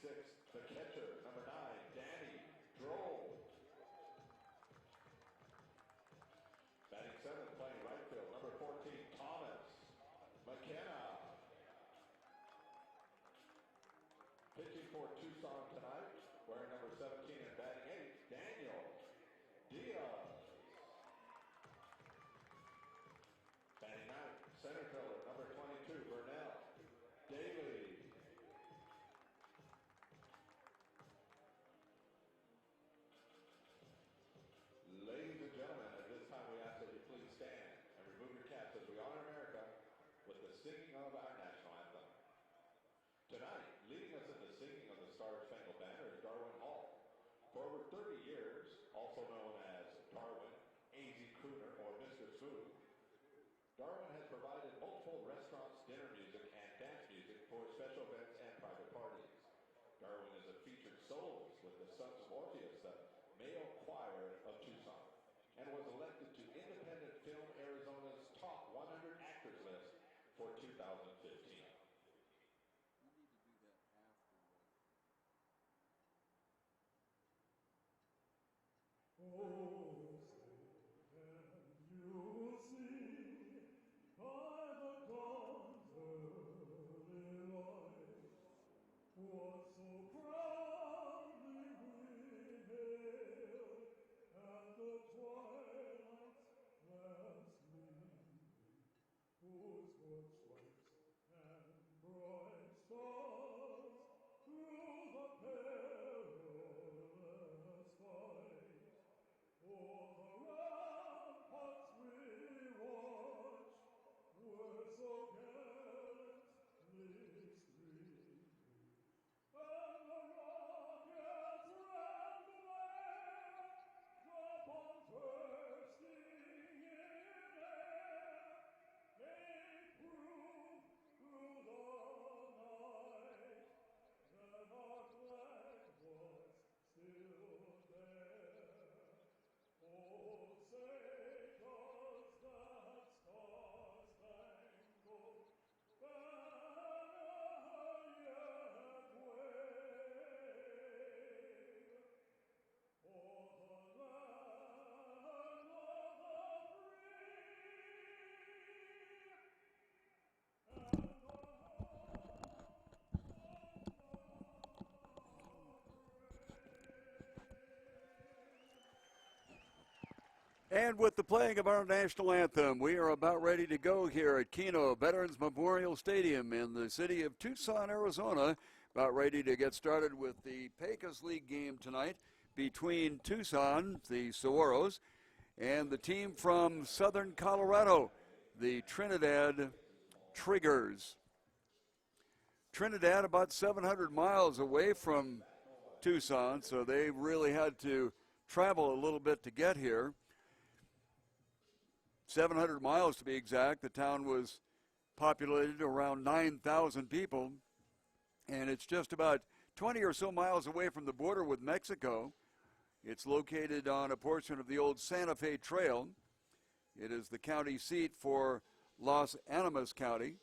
6, the catcher. Number 9, Danny Droll. Batting 7th, playing right field. Number 14, Thomas McKenna. Pitching for Tucson tonight, wearing number 17 and batting 8, Daniel Diaz. Batting 9, center fielder, number 22, Burnell Daly. Ladies and gentlemen, at this time we ask that you please stand and remove your caps as we honor America with the singing of our national anthem. Tonight, leading us in the singing of the Star-Spangled Banner is Darwin Hall. For over 30 years, also known as Darwin, AZ Crooner, or Mr. Food, Darwin has provided multiple restaurants, dinner music, and dance music for special events and private parties. Darwin is a featured soloist with the Sons of Orpheus, the male choir of Tucson, and was elected to Independent Film Arizona's Top 100 Actors list for 2015. Oh, can you see by the dawn's early light what so proudly we hailed at the twilight's last gleam, whose torchlight and bright stars through the perilous fight. Oh, the ramparts we watched were so gallantly streamed, and the rockets ran away, the bombs bursting in air, gave proof through the night that our flag was still there. Oh, say does that star-spangled banner yet wave o'er the land of the free and the home of And with the playing of our national anthem, we are about ready to go here at Kino Veterans Memorial Stadium in the city of Tucson, Arizona. About ready to get started with the Pecos League game tonight between Tucson, the Saguaros, and the team from southern Colorado, the Trinidad Triggers. Trinidad about 700 miles away from Tucson, so they really had to travel a little bit to get here. 700 miles to be exact. The town was populated around 9,000 people, and it's just about 20 or so miles away from the border with Mexico. It's located on a portion of the old Santa Fe Trail. It is the county seat for Los Animas County.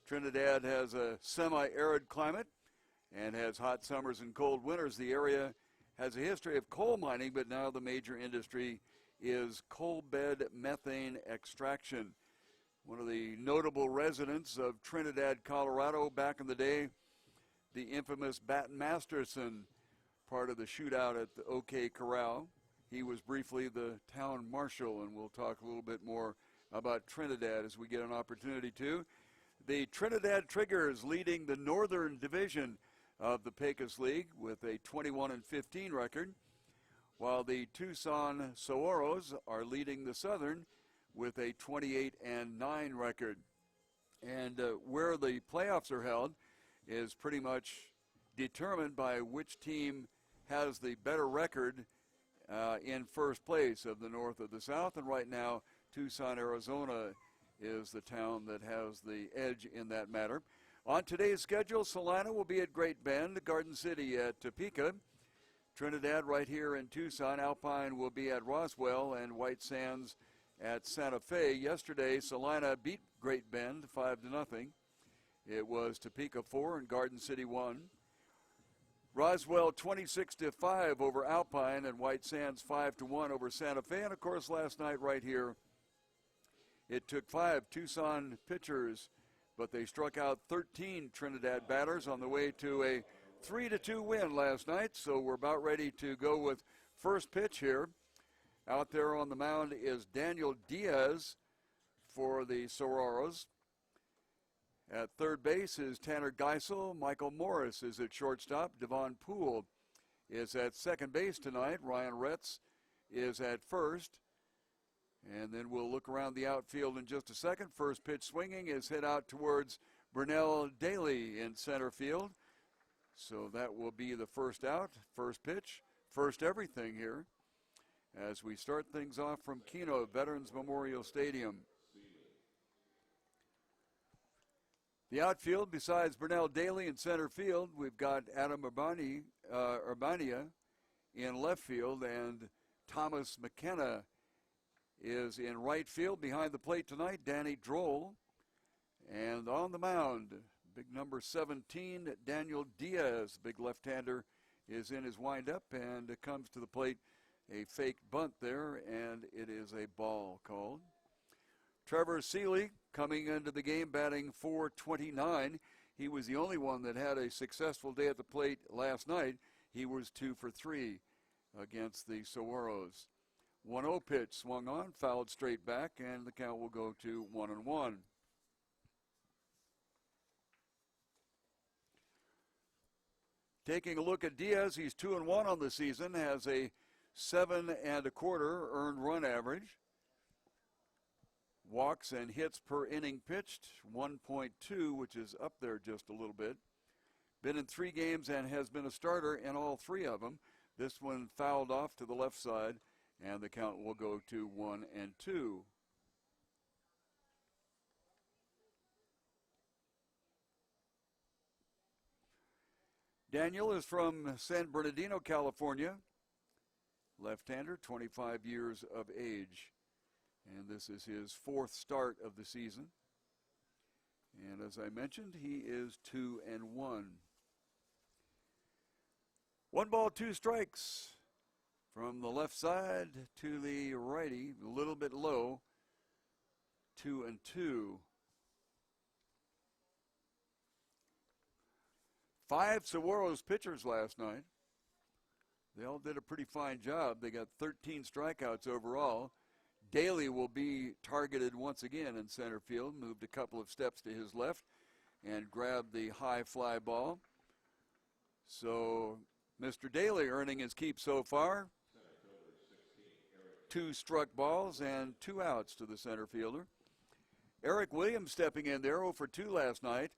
Trinidad has a semi-arid climate and has hot summers and cold winters. The area has a history of coal mining, but now the major industry is coal bed methane extraction. One of the notable residents of Trinidad, Colorado back in the day, the infamous Bat Masterson, part of the shootout at the OK Corral. He was briefly the town marshal, and we'll talk a little bit more about Trinidad as we get an opportunity to. The Trinidad Triggers leading the Northern Division of the Pecos League with a 21-15 record, while the Tucson Saguaros are leading the Southern with a 28-9 record. And where the playoffs are held is pretty much determined by which team has the better record in first place of the North or the South. And right now, Tucson, Arizona is the town that has the edge in that matter. On today's schedule, Salina will be at Great Bend, Garden City at Topeka, Trinidad right here in Tucson. Alpine will be at Roswell, and White Sands at Santa Fe. Yesterday, Salina beat Great Bend 5-0. It was Topeka 4 and Garden City 1. Roswell 26-5 over Alpine, and White Sands 5-1 over Santa Fe. And of course, last night right here, it took 5 Tucson pitchers, but they struck out 13 Trinidad batters on the way to a 3-2 win last night. So we're about ready to go with first pitch here. Out there on the mound is Daniel Diaz for the Saguaros. At third base is Tanner Geisel. Michael Morris is at shortstop. Devon Poole is at second base tonight. Ryan Retz is at first. And then we'll look around the outfield in just a second. First pitch swinging is hit out towards Burnell Daly in center field. So that will be the first out, first pitch, first everything here as we start things off from Kino, Veterans Memorial Stadium. The outfield, besides Burnell Daly in center field, we've got Adam Urbania in left field, and Thomas McKenna is in right field. Behind the plate tonight, Danny Droll. And on the mound, big number 17, Daniel Diaz, big left-hander, is in his windup, and it comes to the plate a fake bunt there, and it is a ball called. Trevor Seeley coming into the game batting .429. He was the only one that had a successful day at the plate last night. He was 2 for 3 against the Saguaros. 1-0 pitch swung on, fouled straight back, and the count will go to 1-1. Taking a look at Diaz, he's 2-1 on the season, has a 7 1/4 earned run average. Walks and hits per inning pitched, 1.2, which is up there just a little bit. Been in 3 games and has been a starter in all 3 of them. This one fouled off to the left side, and the count will go to 1-2. Daniel is from San Bernardino, California. Left-hander, 25 years of age. And this is his 4th start of the season. And as I mentioned, he is 2-1. 1 ball, 2 strikes from the left side to the righty, a little bit low, 2-2. 5 Saguaros pitchers last night. They all did a pretty fine job. They got 13 strikeouts overall. Daly will be targeted once again in center field, moved a couple of steps to his left and grabbed the high fly ball. So Mr. Daly earning his keep so far. 2 struck balls and 2 outs to the center fielder. Eric Williams stepping in there, 0 for 2 last night,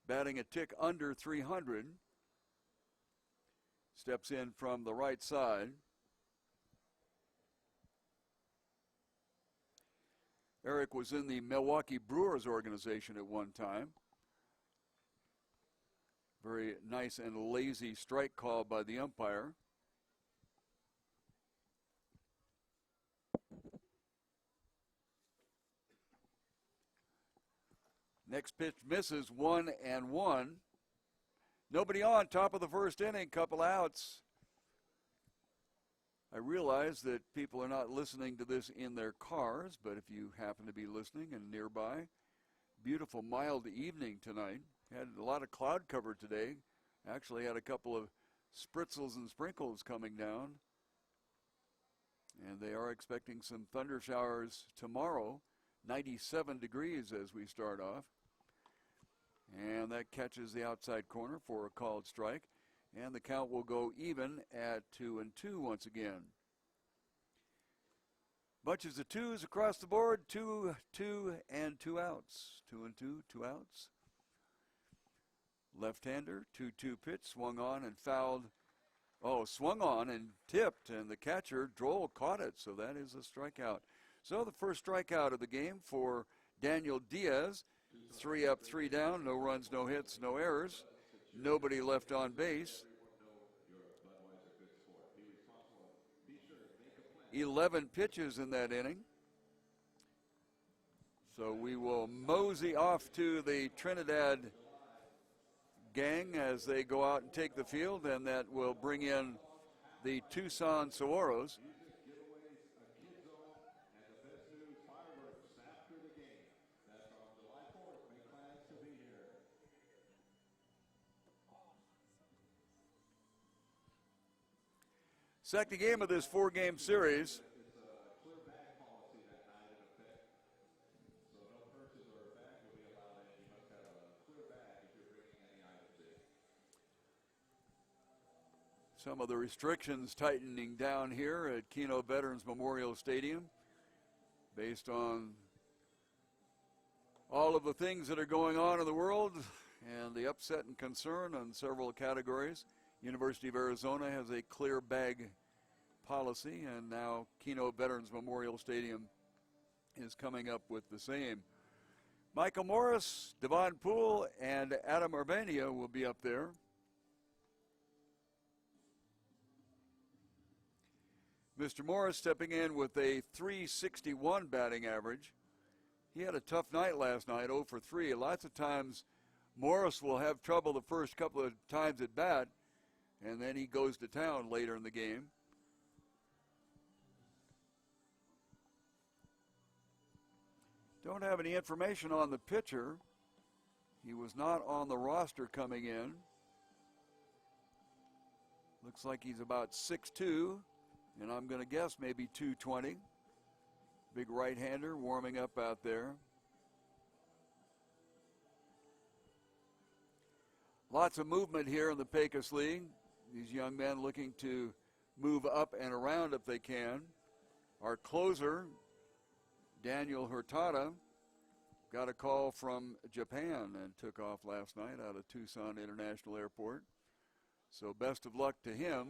batting a tick under 300. Steps in from the right side. Eric was in the Milwaukee Brewers organization at one time. Very nice and lazy strike call by the umpire. Next pitch misses, 1-1. Nobody on, top of the first inning, couple outs. I realize that people are not listening to this in their cars, but if you happen to be listening and nearby, beautiful mild evening tonight. Had a lot of cloud cover today. Actually had a couple of spritzels and sprinkles coming down. And they are expecting some thunder showers tomorrow. 97 degrees as we start off. And that catches the outside corner for a called strike. And the count will go even at 2-2 once again. Bunches of 2s across the board. 2, 2, and 2 outs. 2-2, 2 outs. Left-hander, 2-2 pitch, swung on and fouled. Oh, swung on and tipped, and the catcher, Droll, caught it. So that is a strikeout. So the first strikeout of the game for Daniel Diaz. 3 up, 3 down, no runs, no hits, no errors. Nobody left on base. 11 pitches in that inning. So we will mosey off to the Trinidad gang as they go out and take the field, and that will bring in the Tucson Saguaros. Second game of this four-game series. Some of the restrictions tightening down here at Kino Veterans Memorial Stadium based on all of the things that are going on in the world and the upset and concern on several categories. University of Arizona has a clear bag policy, and now Kino Veterans Memorial Stadium is coming up with the same. Michael Morris, Devon Poole, and Adam Urbania will be up there. Mr. Morris stepping in with a .361 batting average. He had a tough night last night, 0 for 3. Lots of times Morris will have trouble the first couple of times at bat, and then he goes to town later in the game. Don't have any information on the pitcher. He was not on the roster coming in. Looks like he's about 6'2", and I'm going to guess maybe 220. Big right-hander warming up out there. Lots of movement here in the Pecos League. These young men looking to move up and around if they can. Our closer, Daniel Hurtado, got a call from Japan and took off last night out of Tucson International Airport. So best of luck to him.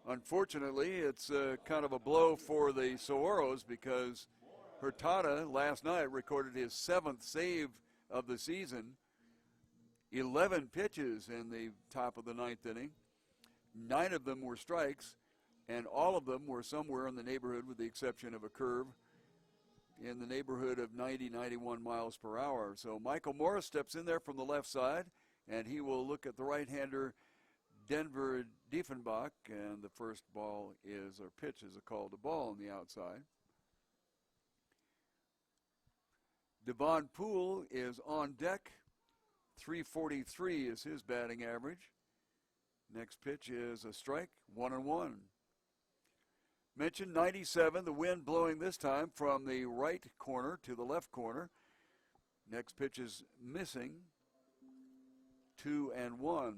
Unfortunately, it's kind of a blow for the Saguaros because Hurtado last night recorded his 7th save of the season. 11 pitches in the top of the 9th inning. 9 of them were strikes, and all of them were somewhere in the neighborhood, with the exception of a curve, in the neighborhood of 90, 91 miles per hour. So Michael Morris steps in there from the left side, and he will look at the right-hander Denver Diefenbach, and the first ball is, or pitch is a call to ball on the outside. Devon Poole is on deck. 343 is his batting average. Next pitch is a strike, 1-1. Mentioned 97, the wind blowing this time from the right corner to the left corner. Next pitch is missing, 2-1.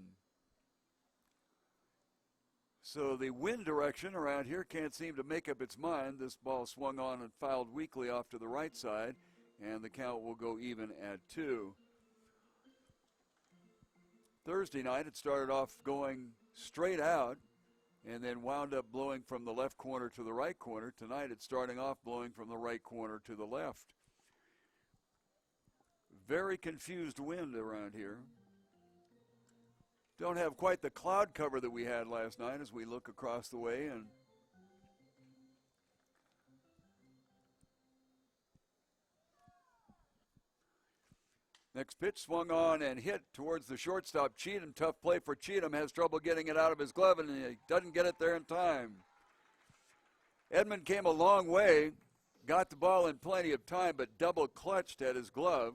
So the wind direction around here can't seem to make up its mind. This ball swung on and fouled weakly off to the right side, and the count will go even at 2. Thursday night, it started off going straight out and then wound up blowing from the left corner to the right corner. Tonight, it's starting off blowing from the right corner to the left. Very confused wind around here. Don't have quite the cloud cover that we had last night as we look across the way. And next pitch swung on and hit towards the shortstop, Cheatham. Tough play for Cheatham. Has trouble getting it out of his glove, and he doesn't get it there in time. Edmund came a long way, got the ball in plenty of time, but double clutched at his glove.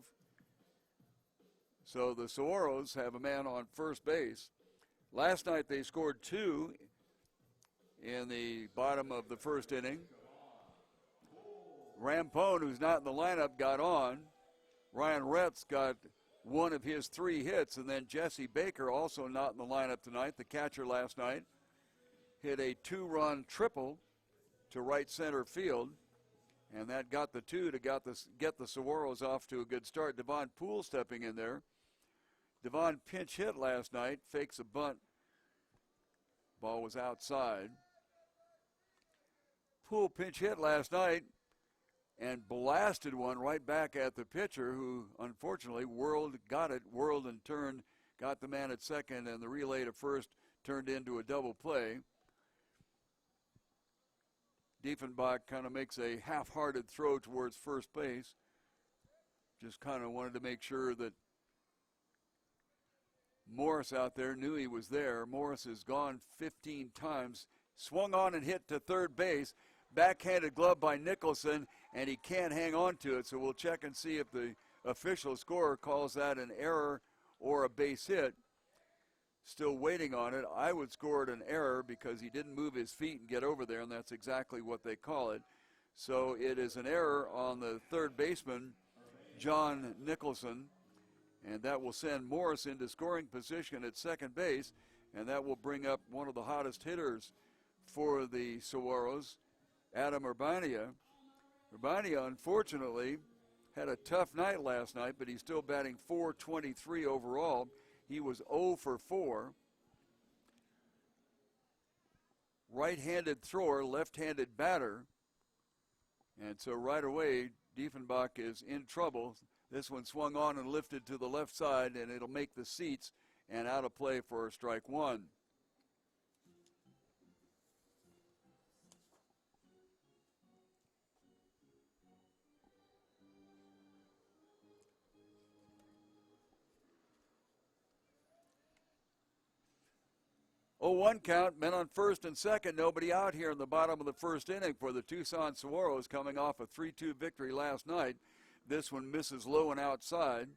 So the Saguaros have a man on first base. Last night they scored 2 in the bottom of the first inning. Rampone, who's not in the lineup, got on. Ryan Retz got 1 of his 3 hits, and then Jesse Baker, also not in the lineup tonight, the catcher last night, hit a 2-run triple to right center field, and that got the 2 to get the Saguaros off to a good start. Devon Poole stepping in there. Devon pinch hit last night, fakes a bunt. Ball was outside. Poole pinch hit last night and blasted one right back at the pitcher, who unfortunately whirled and turned, got the man at second, and the relay to first turned into a double play. Diefenbach kind of makes a half-hearted throw towards first base. Just kind of wanted to make sure that Morris out there knew he was there. Morris has gone 15 times, swung on and hit to third base. Backhanded glove by Nicholson, and he can't hang on to it. So we'll check and see if the official scorer calls that an error or a base hit. Still waiting on it. I would score it an error because he didn't move his feet and get over there, and that's exactly what they call it. So it is an error on the third baseman, John Nicholson, and that will send Morris into scoring position at second base, and that will bring up one of the hottest hitters for the Saguaros, Adam Urbania. Urbania, unfortunately, had a tough night last night, but he's still batting .423 overall. He was 0 for 4. Right-handed thrower, left-handed batter. And so right away, Diefenbach is in trouble. This one swung on and lifted to the left side, and it'll make the seats and out of play for strike one. Oh, 1 count, men on first and second, nobody out here in the bottom of the first inning for the Tucson Saguaros, coming off a 3-2 victory last night. This one misses low and outside,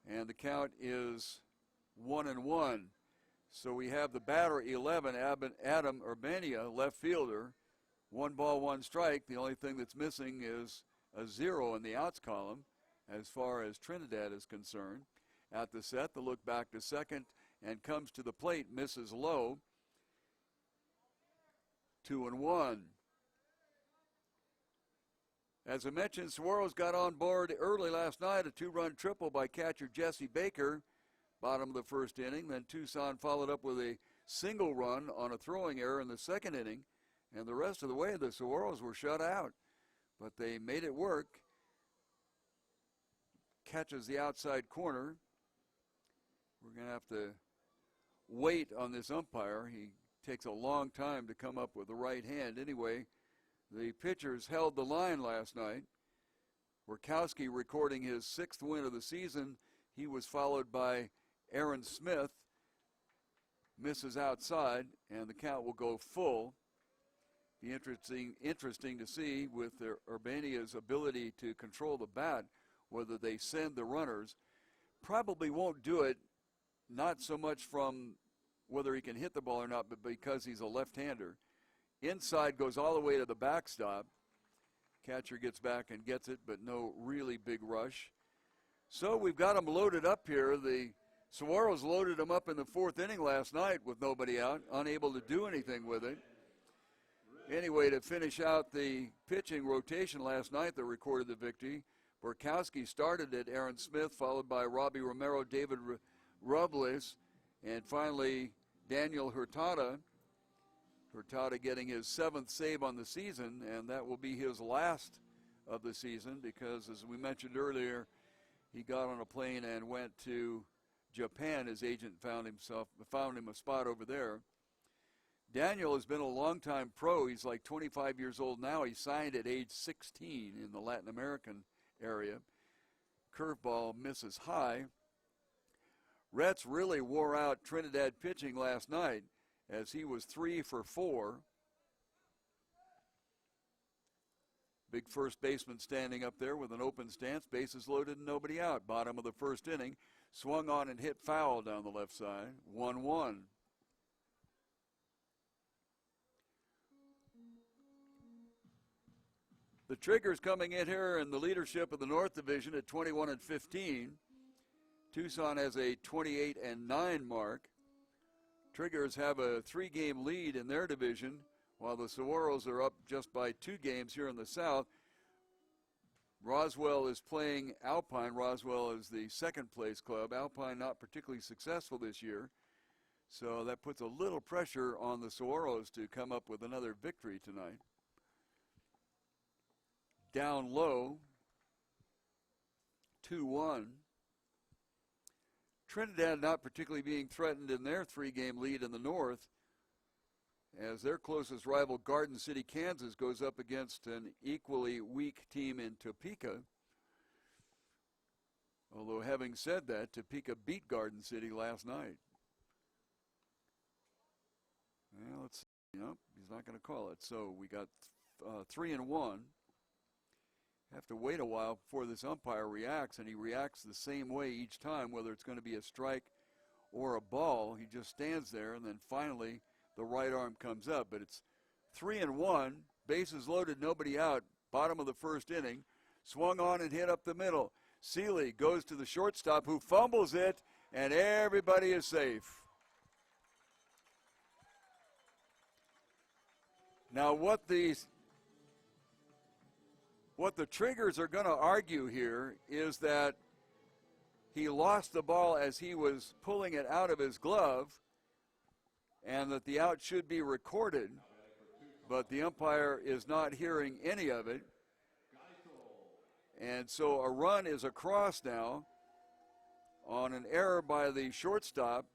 and the count is 1-1. So we have the batter 11, Adam Urbania, left fielder. 1 ball, 1 strike. The only thing that's missing is a 0 in the outs column as far as Trinidad is concerned. At the set, the look back to second, and comes to the plate, misses low. 2-1. As I mentioned, Saguaros got on board early last night, a 2-run triple by catcher Jesse Baker, bottom of the first inning. Then Tucson followed up with a single run on a throwing error in the second inning, and the rest of the way the Saguaros were shut out. But they made it work. Catches the outside corner. We're going to have to wait on this umpire. He takes a long time to come up with the right hand. Anyway, the pitchers held the line last night. Workowski recording his 6th win of the season. He was followed by Aaron Smith. Misses outside, and the count will go full. Be interesting to see with Urbania's ability to control the bat, whether they send the runners. Probably won't do it, not so much from whether he can hit the ball or not, but because he's a left-hander. Inside goes all the way to the backstop. Catcher gets back and gets it, but no really big rush. So we've got them loaded up here. The Saguaros loaded them up in the 4th inning last night with nobody out, unable to do anything with it. Anyway, to finish out the pitching rotation last night that recorded the victory, Workowski started at Aaron Smith, followed by Robbie Romero, David Robles, and finally Daniel Hurtado. Hurtado getting his 7th save on the season, and that will be his last of the season because, as we mentioned earlier, he got on a plane and went to Japan. His agent found him a spot over there. Daniel has been a longtime pro. He's like 25 years old now. He signed at age 16 in the Latin American area. Curveball misses high. Retz really wore out Trinidad pitching last night as he was 3 for 4. Big first baseman standing up there with an open stance, bases loaded and nobody out. Bottom of the first inning, swung on and hit foul down the left side. 1-1. The Triggers coming in here in the leadership of the North Division at 21-15. Tucson has a 28-9 mark. Triggers have a 3-game lead in their division, while the Saguaros are up just by 2 games here in the South. Roswell is playing Alpine. Roswell is the second-place club. Alpine not particularly successful this year, so that puts a little pressure on the Saguaros to come up with another victory tonight. Down low, 2-1. Trinidad not particularly being threatened in their 3-game lead in the North, as their closest rival, Garden City, Kansas, goes up against an equally weak team in Topeka. Although having said that, Topeka beat Garden City last night. Well, let's see. Nope, he's not going to call it. So we got 3-1. Have to wait a while before this umpire reacts, and he reacts the same way each time, whether it's going to be a strike or a ball. He just stands there, and then finally the right arm comes up. But it's 3-1, bases loaded, nobody out, bottom of the first inning. Swung on and hit up the middle. Seeley goes to the shortstop, who fumbles it, and everybody is safe. Now what the Triggers are going to argue here is that he lost the ball as he was pulling it out of his glove, and that the out should be recorded, but the umpire is not hearing any of it. And so a run is across now on an error by the shortstop.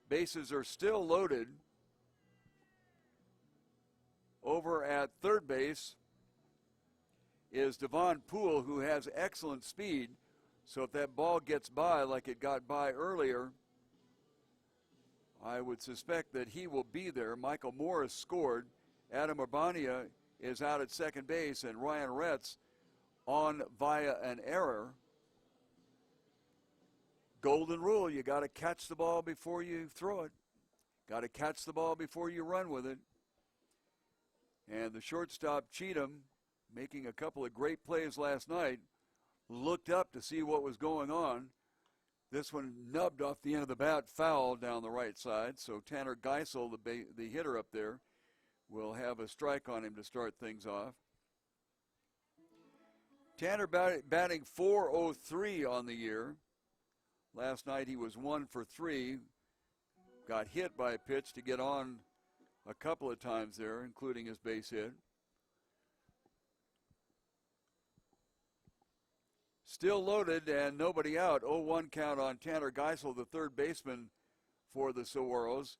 Bases are still loaded. Over at third base is Devon Poole, who has excellent speed. So if that ball gets by like it got by earlier, I would suspect that he will be there. Michael Morris scored. Adam Urbania is out at second base, and Ryan Retz on via an error. Golden rule, you got to catch the ball before you throw it. Got to catch the ball before you run with it. And the shortstop, Cheatham, making a couple of great plays last night, looked up to see what was going on. This one nubbed off the end of the bat, foul down the right side. So Tanner Geisel, the hitter up there, will have a strike on him to start things off. Tanner batting .403 on the year. Last night he was 1 for 3. Got hit by a pitch to get on a couple of times there, including his base hit. Still loaded and nobody out. 0-1 count on Tanner Geisel, the third baseman for the Saguaros.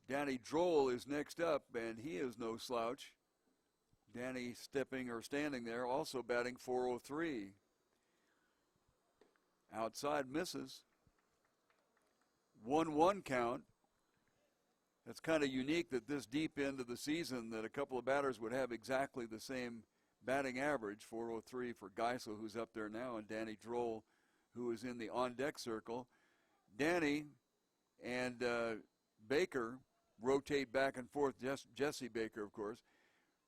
Danny Droll is next up, and he is no slouch. Danny standing there, also batting .403. Outside misses. 1-1 count. That's kind of unique that this deep into the season that a couple of batters would have exactly the same batting average. .403 for Geisel, who's up there now, and Danny Droll, who is in the on-deck circle. Danny and Baker rotate back and forth. Jesse Baker, of course,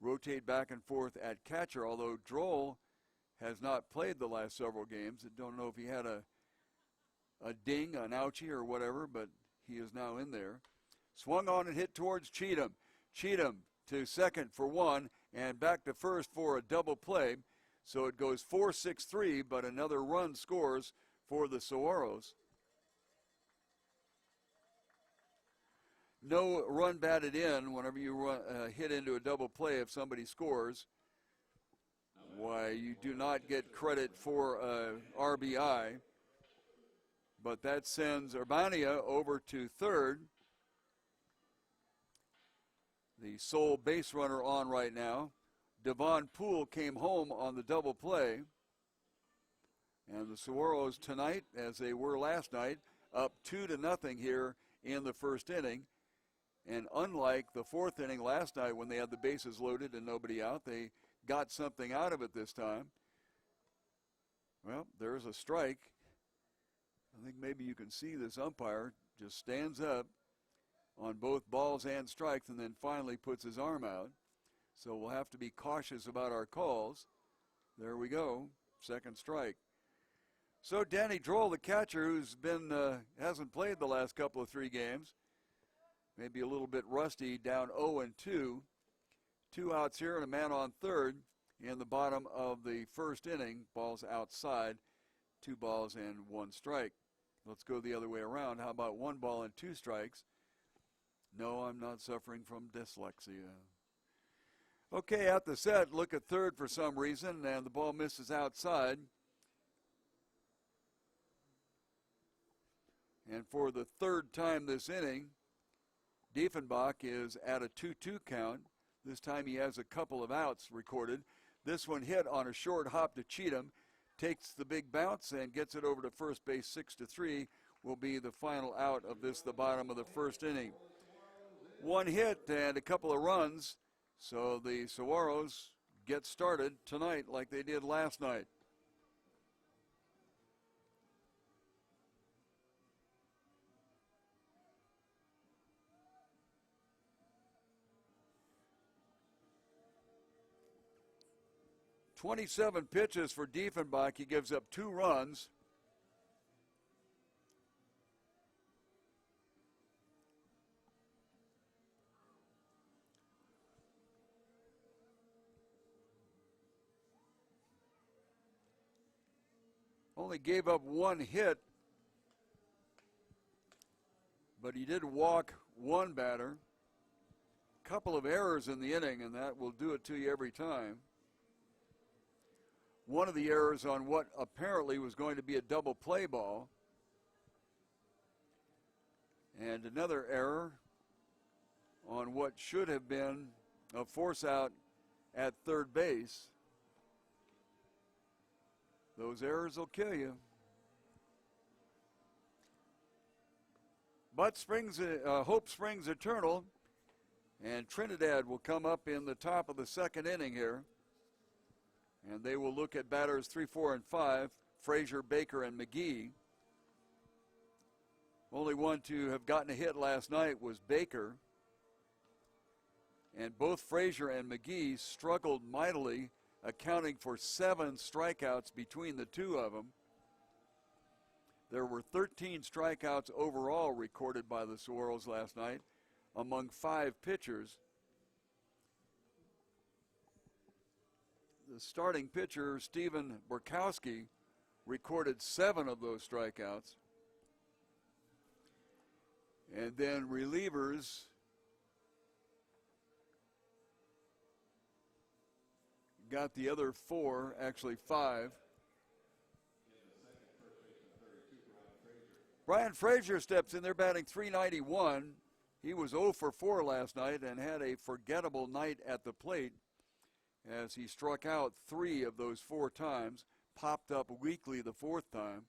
rotate back and forth at catcher, although Droll has not played the last several games. I don't know if he had a ding, an ouchie or whatever, but he is now in there. Swung on and hit towards Cheatham. Cheatham to second for 1 and back to first for a double play. So it goes 4-6-3, but another run scores for the Saguaros. No run batted in whenever you hit into a double play if somebody scores. Why, you do not get credit for RBI. But that sends Urbania over to third. The sole base runner on right now. Devon Poole came home on the double play. And the Saguaros tonight, as they were last night, up 2-0 here in the first inning. And unlike the fourth inning last night when they had the bases loaded and nobody out, they got something out of it this time. Well, there's a strike. I think maybe you can see this umpire just stands up on both balls and strikes and then finally puts his arm out. So we'll have to be cautious about our calls. There we go, second strike. So Danny Droll, the catcher, who's been hasn't played the last couple of 3 games, maybe a little bit rusty, down 0-2. 2 outs here and a man on third in the bottom of the first inning. Balls outside, 2 balls and 1 strike. Let's go the other way around. How about 1 ball and 2 strikes? No, I'm not suffering from dyslexia. Okay, at the set, look at third for some reason, and the ball misses outside. And for the third time this inning, Diefenbach is at a 2-2 count. This time he has a couple of outs recorded. This one hit on a short hop to Cheatham. takes the big bounce and gets it over to first base 6-3, will be the final out of this, the bottom of the first inning. One hit and a couple of runs, so the Saguaros get started tonight like they did last night. "27 pitches for Diefenbach. He gives up 2 runs. Only gave up 1 hit, but he did walk 1 batter. Couple of errors in the inning, and that will do it to you every time. One of the errors on what apparently was going to be a double play ball. And another error on what should have been a force out at third base. Those errors will kill you. But hope springs eternal, and Trinidad will come up in the top of the second inning here. And they will look at batters 3, 4, and 5, Frazier, Baker, and McGee. Only one to have gotten a hit last night was Baker. And both Frazier and McGee struggled mightily, accounting for 7 strikeouts between the two of them. There were 13 strikeouts overall recorded by the Saguaros last night among 5 pitchers. The starting pitcher, Stephen Burkowski, recorded 7 of those strikeouts. And then relievers got the other 4, actually 5. Brian Frazier steps in there batting .391. He was 0 for 4 last night and had a forgettable night at the plate as he struck out 3 of those 4 times, popped up weakly the 4th time.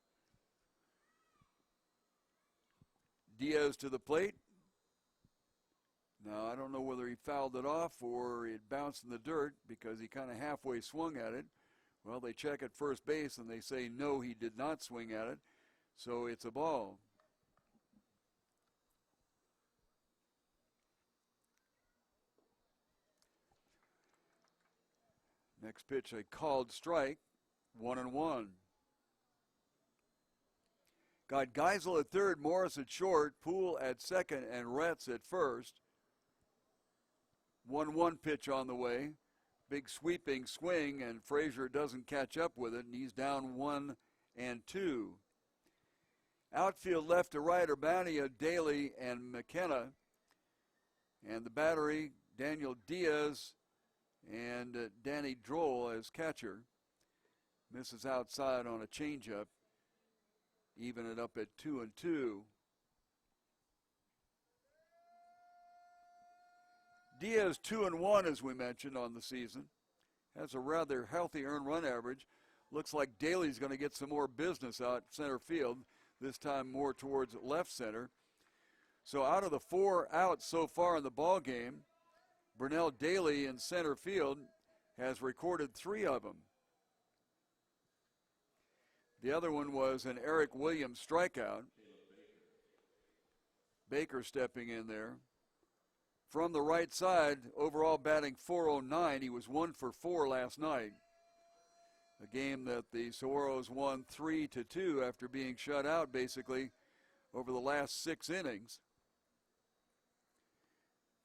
Diaz to the plate. Now, I don't know whether he fouled it off or it bounced in the dirt because he kind of halfway swung at it. Well, they check at first base and they say no, he did not swing at it, so it's a ball. Next pitch, a called strike, 1-1. Got Geisel at third, Morris at short, Poole at second, and Retz at first. 1-1 pitch on the way. Big sweeping swing, and Frazier doesn't catch up with it, and he's down 1-2. Outfield left to right are Bania, Daly, and McKenna. And the battery, Daniel Diaz and Danny Droll as catcher. Misses outside on a changeup. Even it up at 2-2. Diaz 2-1, as we mentioned, on the season. Has a rather healthy earned run average. Looks like Daly's going to get some more business out center field, this time more towards left center. So out of the 4 outs so far in the ball game, Burnell Daly in center field has recorded 3 of them. The other one was an Eric Williams strikeout. Baker stepping in there. From the right side, overall batting .409. He was 1 for 4 last night. A game that the Saguaros won 3-2 after being shut out basically over the last 6 innings.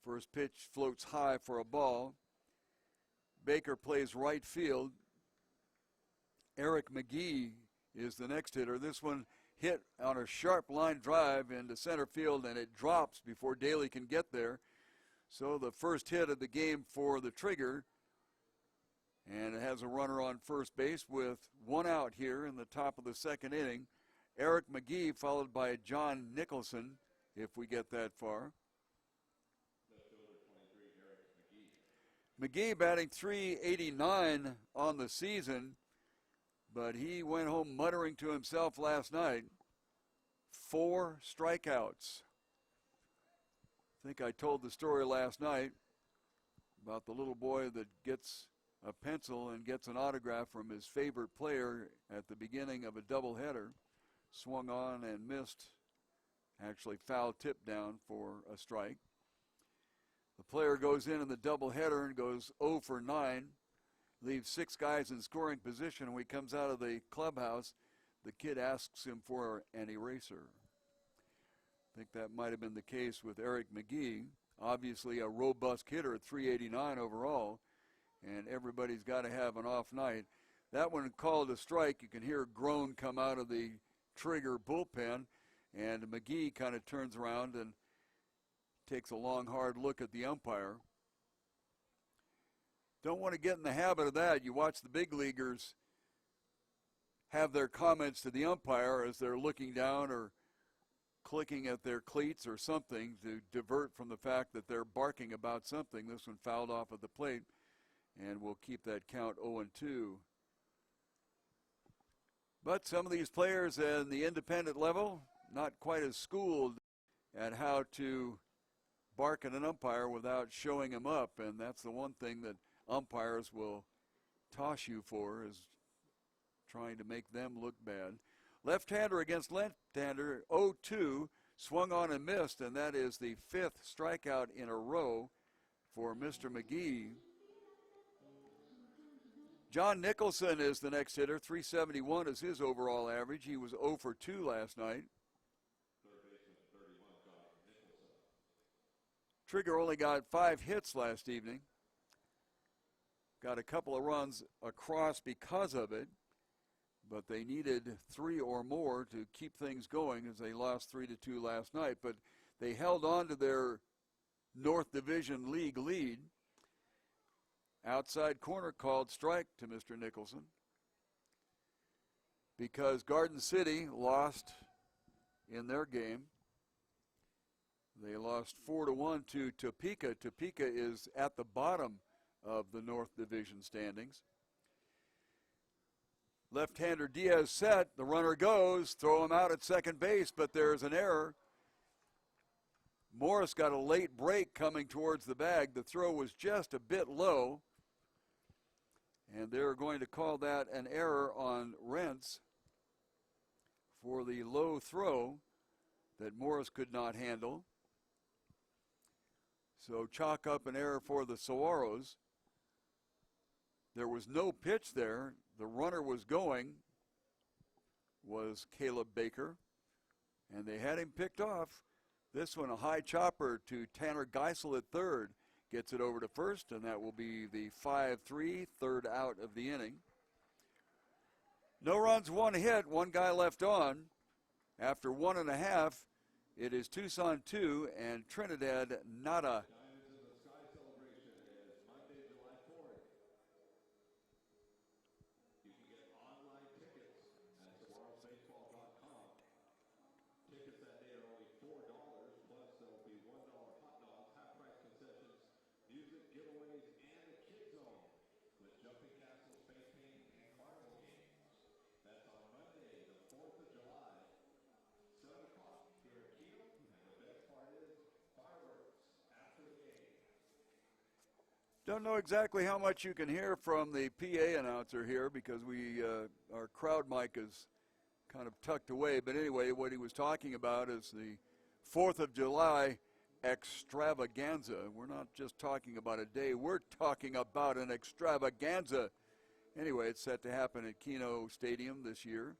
First pitch floats high for a ball. Baker plays right field. Eric McGee is the next hitter. This one hit on a sharp line drive into center field, and it drops before Daly can get there. So the first hit of the game for the Trigger, and it has a runner on first base with 1 out here in the top of the second inning. Eric McGee followed by John Nicholson, if we get that far. McGee batting .389 on the season, but he went home muttering to himself last night. 4 strikeouts. I think I told the story last night about the little boy that gets a pencil and gets an autograph from his favorite player at the beginning of a doubleheader. Swung on and missed, actually foul tip down for a strike. The player goes in the doubleheader and goes 0 for 9, leaves 6 guys in scoring position. When he comes out of the clubhouse, the kid asks him for an eraser. I think that might have been the case with Eric McGee. Obviously a robust hitter at 389 overall, and everybody's got to have an off night. That one called a strike. You can hear a groan come out of the Trigger bullpen, and McGee kind of turns around and takes a long, hard look at the umpire. Don't want to get in the habit of that. You watch the big leaguers have their comments to the umpire as they're looking down or clicking at their cleats or something to divert from the fact that they're barking about something. This one fouled off at the plate, and we'll keep that count 0-2. But some of these players in the independent level, not quite as schooled at how to bark at an umpire without showing him up, and that's the one thing that umpires will toss you for, is trying to make them look bad. Left-hander against left-hander, 0-2, swung on and missed, and that is the 5th strikeout in a row for Mr. McGee. John Nicholson is the next hitter. 371 is his overall average. He was 0 for 2 last night. Trigger only got 5 hits last evening. Got a couple of runs across because of it, but they needed 3 or more to keep things going as they lost 3-2 last night. But they held on to their North Division League lead. Outside corner called strike to Mr. Nicholson because Garden City lost in their game. They lost 4-1 to Topeka. Topeka is at the bottom of the North Division standings. Left-hander Diaz set. The runner goes. Throw him out at second base, but there's an error. Morris got a late break coming towards the bag. The throw was just a bit low, and they're going to call that an error on Rentz for the low throw that Morris could not handle. So chalk up an error for the Saguaros. There was no pitch there. The runner was going, was Caleb Baker, and they had him picked off. This one, a high chopper to Tanner Geisel at third. Gets it over to first, and that will be the 5-3, third out of the inning. No runs, 1 hit, 1 guy left on. After 1.5, it is Tucson 2 and Trinidad nada. Don't know exactly how much you can hear from the PA announcer here because our crowd mic is kind of tucked away. But anyway, what he was talking about is the 4th of July extravaganza. We're not just talking about a day. We're talking about an extravaganza. Anyway, it's set to happen at Kino Stadium this year.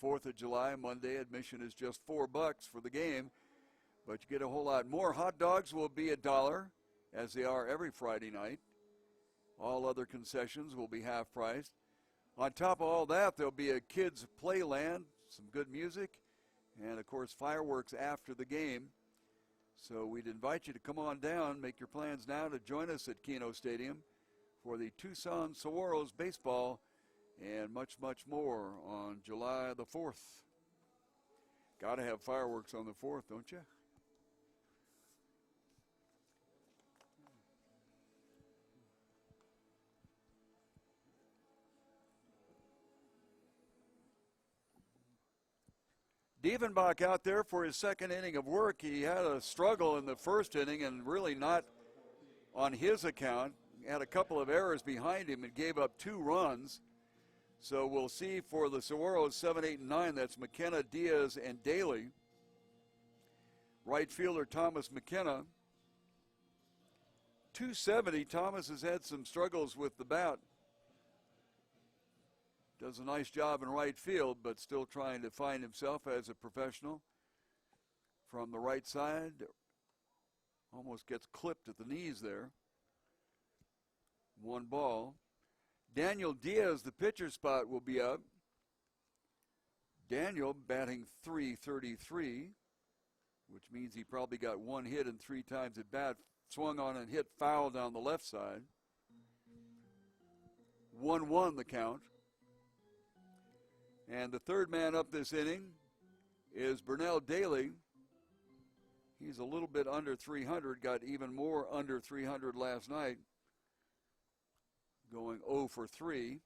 4th of July, Monday. Admission is just $4 for the game, but you get a whole lot more. Hot dogs will be $1, as they are every Friday night. All other concessions will be half priced. On top of all that, there'll be a kids' playland, some good music, and of course fireworks after the game. So we'd invite you to come on down, make your plans now to join us at Kino Stadium for the Tucson Saguaros baseball and much, much more on July the 4th. Got to have fireworks on the 4th, don't you? Diefenbach out there for his second inning of work. He had a struggle in the first inning and really not on his account. He had a couple of errors behind him and gave up 2 runs. So we'll see for the Saguaros 7, 8, and 9. That's McKenna, Diaz, and Daly. Right fielder Thomas McKenna. 270. Thomas has had some struggles with the bat. Does a nice job in right field, but still trying to find himself as a professional. From the right side, almost gets clipped at the knees there. 1 ball. Daniel Diaz, the pitcher spot, will be up. Daniel batting .333, which means he probably got 1 hit and 3 times at bat. Swung on and hit foul down the left side. 1-1 the count. And the third man up this inning is Burnell Daly. He's a little bit under 300, got even more under 300 last night, going 0 for 3.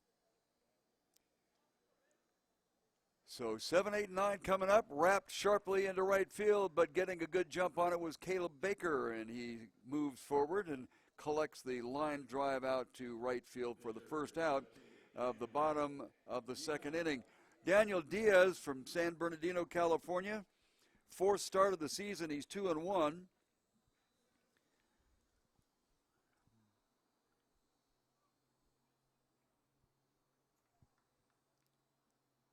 So 7, 8, 9 coming up, wrapped sharply into right field, but getting a good jump on it was Caleb Baker, and he moves forward and collects the line drive out to right field for the first out of the bottom of the second inning. Daniel Diaz from San Bernardino, California. 4th start of the season. He's 2-1.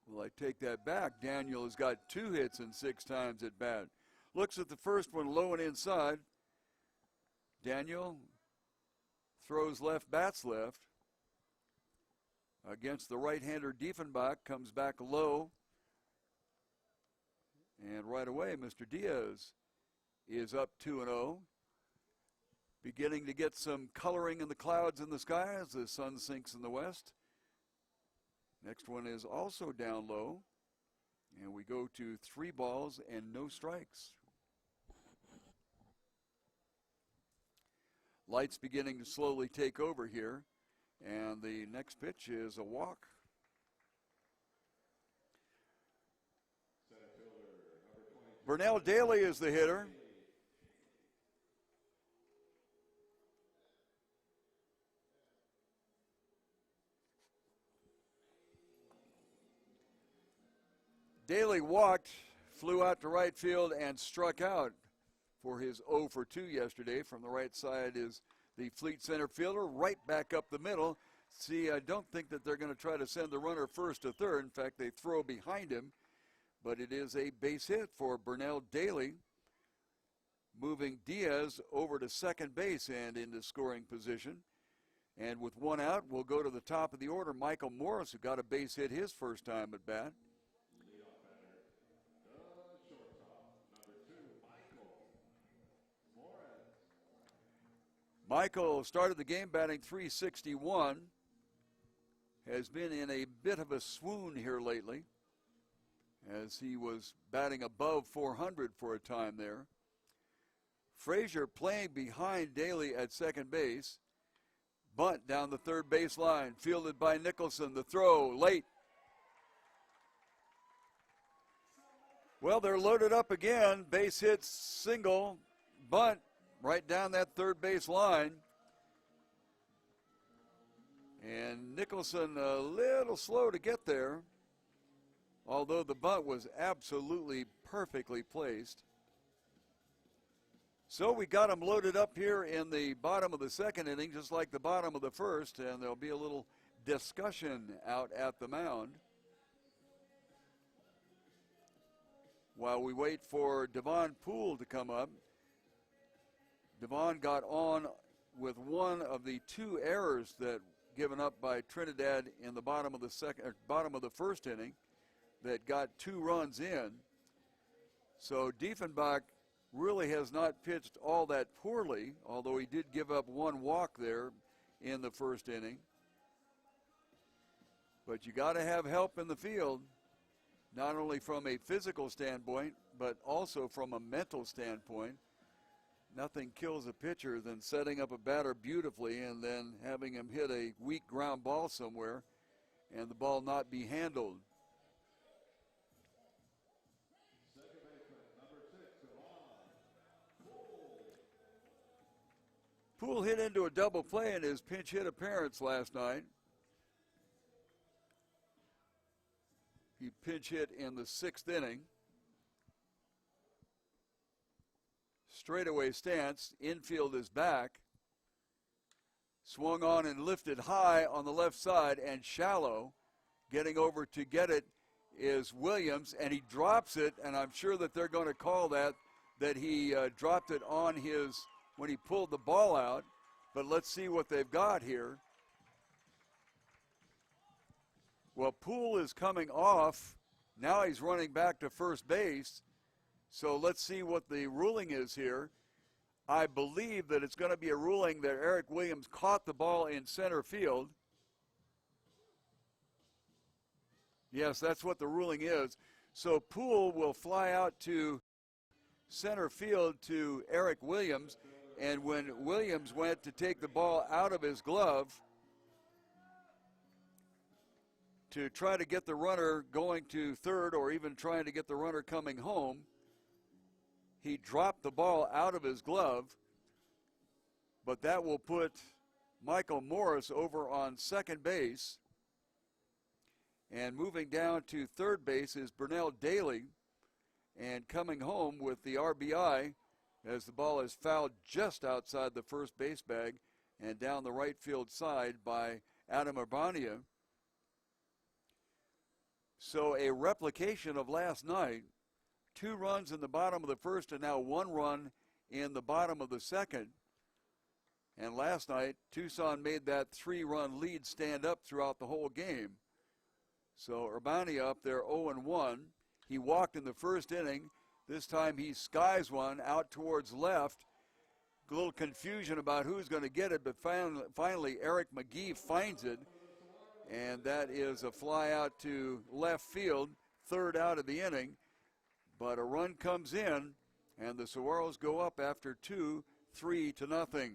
Well, I take that back. Daniel has got 2 hits and 6 times at bat. Looks at the first one low and inside. Daniel throws left, bats left. Against the right-hander Diefenbach, comes back low. And right away, Mr. Diaz is up 2-0. Beginning to get some coloring in the clouds in the sky as the sun sinks in the west. Next one is also down low. And we go to 3 balls and no strikes. Lights beginning to slowly take over here. And the next pitch is a walk. Burnell Daly is the hitter. Daly walked, flew out to right field, and struck out for his 0 for 2 yesterday. From the right side is the Fleet center fielder, right back up the middle. See, I don't think that they're going to try to send the runner first to third. In fact, they throw behind him. But it is a base hit for Burnell Daly, moving Diaz over to second base and into scoring position. And with 1 out, we'll go to the top of the order. Michael Morris, who got a base hit his first time at bat. Michael started the game batting .361, has been in a bit of a swoon here lately, as he was batting above 400 for a time there. Frazier playing behind Daly at second base. Bunt down the third base line, fielded by Nicholson. The throw late. Well, they're loaded up again. Base hit, single, bunt right down that third base line. And Nicholson a little slow to get there, although the bunt was absolutely perfectly placed. So we got them loaded up here in the bottom of the second inning, just like the bottom of the first, and there'll be a little discussion out at the mound while we wait for Devon Poole to come up. Devon got on with one of the 2 errors that given up by Trinidad in the bottom of the first inning that got 2 runs in. So Diefenbach really has not pitched all that poorly, although he did give up 1 walk there in the first inning. But you got to have help in the field, not only from a physical standpoint, but also from a mental standpoint. Nothing kills a pitcher than setting up a batter beautifully and then having him hit a weak ground ball somewhere and the ball not be handled. Poole hit into a double play in his pinch hit appearance last night. He pinch hit in the 6th inning. Straightaway stance, infield is back. Swung on and lifted high on the left side and shallow. Getting over to get it is Williams, and he drops it, and I'm sure that they're going to call that he dropped it on his, when he pulled the ball out. But let's see what they've got here. Well, Poole is coming off. Now he's running back to first base. So let's see what the ruling is here. I believe that it's going to be a ruling that Eric Williams caught the ball in center field. Yes, that's what the ruling is. So Poole will fly out to center field to Eric Williams, and when Williams went to take the ball out of his glove to try to get the runner going to third or even trying to get the runner coming home, he dropped the ball out of his glove, but that will put Michael Morris over on second base. And moving down to third base is Burnell Daly, and coming home with the RBI as the ball is fouled just outside the first base bag and down the right field side by Adam Urbania. So a replication of last night. 2 runs in the bottom of the first and now 1 run in the bottom of the second. And last night, Tucson made that 3-run lead stand up throughout the whole game. So Urbania up there 0-1. He walked in the first inning. This time he skies one out towards left. A little confusion about who's going to get it, but finally Eric McGee finds it. And that is a fly out to left field, 3rd out of the inning. But a run comes in, and the Saguaros go up after 2, 3-0.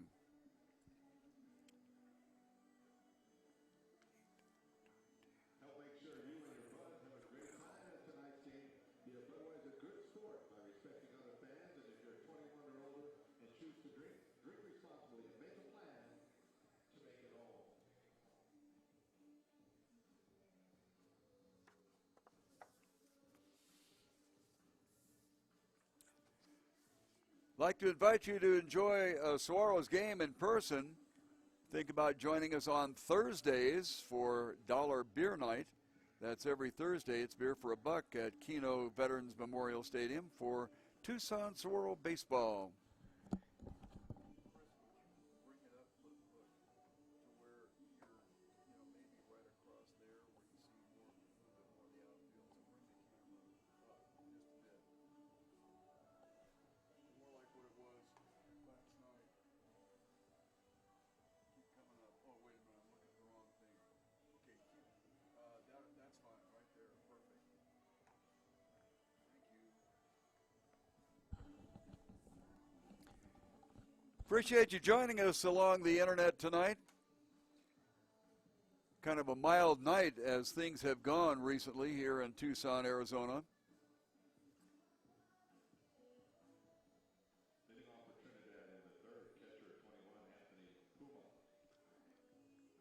I'd like to invite you to enjoy a Saguaros game in person. Think about joining us on Thursdays for Dollar Beer Night. That's every Thursday. It's beer for $1 at Kino Veterans Memorial Stadium for Tucson Saguaro baseball. Appreciate you joining us along the internet tonight. Kind of a mild night as things have gone recently here in Tucson, Arizona.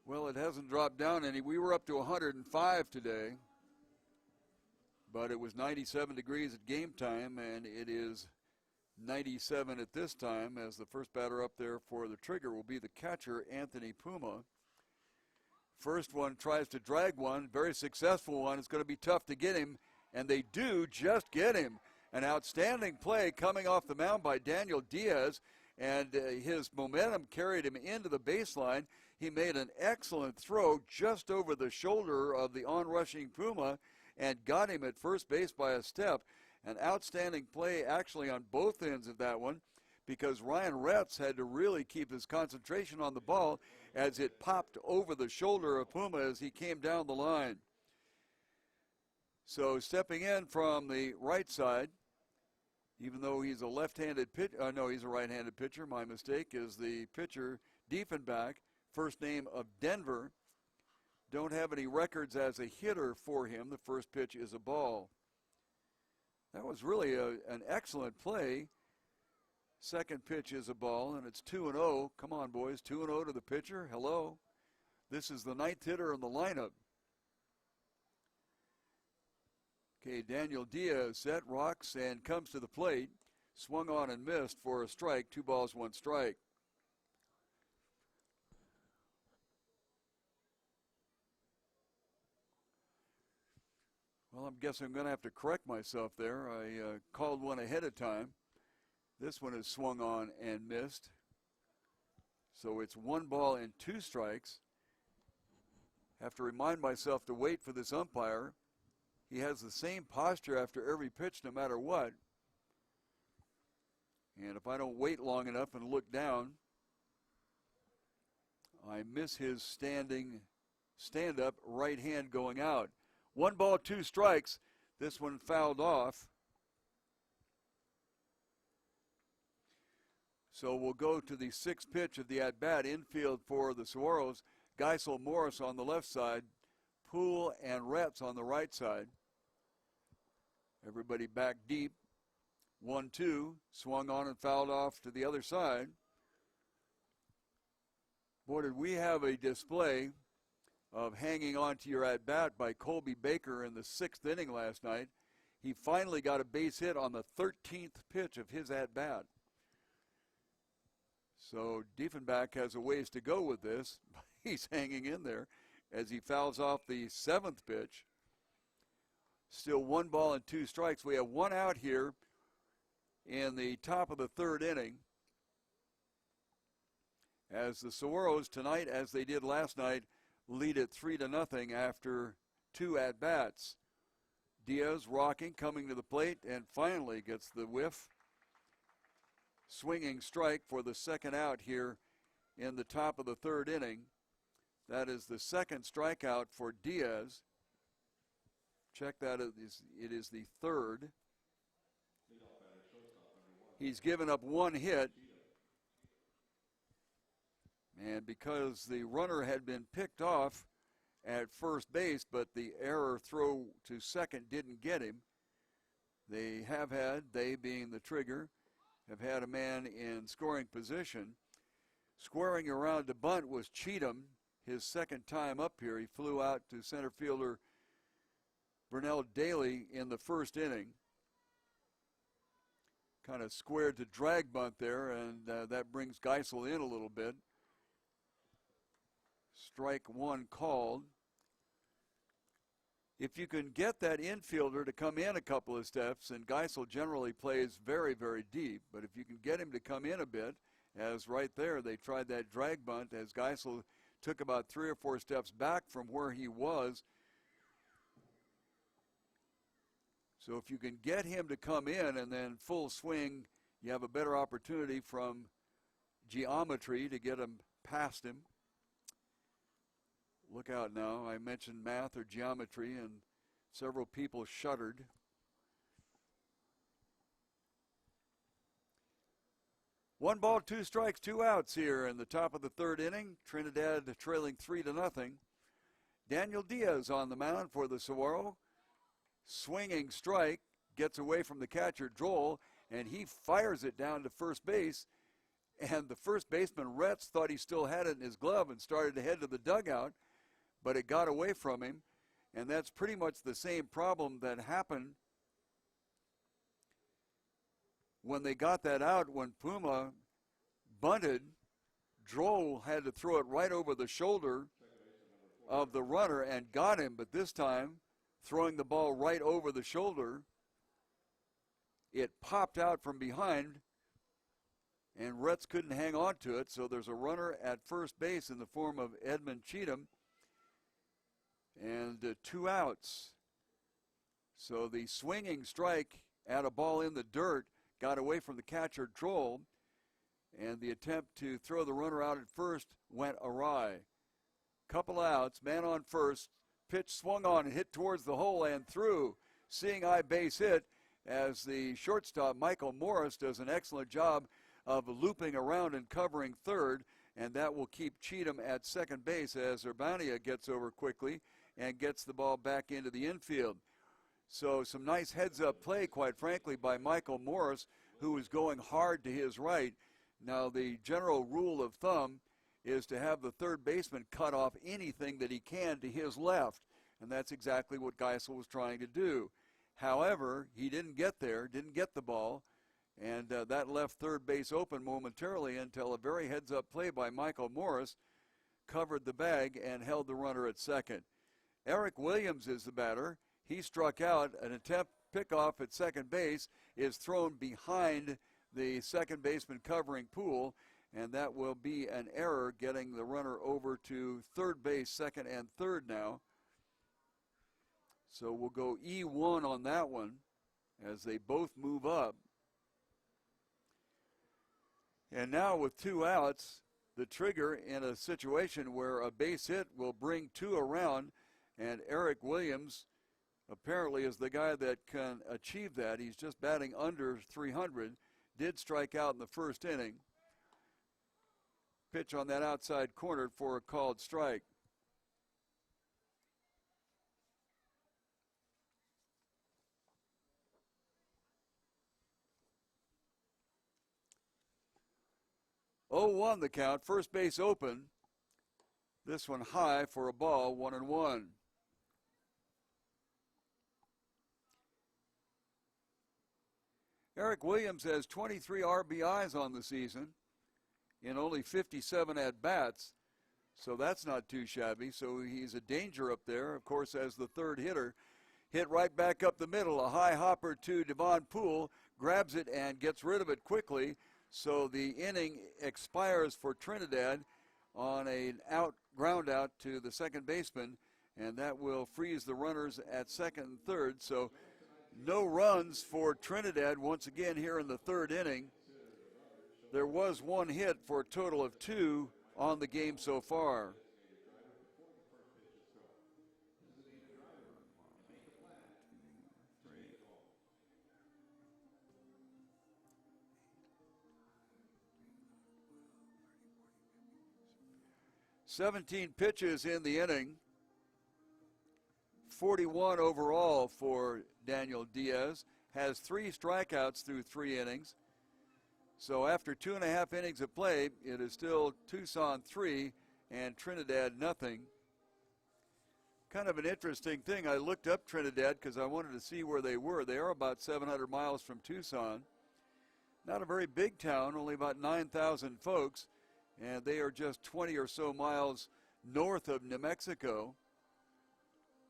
Well, it hasn't dropped down any. We were up to 105 today, but it was 97 degrees at game time, and it is 97 at this time, as the first batter up there for the trigger will be the catcher, Anthony Puma. First one tries to drag one, very successful one. It's going to be tough to get him, and they do just get him. An outstanding play coming off the mound by Daniel Diaz, and his momentum carried him into the baseline. He made an excellent throw just over the shoulder of the on-rushing Puma and got him at first base by a step. An outstanding play actually on both ends of that one, because Ryan Retz had to really keep his concentration on the ball as it popped over the shoulder of Puma as he came down the line. So stepping in from the right side, even though he's a left-handed pitcher, no, he's a right-handed pitcher, my mistake, is the pitcher, Diefenbach, first name of Denver. Don't have any records as a hitter for him. The first pitch is a ball. That was really an excellent play. Second pitch is a ball, and it's 2-0. Come on, boys, 2-0 to the pitcher. Hello. This is the ninth hitter in the lineup. Okay, Daniel Diaz set, rocks, and comes to the plate. Swung on and missed for a strike. 2 balls, 1 strike. Well, I'm guessing I'm going to have to correct myself there. I called one ahead of time. This one is swung on and missed. So it's 1 ball and 2 strikes. Have to remind myself to wait for this umpire. He has the same posture after every pitch no matter what. And if I don't wait long enough and look down, I miss his stand-up right hand going out. 1 ball, 2 strikes. This one fouled off. So we'll go to the 6th pitch of the at-bat. Infield for the Saguaros. Geisel, Morris on the left side. Poole and Retz on the right side. Everybody back deep. 1-2. Swung on and fouled off to the other side. Boy, did we have a display of hanging on to your at-bat by Colby Baker in the 6th inning last night. He finally got a base hit on the 13th pitch of his at-bat. So Diefenbach has a ways to go with this. He's hanging in there as he fouls off the 7th pitch. Still 1 ball and 2 strikes. We have 1 out here in the top of the 3rd inning. As the Saguaros tonight, as they did last night, lead it 3-0 after 2 at-bats. Diaz rocking, coming to the plate, and finally gets the whiff. Swinging strike for the 2nd out here in the top of the 3rd inning. That is the 2nd strikeout for Diaz. Check that, it is the 3rd. He's given up 1 hit. And because the runner had been picked off at first base, but the error throw to second didn't get him, they being the trigger, have had a man in scoring position. Squaring around to bunt was Cheatham, his 2nd time up here. He flew out to center fielder Burnell Daly in the 1st inning. Kind of squared to drag bunt there, and that brings Geisel in a little bit. Strike 1 called. If you can get that infielder to come in a couple of steps, and Geisel generally plays very, very deep, but if you can get him to come in a bit, as right there they tried that drag bunt as Geisel took about 3 or 4 steps back from where he was. So if you can get him to come in and then full swing, you have a better opportunity from geometry to get him past him. Look out now. I mentioned math or geometry, and several people shuddered. One ball, 2 strikes, 2 outs here in the top of the 3rd inning. Trinidad trailing 3-0. Daniel Diaz on the mound for the Saguaro. Swinging strike, gets away from the catcher, Droll, and he fires it down to first base. And the first baseman, Retz, thought he still had it in his glove and started to head to the dugout, but it got away from him. And that's pretty much the same problem that happened when they got that out. When Puma bunted, Droll had to throw it right over the shoulder of the runner and got him, but this time, throwing the ball right over the shoulder, it popped out from behind, and Retz couldn't hang on to it, so there's a runner at first base in the form of Edmund Cheatham, and 2 outs. So the swinging strike at a ball in the dirt got away from the catcher, Droll, and the attempt to throw the runner out at first went awry. Couple outs, man on first, pitch swung on and hit towards the hole and through. Seeing eye base hit as the shortstop, Michael Morris, does an excellent job of looping around and covering third, and that will keep Cheatham at second base as Urbania gets over quickly and gets the ball back into the infield. So some nice heads-up play, quite frankly, by Michael Morris, who was going hard to his right. Now, the general rule of thumb is to have the third baseman cut off anything that he can to his left, and that's exactly what Geisel was trying to do. However, he didn't get there, didn't get the ball, and that left third base open momentarily until a very heads-up play by Michael Morris covered the bag and held the runner at second. Eric Williams is the batter. He struck out. An attempt pickoff at second base is thrown behind the second baseman covering Poole, and that will be an error, getting the runner over to third base, second and third now. So we'll go E1 on that one as they both move up. And now with 2 outs, the trigger in a situation where a base hit will bring 2 around, and Eric Williams apparently is the guy that can achieve that. He's just batting under 300, did strike out in the first inning. Pitch on that outside corner for a called strike. Oh, 1 the count, first base open. This one high for a ball, 1-1. Eric Williams has 23 RBIs on the season in only 57 at-bats, so that's not too shabby. So he's a danger up there, of course, as the third hitter. Hit right back up the middle, a high hopper to Devon Poole, grabs it and gets rid of it quickly. So the inning expires for Trinidad on an ground out to the second baseman, and that will freeze the runners at second and third. So no runs for Trinidad once again here in the third inning. There was 1 hit for a total of 2 on the game so far. "17 pitches in the inning, 41 overall for Daniel Diaz, has 3 strikeouts through 3 innings. So after 2.5 innings of play, it is still Tucson 3 and Trinidad nothing. Kind of an interesting thing. I looked up Trinidad because I wanted to see where they were. They are about 700 miles from Tucson. Not a very big town, only about 9,000 folks, and they are just 20 or so miles north of New Mexico.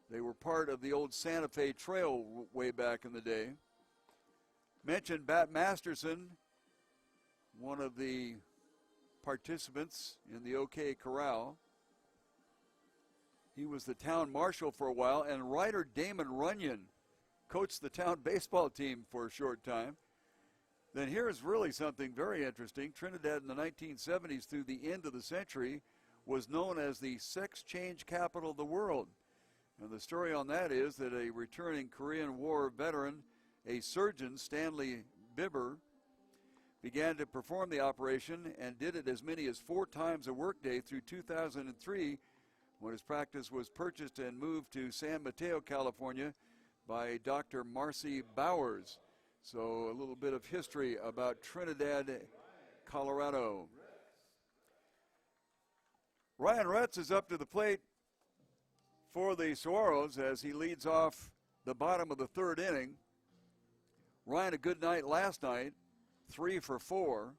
They were part of the old Santa Fe Trail way back in the day. Mentioned Bat Masterson, one of the participants in the OK Corral. He was the town marshal for a while, and writer Damon Runyon coached the town baseball team for a short time. Then here's really something very interesting. Trinidad in the 1970s through the end of the century was known as the sex change capital of the world. And the story on that is that a returning Korean War veteran, a surgeon, Stanley Bibber, began to perform the operation and did it as many as 4 times a workday through 2003, when his practice was purchased and moved to San Mateo, California by Dr. Marcy Bowers. So a little bit of history about Trinidad, Colorado. Ryan Retz is up to the plate for the Saguaros as he leads off the bottom of the third inning. Ryan, a good night last night, 3 for 4.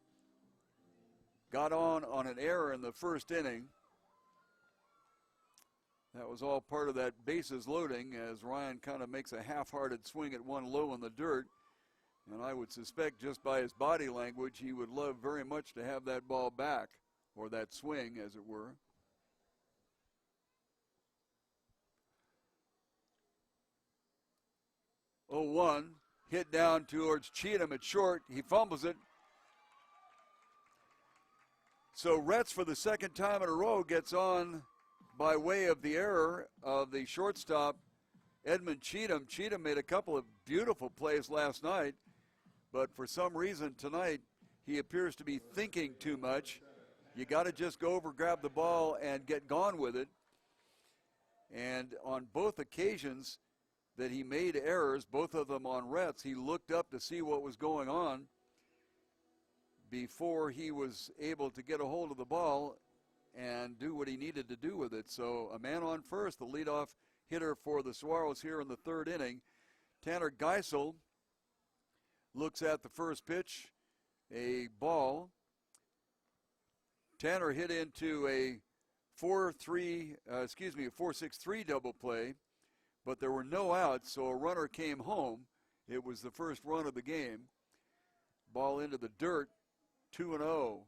Got on an error in the first inning. That was all part of that bases loading as Ryan kind of makes a half-hearted swing at one low in the dirt. And I would suspect just by his body language he would love very much to have that ball back, or that swing as it were. Oh, 1, hit down towards Cheatham at short. He fumbles it. So Retz, for the second time in a row, gets on by way of the error of the shortstop, Edmund Cheatham. Cheatham made a couple of beautiful plays last night, but for some reason tonight he appears to be thinking too much. You got to just go over, grab the ball, and get gone with it. And on both occasions, that he made errors, both of them on Retz. He looked up to see what was going on before he was able to get a hold of the ball and do what he needed to do with it. So a man on first, the leadoff hitter for the Saguaros here in the third inning. Tanner Geisel looks at the first pitch, a ball. Tanner hit into a 4-6-3 double play, but there were no outs, so a runner came home. It was the first run of the game. Ball into the dirt, 2-0.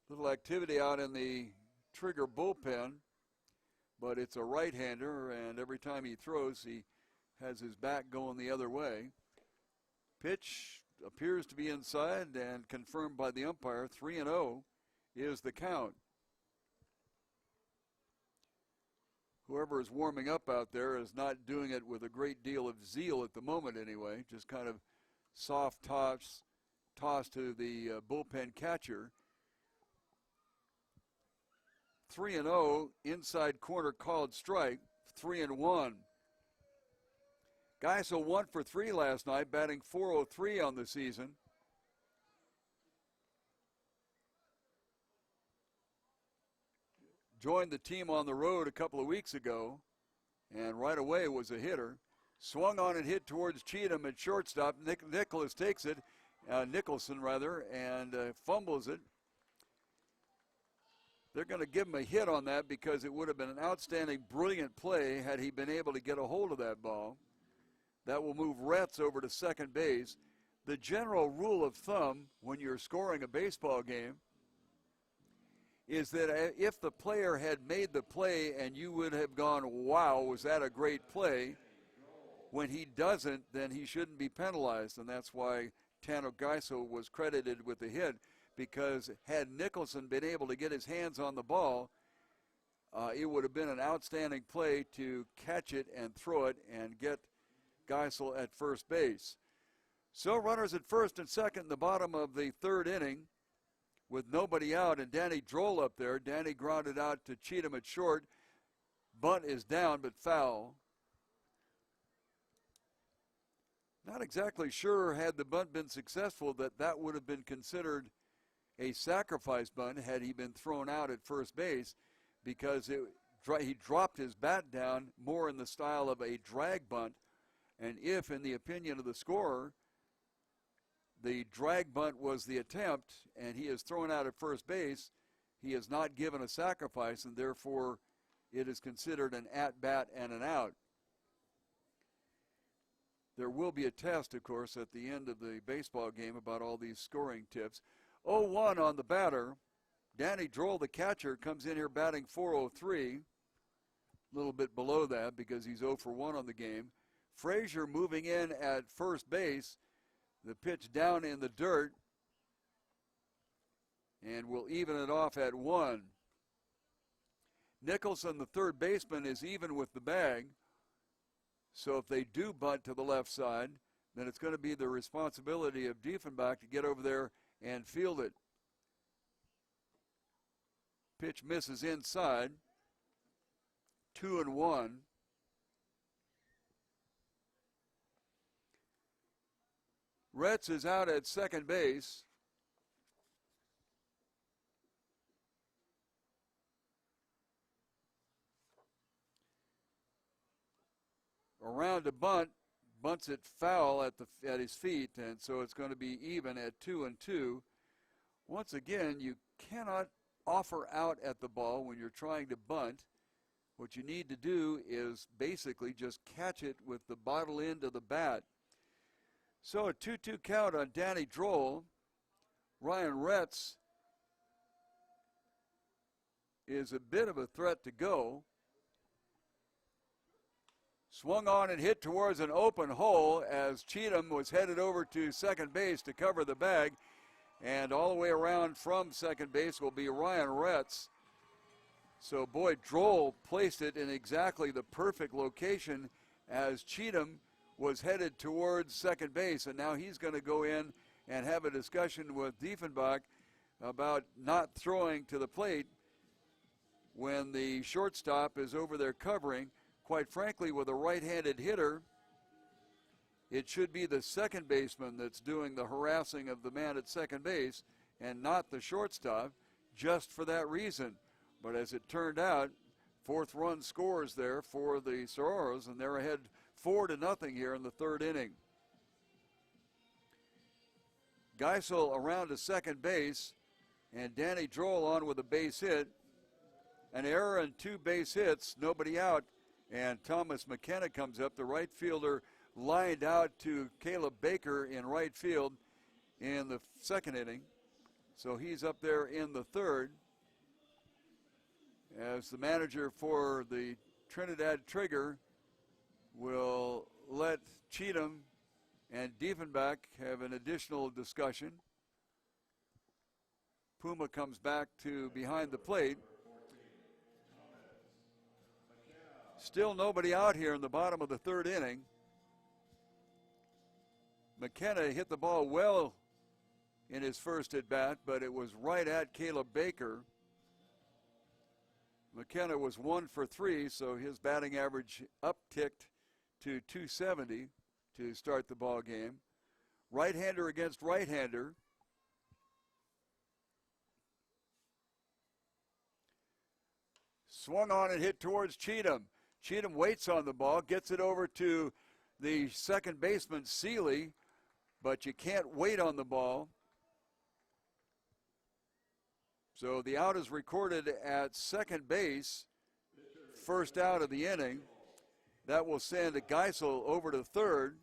Little activity out in the Trigger bullpen, but it's a right-hander, and every time he throws, he has his back going the other way. Pitch appears to be inside and confirmed by the umpire. 3-0 is the count. Whoever is warming up out there is not doing it with a great deal of zeal at the moment anyway, just kind of soft toss to the bullpen catcher. 3-0, inside corner called strike, 3-1. Geisel 1 for 3 last night, batting .403 on the season. Joined the team on the road a couple of weeks ago, and right away was a hitter. Swung on and hit towards Cheatham at shortstop. Nicholson takes it, and fumbles it. They're going to give him a hit on that because it would have been an outstanding, brilliant play had he been able to get a hold of that ball. That will move Retz over to second base. The general rule of thumb when you're scoring a baseball game is that if the player had made the play and you would have gone, wow, was that a great play, when he doesn't, then he shouldn't be penalized, and that's why Tanner Geisel was credited with the hit, because had Nicholson been able to get his hands on the ball, it would have been an outstanding play to catch it and throw it and get Geisel at first base. So runners at first and second in the bottom of the third inning with nobody out, and Danny Droll up there. Danny grounded out to Cheatham at short. Bunt is down, but foul. Not exactly sure, had the bunt been successful, that would have been considered a sacrifice bunt had he been thrown out at first base, because he dropped his bat down more in the style of a drag bunt. And if, in the opinion of the scorer, the drag bunt was the attempt and he is thrown out at first base, he is not given a sacrifice, and therefore it is considered an at-bat and an out. There will be a test, of course, at the end of the baseball game about all these scoring tips. 0-1 on the batter. Danny Droll, the catcher, comes in here batting .403. A little bit below that because he's 0 for 1 on the game. Frazier moving in at first base. The pitch down in the dirt. And we'll even it off at 1. Nicholson, the third baseman, is even with the bag. So if they do bunt to the left side, then it's going to be the responsibility of Diefenbach to get over there and field it. Pitch misses inside. 2-1. Retz is out at second base. Around to bunt, bunts it foul at his feet, and so it's going to be even at 2-2. Once again, you cannot offer out at the ball when you're trying to bunt. What you need to do is basically just catch it with the bottle end of the bat. So a 2-2 count on Danny Droll. Ryan Retz is a bit of a threat to go. Swung on and hit towards an open hole as Cheatham was headed over to second base to cover the bag. And all the way around from second base will be Ryan Retz. So, boy, Droll placed it in exactly the perfect location as Cheatham was headed towards second base. And now he's going to go in and have a discussion with Diefenbach about not throwing to the plate when the shortstop is over there covering. Quite frankly, with a right-handed hitter, it should be the second baseman that's doing the harassing of the man at second base and not the shortstop, just for that reason. But as it turned out, fourth run scores there for the Saguaros, and they're ahead 4-0 here in the third inning. Geisel around to second base, and Danny Droll on with a base hit. An error and 2 base hits, nobody out, and Thomas McKenna comes up, the right fielder lined out to Caleb Baker in right field in the second inning. So he's up there in the third as the manager for the Trinidad Trigger will let Cheatham and Diefenbach have an additional discussion. Puma comes back to behind the plate. Still nobody out here in the bottom of the third inning. McKenna hit the ball well in his first at bat, but it was right at Caleb Baker. McKenna was 1 for 3, so his batting average upticked to 270 to start the ball game. Right-hander against right-hander. Swung on and hit towards Cheatham. Cheatham waits on the ball, gets it over to the second baseman, Seeley, but you can't wait on the ball. So the out is recorded at second base, first out of the inning. That will send Geisel over to third,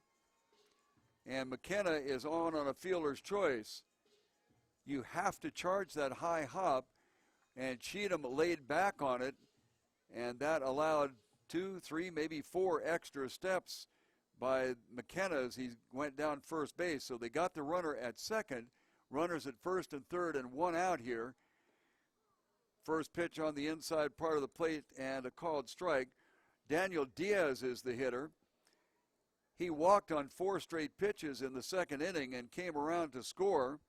and McKenna is on a fielder's choice. You have to charge that high hop, and Cheatham laid back on it, and that allowed 2, 3, maybe 4 extra steps by McKenna as he went down first base. So they got the runner at second, runners at first and third, and 1 out here. First pitch on the inside part of the plate and a called strike. Daniel Diaz is the hitter. He walked on 4 straight pitches in the second inning and came around to score.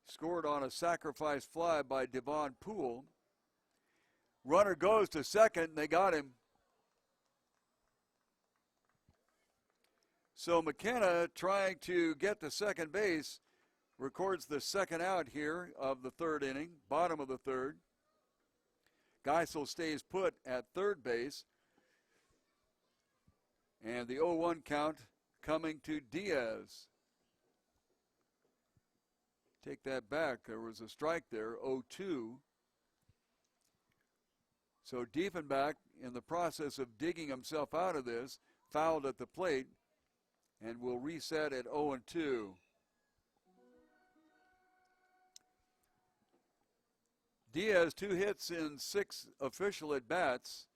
Scored on a sacrifice fly by Devon Poole. Runner goes to second, and they got him. So McKenna, trying to get to second base, records the second out here of the third inning, bottom of the third. Geisel stays put at third base. And the 0-1 count coming to Diaz. Take that back. There was a strike there, 0-2. So Diefenbach, in the process of digging himself out of this, fouled at the plate and will reset at 0-2. Diaz, 2 hits in 6 official at-bats.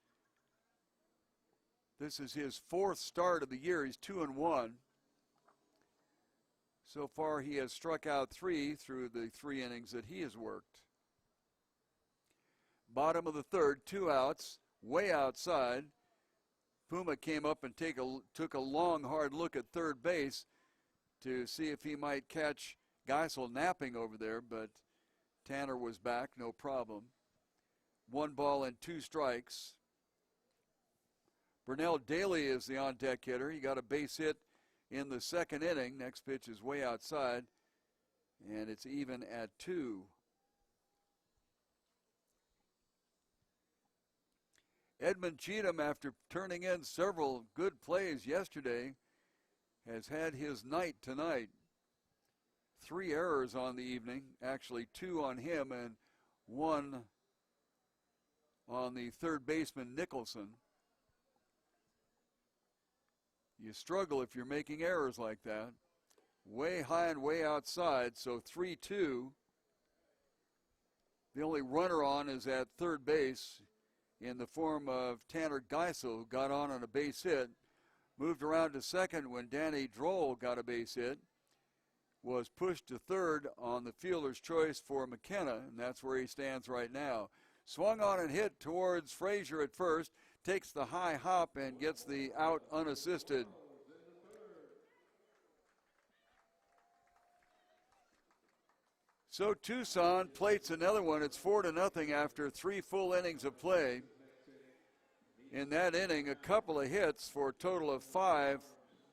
This is his 4th start of the year. He's 2-1. So far, he has struck out 3 through the 3 innings that he has worked. Bottom of the third, 2 outs, way outside. Puma came up and took a long, hard look at third base to see if he might catch Geisel napping over there, but Tanner was back, no problem. 1 ball and 2 strikes. Burnell Daly is the on-deck hitter. He got a base hit in the second inning. Next pitch is way outside, and it's even at 2. Edmund Cheatham, after turning in several good plays yesterday, has had his night tonight. 3 errors on the evening, actually 2 on him and 1 on the third baseman Nicholson. You struggle if you're making errors like that. Way high and way outside, so 3-2. The only runner on is at third base in the form of Tanner Geisel, who got on a base hit. Moved around to second when Danny Droll got a base hit. Was pushed to third on the fielder's choice for McKenna, and that's where he stands right now. Swung on and hit towards Frazier at first, takes the high hop and gets the out unassisted. So Tucson plates another one. It's 4-0 after 3 full innings of play. In that inning, a couple of hits for a total of 5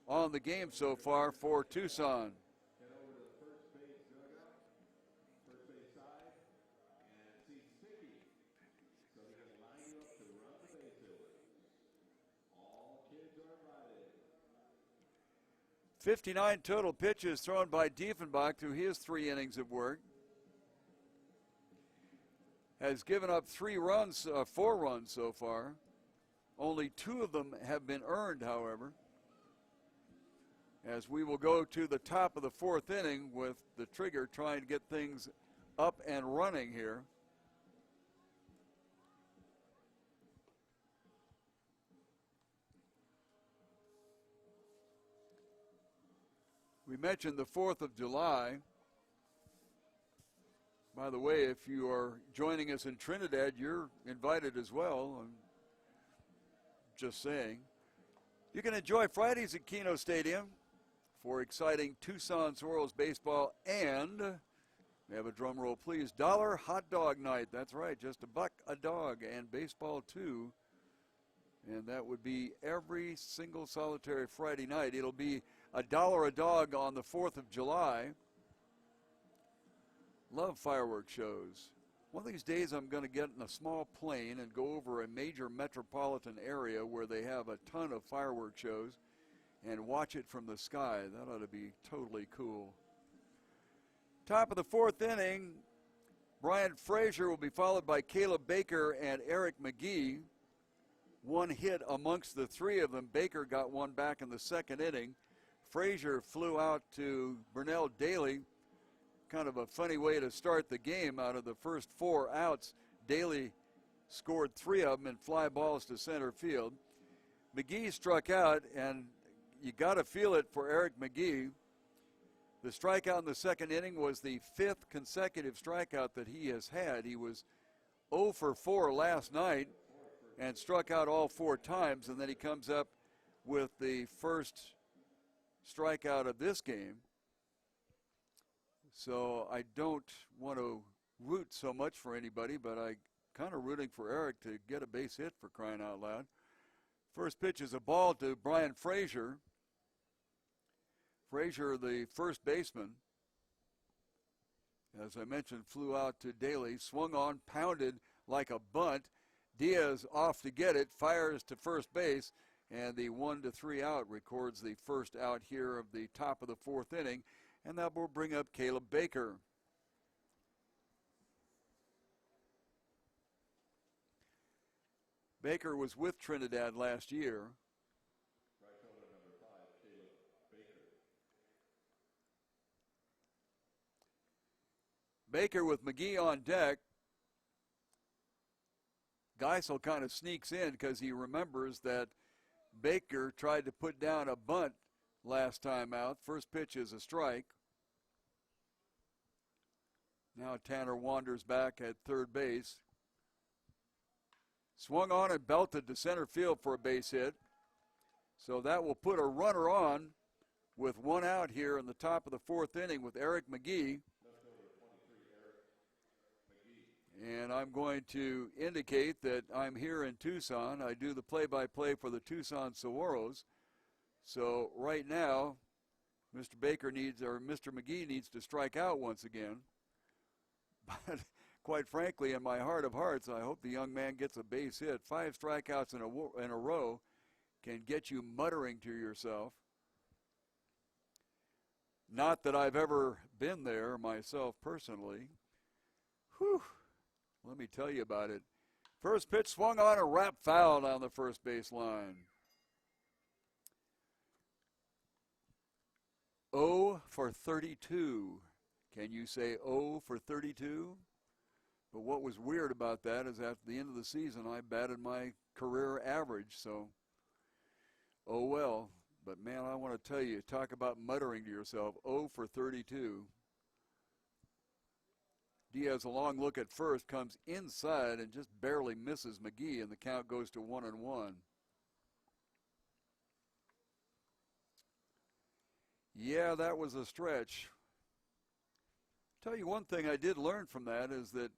on the game so far for Tucson. And see Sticky, so he can line you up to run the bases. All kids are invited. 59 total pitches thrown by Diefenbach through his 3 innings of work. Has given up 4 runs so far. Only 2 of them have been earned, however. As we will go to the top of the 4th inning with the trigger trying to get things up and running here. We mentioned the 4th of July. By the way, if you are joining us in Trinidad, you're invited as well. I'm just saying. You can enjoy Fridays at Kino Stadium for exciting Tucson Saguaros baseball, and we have a drum roll, please. $1 hot dog night. That's right, just $1 a dog, and baseball too. And that would be every single solitary Friday night. It'll be $1 a dog on the 4th of July. Love fireworks shows. One of these days I'm going to get in a small plane and go over a major metropolitan area where they have a ton of fireworks shows and watch it from the sky. That ought to be totally cool. Top of the 4th inning, Brian Frazier will be followed by Caleb Baker and Eric McGee. 1 hit amongst the 3 of them. Baker got 1 back in the 2nd inning. Frazier flew out to Burnell Daly. Kind of a funny way to start the game. Out of the first 4 outs, Daly scored 3 of them in fly balls to center field. McGee struck out, and you got to feel it for Eric McGee. The strikeout in the 2nd inning was the 5th consecutive strikeout that he has had. He was 0 for 4 last night and struck out all 4 times, and then he comes up with the first strikeout of this game. So I don't want to root so much for anybody, but I kind of rooting for Eric to get a base hit, for crying out loud. First pitch is a ball to Brian Frazier. Frazier, the first baseman, as I mentioned, flew out to Daly, swung on, pounded like a bunt. Diaz off to get it, fires to first base, and the 1-3 out records the first out here of the top of the 4th inning, and that will bring up Caleb Baker. Baker was with Trinidad last year. Right fielder number 5, Caleb Baker. Baker with McGee on deck. Geisel kind of sneaks in because he remembers that Baker tried to put down a bunt last time out. First pitch is a strike. Now Tanner wanders back at third base. Swung on and belted to center field for a base hit. So that will put a runner on with 1 out here in the top of the 4th inning with Eric McGee. And I'm going to indicate that I'm here in Tucson. I do the play-by-play for the Tucson Saguaros. So right now, Mr. McGee needs to strike out once again. But quite frankly, in my heart of hearts, I hope the young man gets a base hit. 5 strikeouts in a row can get you muttering to yourself. Not that I've ever been there myself personally. Whew. Let me tell you about it. First pitch swung on, a wrap foul down the first base line. 0 for 32. Can you say 0 for 32? But what was weird about that is after the end of the season, I batted my career average. So, oh well. But man, I want to tell you, talk about muttering to yourself. 0 for 32. Diaz, a long look at first, comes inside and just barely misses McGee, and the count goes to 1-1. Yeah, that was a stretch. Tell you one thing I did learn from that is that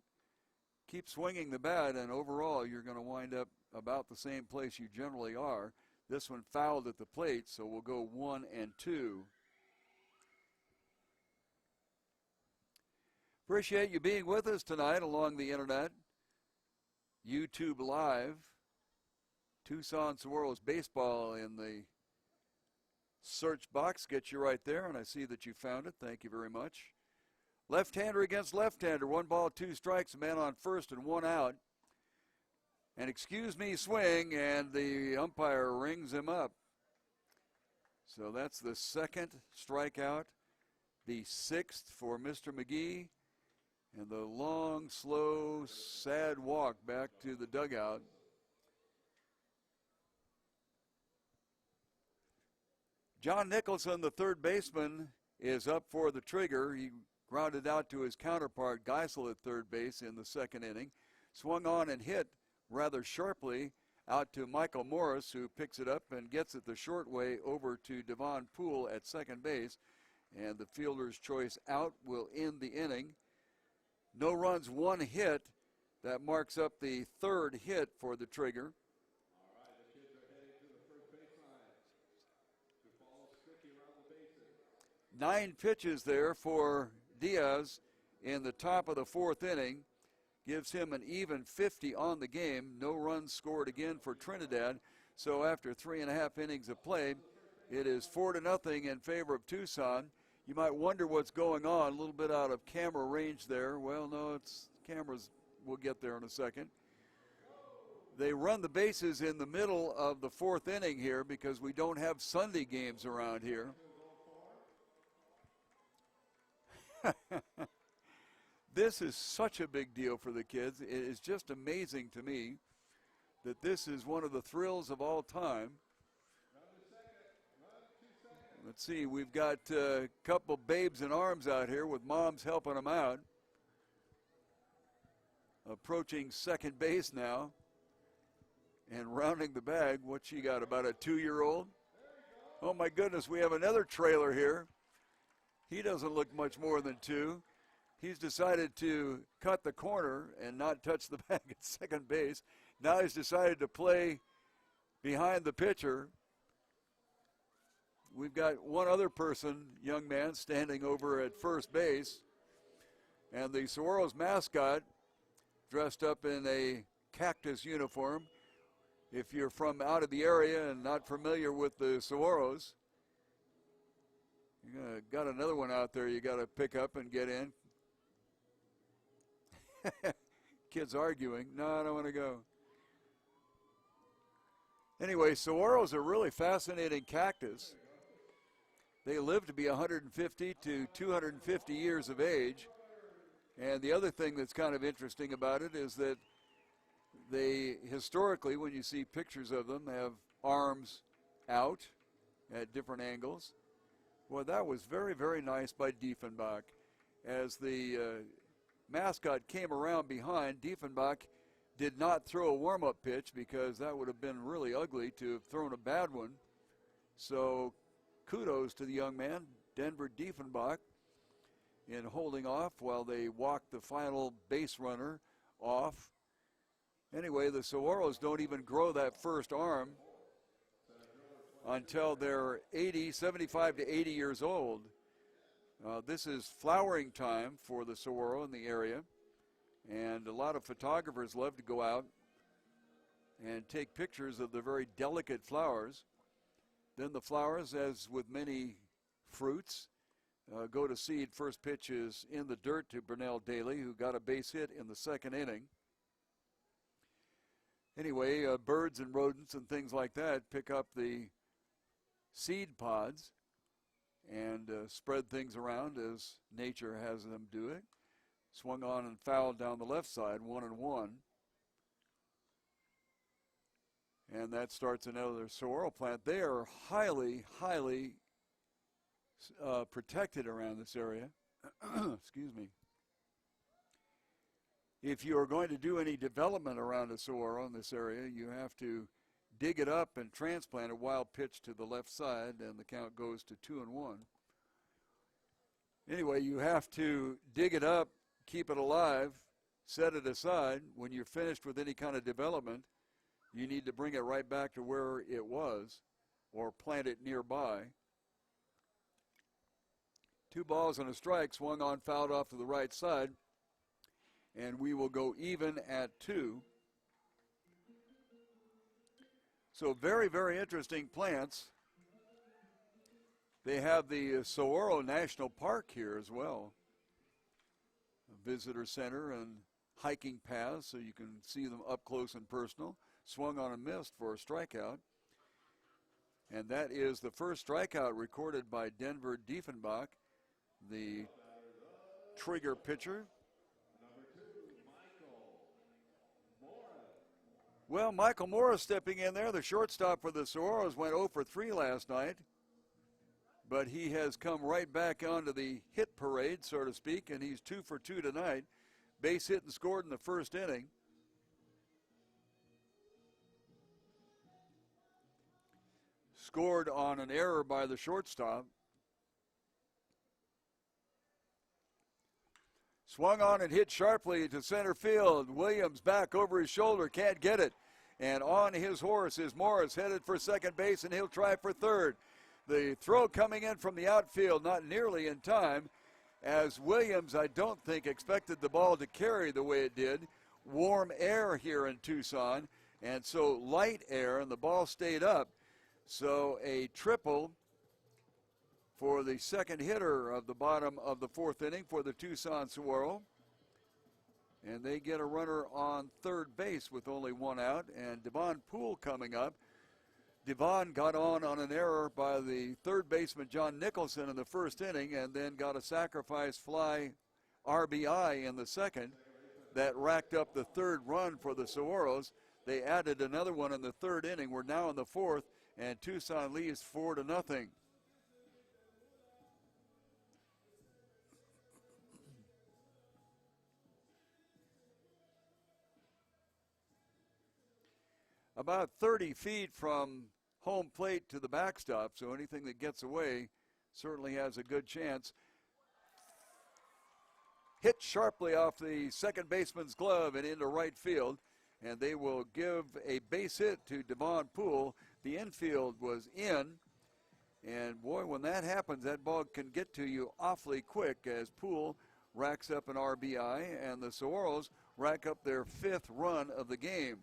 keep swinging the bat, and overall you're going to wind up about the same place you generally are. This one fouled at the plate, so we'll go 1-2. Appreciate you being with us tonight along the internet, YouTube Live. Tucson Saguaros baseball in the search box gets you right there, and I see that you found it. Thank you very much. Left-hander against left-hander. 1 ball, 2 strikes, a man on first and 1 out. And excuse me swing, and the umpire rings him up. So that's the second strikeout, the 6th for Mr. McGee, and the long, slow, sad walk back to the dugout. John Nicholson, the third baseman, is up for the trigger. He grounded out to his counterpart, Geisel, at third base in the second inning. Swung on and hit rather sharply out to Michael Morris, who picks it up and gets it the short way over to Devon Poole at second base. And the fielder's choice out will end the inning. No runs, 1 hit. That marks up the third hit for the trigger. 9 pitches there for Diaz in the top of the 4th inning. Gives him an even 50 on the game. No runs scored again for Trinidad. So after 3.5 innings of play, it is 4-0 in favor of Tucson. You might wonder what's going on. A little bit out of camera range there. Well, no, it's cameras. We'll get there in a second. They run the bases in the middle of the 4th inning here because we don't have Sunday games around here. This is such a big deal for the kids. It is just amazing to me that this is one of the thrills of all time. Let's see, we've got a couple babes in arms out here with moms helping them out. Approaching second base now and rounding the bag. What she got, about a 2-year-old? Oh my goodness, we have another trailer here. He doesn't look much more than 2. He's decided to cut the corner and not touch the bag at second base. Now he's decided to play behind the pitcher. We've got one other person, young man, standing over at first base. And the Saguaros mascot, dressed up in a cactus uniform. If you're from out of the area and not familiar with the Saguaros, you got another one out there you got to pick up and get in. Kids arguing. No, I don't want to go. Anyway, Saguaros are really fascinating cactus. They live to be 150 to 250 years of age. And the other thing that's kind of interesting about it is that they historically, when you see pictures of them, have arms out at different angles. Well, that was very, very nice by Diefenbach. As the mascot came around behind, Diefenbach did not throw a warm-up pitch because that would have been really ugly to have thrown a bad one. So kudos to the young man, Denver Diefenbach, in holding off while they walked the final base runner off. Anyway, the Saguaros don't even grow that first arm until they're 75 to 80 years old. This is flowering time for the saguaro in the area, and a lot of photographers love to go out and take pictures of the very delicate flowers. Then the flowers, as with many fruits, go to seed. First pitch is in the dirt to Burnell Daly, who got a base hit in the second inning. Anyway, birds and rodents and things like that pick up the seed pods and spread things around as nature has them do it. Swung on and fouled down the left side, 1-1. And that starts another saguaro plant. They are highly, highly protected around this area. Excuse me. If you are going to do any development around a saguaro in this area, you have to dig it up and transplant a wild pitch to the left side, and the count goes to 2-1. Anyway, you have to dig it up, keep it alive, set it aside. When you're finished with any kind of development, you need to bring it right back to where it was or plant it nearby. 2 balls and a strike, swung on, fouled off to the right side, and we will go even at 2. So very, very interesting plants. They have the Saguaro National Park here as well. A visitor center and hiking paths so you can see them up close and personal. Swung on and missed for a strikeout. And that is the first strikeout recorded by Denver Diefenbach, the trigger pitcher. Well, Michael Morris stepping in there. The shortstop for the Saguaros went 0 for 3 last night. But he has come right back onto the hit parade, so to speak, and he's 2 for 2 tonight. Base hit and scored in the first inning. Scored on an error by the shortstop. Swung on and hit sharply to center field. Williams back over his shoulder, can't get it. And on his horse is Morris, headed for second base, and he'll try for third. The throw coming in from the outfield, not nearly in time, as Williams, I don't think, expected the ball to carry the way it did. Warm air here in Tucson, and so light air, and the ball stayed up. So a triple for the second hitter of the bottom of the 4th inning for the Tucson Saguaro. And they get a runner on third base with only 1 out, and Devon Poole coming up. Devon got on an error by the third baseman John Nicholson in the first inning and then got a sacrifice fly RBI in the second. That racked up the third run for the Saguaros. They added another one in the third inning. We're now in the 4th, and Tucson leads 4-0. About 30 feet from home plate to the backstop, so anything that gets away certainly has a good chance. Hit sharply off the second baseman's glove and into right field, and they will give a base hit to Devon Poole. The infield was in, and boy, when that happens, that ball can get to you awfully quick as Poole racks up an RBI, and the Saguaros rack up their 5th run of the game.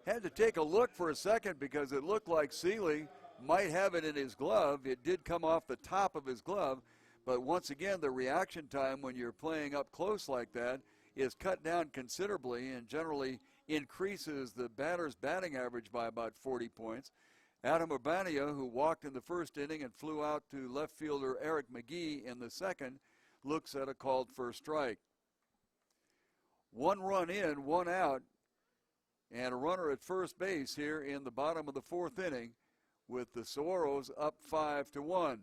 Had to take a look for a second because it looked like Seeley might have it in his glove. It did come off the top of his glove, but once again, the reaction time when you're playing up close like that is cut down considerably and generally increases the batter's batting average by about 40 points. Adam Urbania, who walked in the first inning and flew out to left fielder Eric McGee in the second, looks at a called first strike. 1 run in, 1 out, and a runner at first base here in the bottom of the 4th inning with the Saguaros up 5-1.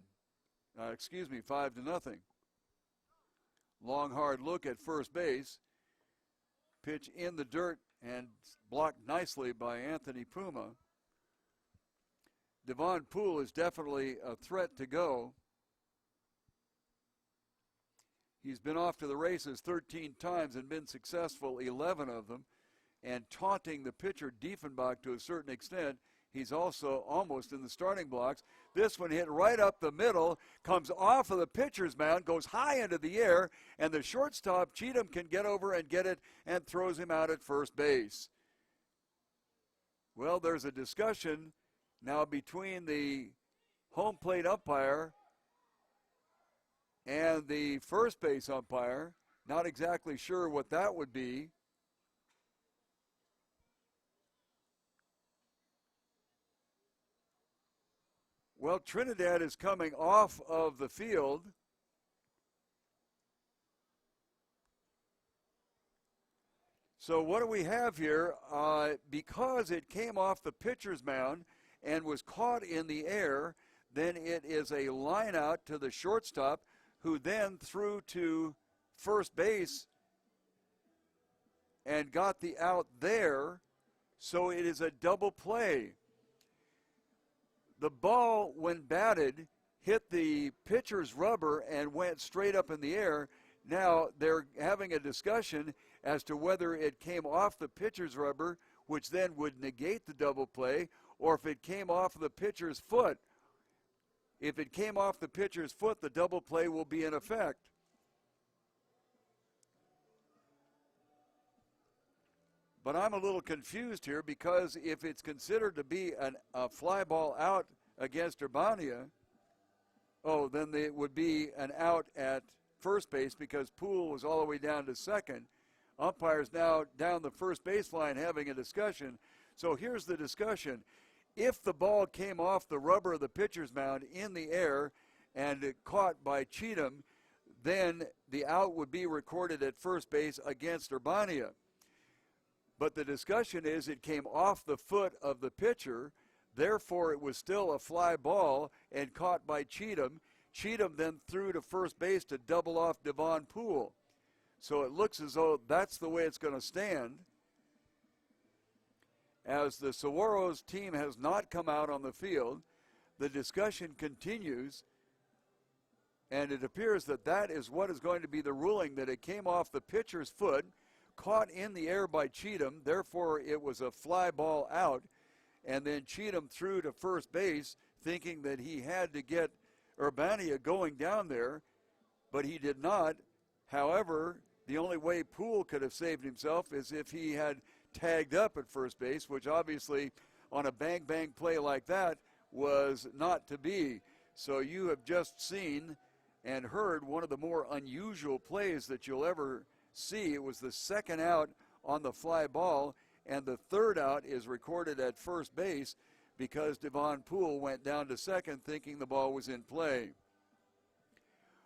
5-0. Long hard look at first base. Pitch in the dirt and blocked nicely by Anthony Puma. Devon Poole is definitely a threat to go. He's been off to the races 13 times and been successful 11 of them. And taunting the pitcher Diefenbach to a certain extent. He's also almost in the starting blocks. This one hit right up the middle, comes off of the pitcher's mound, goes high into the air, and the shortstop, Cheatham, can get over and get it and throws him out at first base. Well, there's a discussion now between the home plate umpire and the first base umpire. Not exactly sure what that would be. Well, Trinidad is coming off of the field. So what do we have here? Because it came off the pitcher's mound and was caught in the air, then it is a line out to the shortstop, who then threw to first base and got the out there. So it is a double play. The ball, when batted, hit the pitcher's rubber and went straight up in the air. Now they're having a discussion as to whether it came off the pitcher's rubber, which then would negate the double play, or if it came off the pitcher's foot. If it came off the pitcher's foot, the double play will be in effect. But I'm a little confused here, because if it's considered to be a fly ball out against Urbania, then it would be an out at first base, because Poole was all the way down to second. Umpires now down the first baseline having a discussion. So here's the discussion. If the ball came off the rubber of the pitcher's mound in the air and caught by Cheatham, then the out would be recorded at first base against Urbania. But the discussion is it came off the foot of the pitcher, therefore it was still a fly ball and caught by Cheatham. Cheatham then threw to first base to double off Devon Poole. So it looks as though that's the way it's going to stand, as the Saguaros team has not come out on the field. The discussion continues, and it appears that that is what is going to be the ruling, that it came off the pitcher's foot, caught in the air by Cheatham, therefore it was a fly ball out, and then Cheatham threw to first base thinking that he had to get Urbania going down there, but he did not. However, the only way Poole could have saved himself is if he had tagged up at first base, which obviously on a bang-bang play like that was not to be. So you have just seen and heard one of the more unusual plays that you'll ever see. It was the second out on the fly ball, and the third out is recorded at first base because Devon Poole went down to second thinking the ball was in play.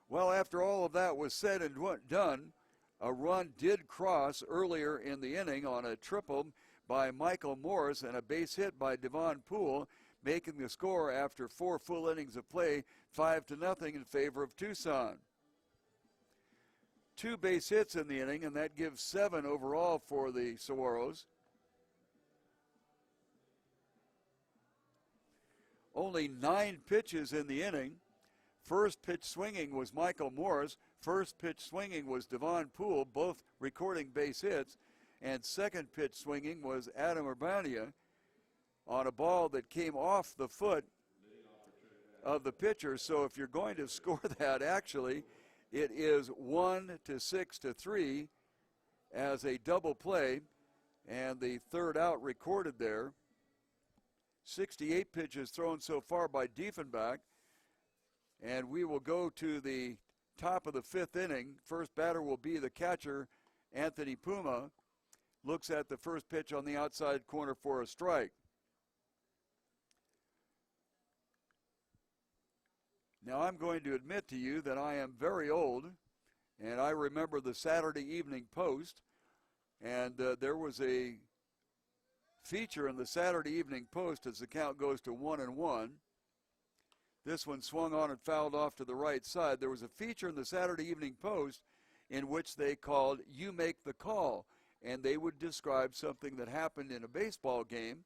Well, after all of that was said and done, a run did cross earlier in the inning on a triple by Michael Morris and a base hit by Devon Poole, making the score after 4 full innings of play 5-0 in favor of Tucson. 2 base hits in the inning, and that gives 7 overall for the Saguaros. Only 9 pitches in the inning. First pitch swinging was Michael Morris. First pitch swinging was Devon Poole, both recording base hits. And second pitch swinging was Adam Urbania on a ball that came off the foot of the pitcher. So if you're going to score that, actually, it is 1-6-3 as a double play, and the third out recorded there. 68 pitches thrown so far by Diefenbach, and we will go to the top of the 5th inning. First batter will be the catcher, Anthony Puma. Looks at the first pitch on the outside corner for a strike. Now I'm going to admit to you that I am very old, and I remember the Saturday Evening Post, and there was a feature in the Saturday Evening Post as the count goes to 1-1. This one swung on and fouled off to the right side. There was a feature in the Saturday Evening Post in which they called "You Make the Call," and they would describe something that happened in a baseball game,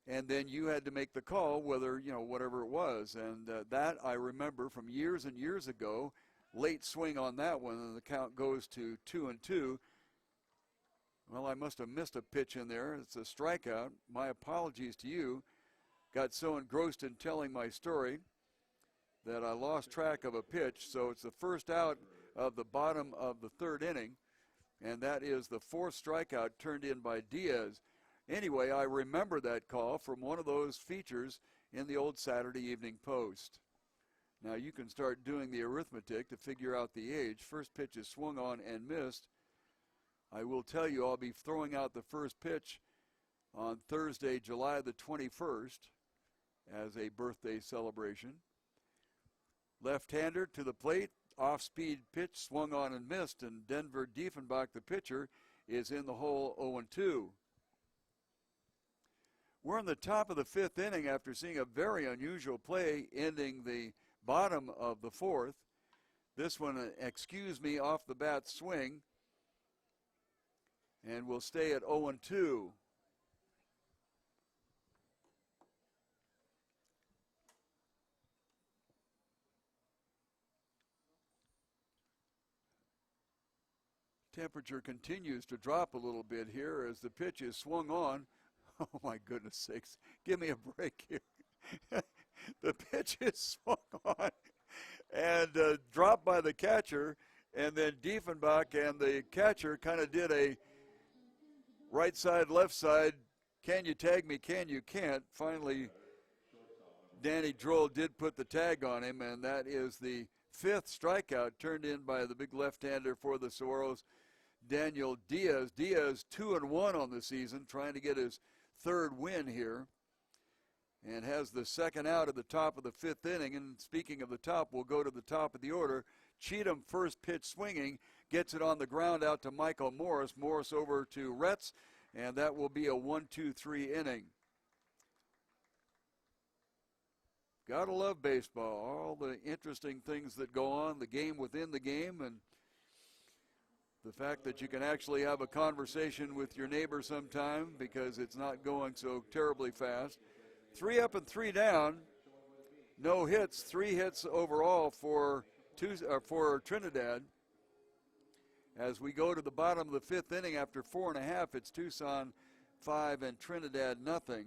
and then you had to make the call, whether, whatever it was. And that I remember from years and years ago. Late swing on that one, and the count goes to 2-2. Well, I must have missed a pitch in there. It's a strikeout. My apologies to you. Got so engrossed in telling my story that I lost track of a pitch. So it's the first out of the bottom of the 3rd inning, and that is the 4th strikeout turned in by Diaz. Anyway, I remember that call from one of those features in the old Saturday Evening Post. Now you can start doing the arithmetic to figure out the age. First pitch is swung on and missed. I will tell you I'll be throwing out the first pitch on Thursday, July the 21st, as a birthday celebration. Left-hander to the plate, off-speed pitch swung on and missed, and Denver Diefenbach, the pitcher, is in the hole 0-2. We're in the top of the 5th inning after seeing a very unusual play ending the bottom of the 4th. This one, excuse me, off the bat swing, and we'll stay at 0-2. Temperature continues to drop a little bit here as the pitch is swung on. Oh, my goodness sakes. Give me a break here. The pitch is swung on and dropped by the catcher, and then Diefenbach and the catcher kind of did a right side, left side, can you tag me, can you can't. Finally, Danny Droll did put the tag on him, and that is the 5th strikeout turned in by the big left-hander for the Saguaros, Daniel Diaz. Diaz 2-1 on the season, trying to get his 3rd win here, and has the 2nd out at the top of the 5th inning. And speaking of the top, we'll go to the top of the order. Cheatham, first pitch swinging, gets it on the ground out to Michael Morris. Morris over to Retz, and that will be a 1-2-3 inning. Gotta love baseball, all the interesting things that go on, the game within the game, and the fact that you can actually have a conversation with your neighbor sometime because it's not going so terribly fast. 3 up and 3 down, no hits, 3 hits overall for Trinidad. As we go to the bottom of the 5th inning after 4.5, it's Tucson 5 and Trinidad nothing.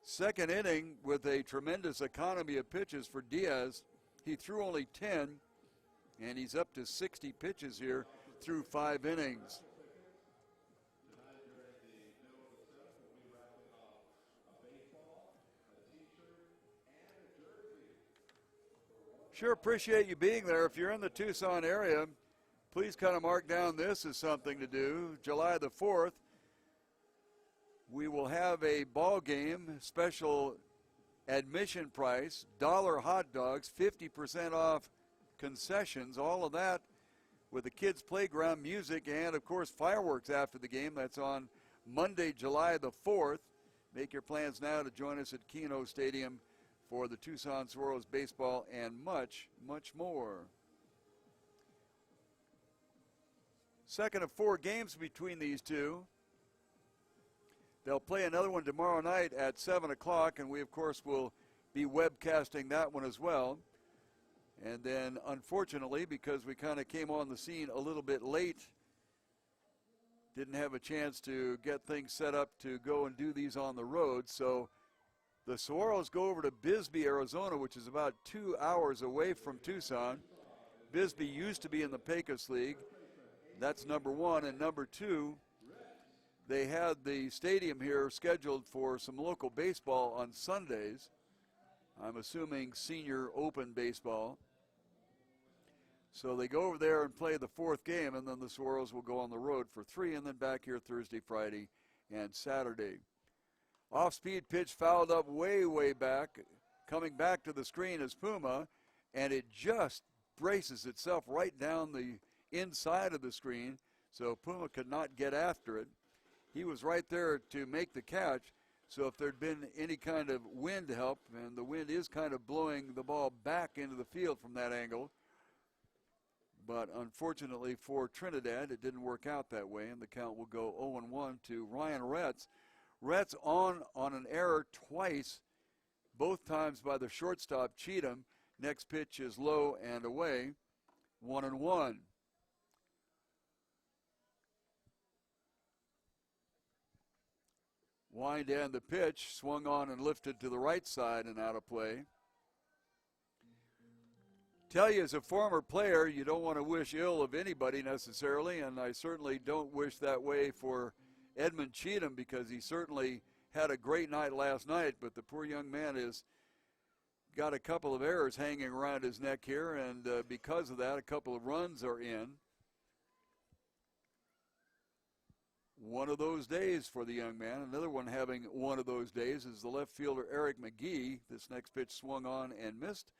Second inning with a tremendous economy of pitches for Diaz. He threw only 10, and he's up to 60 pitches here through 5 innings. Sure appreciate you being there. If you're in the Tucson area, please kind of mark down this as something to do. July the 4th, we will have a ball game, special admission price, $1 hot dogs, 50% off concessions, all of that with the kids' playground, music, and, of course, fireworks after the game. That's on Monday, July the 4th. Make your plans now to join us at Kino Stadium for the Tucson Saguaros baseball and much, much more. Second of 4 games between these two. They'll play another one tomorrow night at 7 o'clock, and we, of course, will be webcasting that one as well. And then, unfortunately, because we kind of came on the scene a little bit late, didn't have a chance to get things set up to go and do these on the road. So the Saguaros go over to Bisbee, Arizona, which is about 2 hours away from Tucson. Bisbee used to be in the Pecos League. That's number 1. And number 2, they had the stadium here scheduled for some local baseball on Sundays. I'm assuming senior open baseball. So they go over there and play the 4th game, and then the Saguaros will go on the road for 3, and then back here Thursday, Friday, and Saturday. Off-speed pitch fouled up way, way back. Coming back to the screen is Puma, and it just braces itself right down the inside of the screen, so Puma could not get after it. He was right there to make the catch, so if there'd been any kind of wind help, and the wind is kind of blowing the ball back into the field from that angle, but unfortunately for Trinidad, it didn't work out that way, and the count will go 0-1 to Ryan Retz. Retz on an error twice, both times by the shortstop Cheatham. Next pitch is low and away, 1-1. Wind and the pitch, swung on and lifted to the right side and out of play. Tell you, as a former player, you don't want to wish ill of anybody necessarily, and I certainly don't wish that way for Edmund Cheatham, because he certainly had a great night last night, but the poor young man has got a couple of errors hanging around his neck here, and because of that, a couple of runs are in. One of those days for the young man. Another one having one of those days is the left fielder Eric McGee. This next pitch swung on and missed,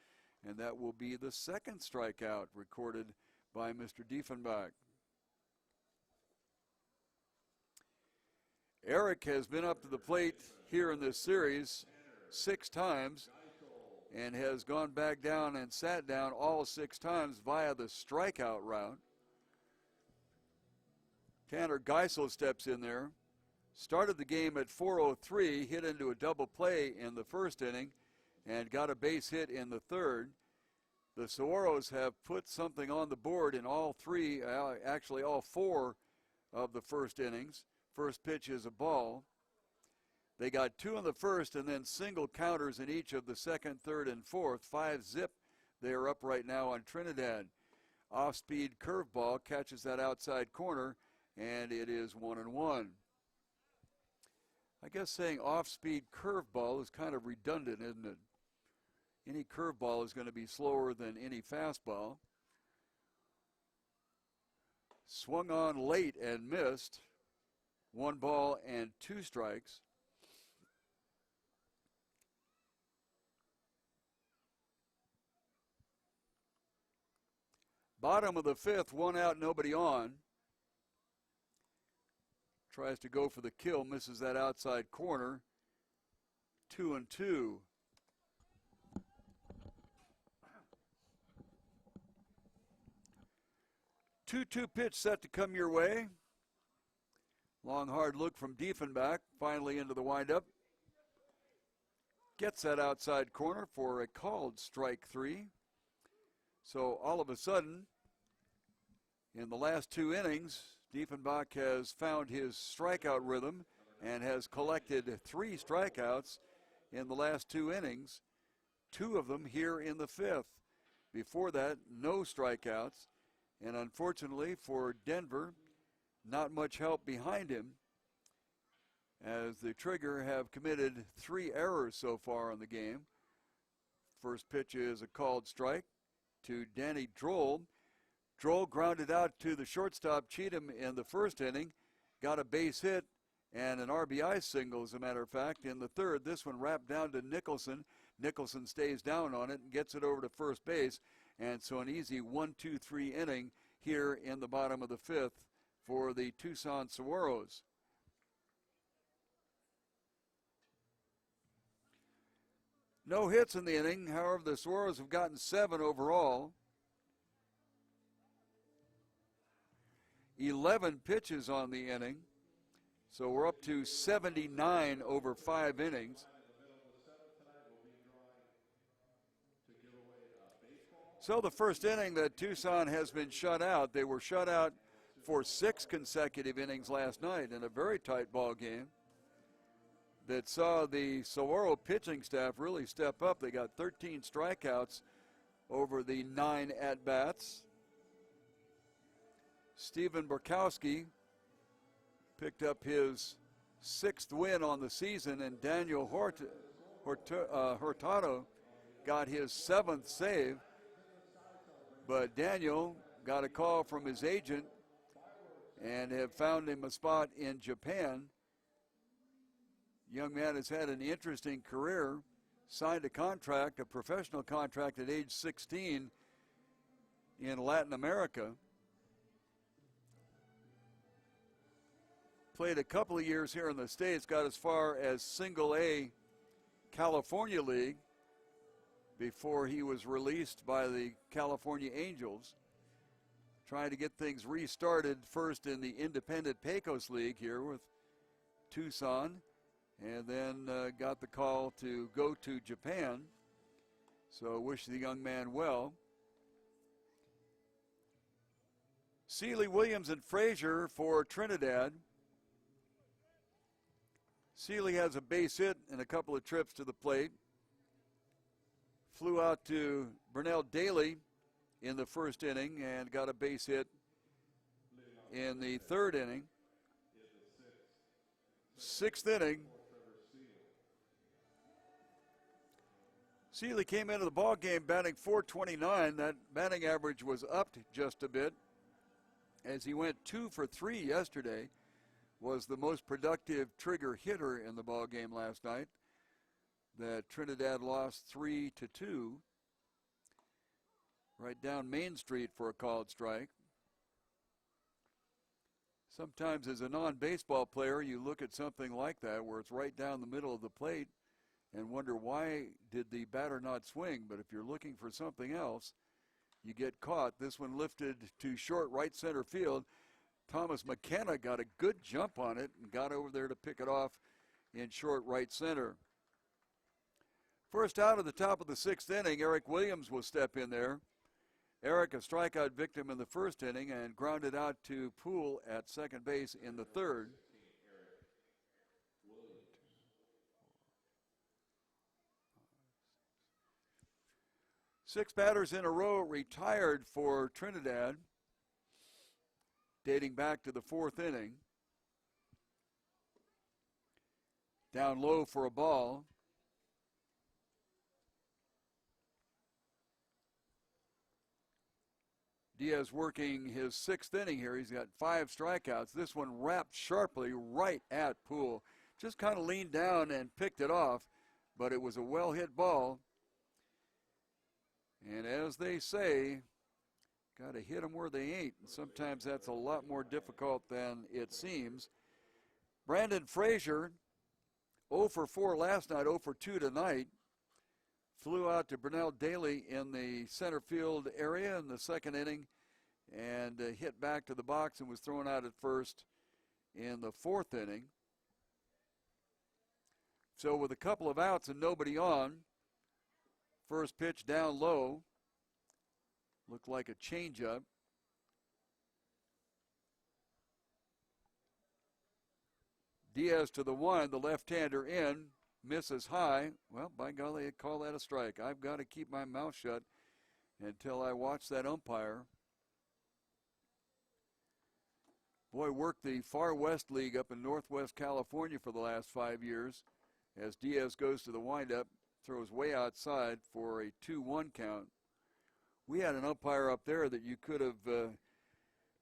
and that will be the 2nd strikeout recorded by Mr. Diefenbach. Eric has been up to the plate here in this series 6 times and has gone back down and sat down all 6 times via the strikeout route. Tanner Geisel steps in there. Started the game at 4:03, hit into a double play in the 1st inning, and got a base hit in the 3rd. the Saguaros have put something on the board in all three, actually all four of the first innings. First pitch is a ball. They got two in the first and then single counters in each of the second, third, and fourth. 5-zip. They are up right now on Trinidad. Off-speed curveball catches that outside corner, and it is 1-1. I guess saying off-speed curveball is kind of redundant, isn't it? Any curveball is going to be slower than any fastball. Swung on late and missed. 1 ball and 2 strikes. Bottom of the 5th, 1 out, nobody on. Tries to go for the kill, misses that outside corner. 2-2. Two pitch set to come your way. Long hard look from Diefenbach, finally into the windup. Gets that outside corner for a called strike 3. So all of a sudden, in the last 2 innings, Diefenbach has found his strikeout rhythm and has collected 3 strikeouts in the last 2 innings, 2 of them here in the 5th. Before that, no strikeouts, and unfortunately for Denver, not much help behind him, as the Trigger have committed 3 errors so far in the game. First pitch is a called strike to Danny Droll. Droll grounded out to the shortstop Cheatham in the first inning, got a base hit and an RBI single, as a matter of fact, in the third. This one wrapped down to Nicholson. Nicholson stays down on it and gets it over to first base, and so an easy 1-2-3 inning here in the bottom of the 5th for the Tucson Saguaros. No hits in the inning. However, the Saguaros have gotten 7 overall. 11 pitches on the inning. So we're up to 79 over 5 innings. So the first inning that Tucson has been shut out. They were shut out for 6 consecutive innings last night in a very tight ball game that saw the Saguaro pitching staff really step up. They got 13 strikeouts over the 9 at-bats. Stephen Burkowski picked up his 6th win on the season, and Daniel Hurtado got his 7th save. But Daniel got a call from his agent and have found him a spot in Japan. Young man has had an interesting career, signed a contract, a professional contract at age 16 in Latin America. Played a couple of years here in the States, got as far as Single A California League before he was released by the California Angels. Trying to get things restarted first in the independent Pecos League here with Tucson, and then got the call to go to Japan. So wish the young man well. Seeley, Williams, and Frazier for Trinidad. Seeley has a base hit and a couple of trips to the plate. Flew out to Burnell Daly in the first inning and got a base hit in the third inning. 6th inning. Seeley came into the ball game batting .429. That batting average was upped just a bit as he went 2 for 3 yesterday. Was the most productive Trigger hitter in the ball game last night. That Trinidad lost 3-2. Right down Main Street for a called strike. Sometimes as a non-baseball player, you look at something like that where it's right down the middle of the plate and wonder why did the batter not swing. But if you're looking for something else, you get caught. This one lifted to short right center field. Thomas McKenna got a good jump on it and got over there to pick it off in short right center. First out at the top of the sixth inning, Eric Williams will step in there. Eric, a strikeout victim in the first inning, and grounded out to Poole at second base in the third. Six batters in a row retired for Trinidad, dating back to the fourth inning. Down low for a ball. Diaz working his sixth inning here. He's got 5 strikeouts. This one wrapped sharply right at Poole. Just kind of leaned down and picked it off, but it was a well-hit ball. And as they say, got to hit them where they ain't. And sometimes that's a lot more difficult than it seems. Brandon Frazier, 0 for 4 last night, 0 for 2 tonight. Flew out to Brunel Daly in the center field area in the second inning and hit back to the box and was thrown out at first in the fourth inning. So with a couple of outs and nobody on, first pitch down low, looked like a changeup. Diaz to the one, the left-hander in, misses high. Well, by golly, I call that a strike. I've got to keep my mouth shut until I watch that umpire. Boy, worked the Far West League up in Northwest California for the last 5 years as Diaz goes to the windup, throws way outside for a 2-1 count. We had an umpire up there that you could have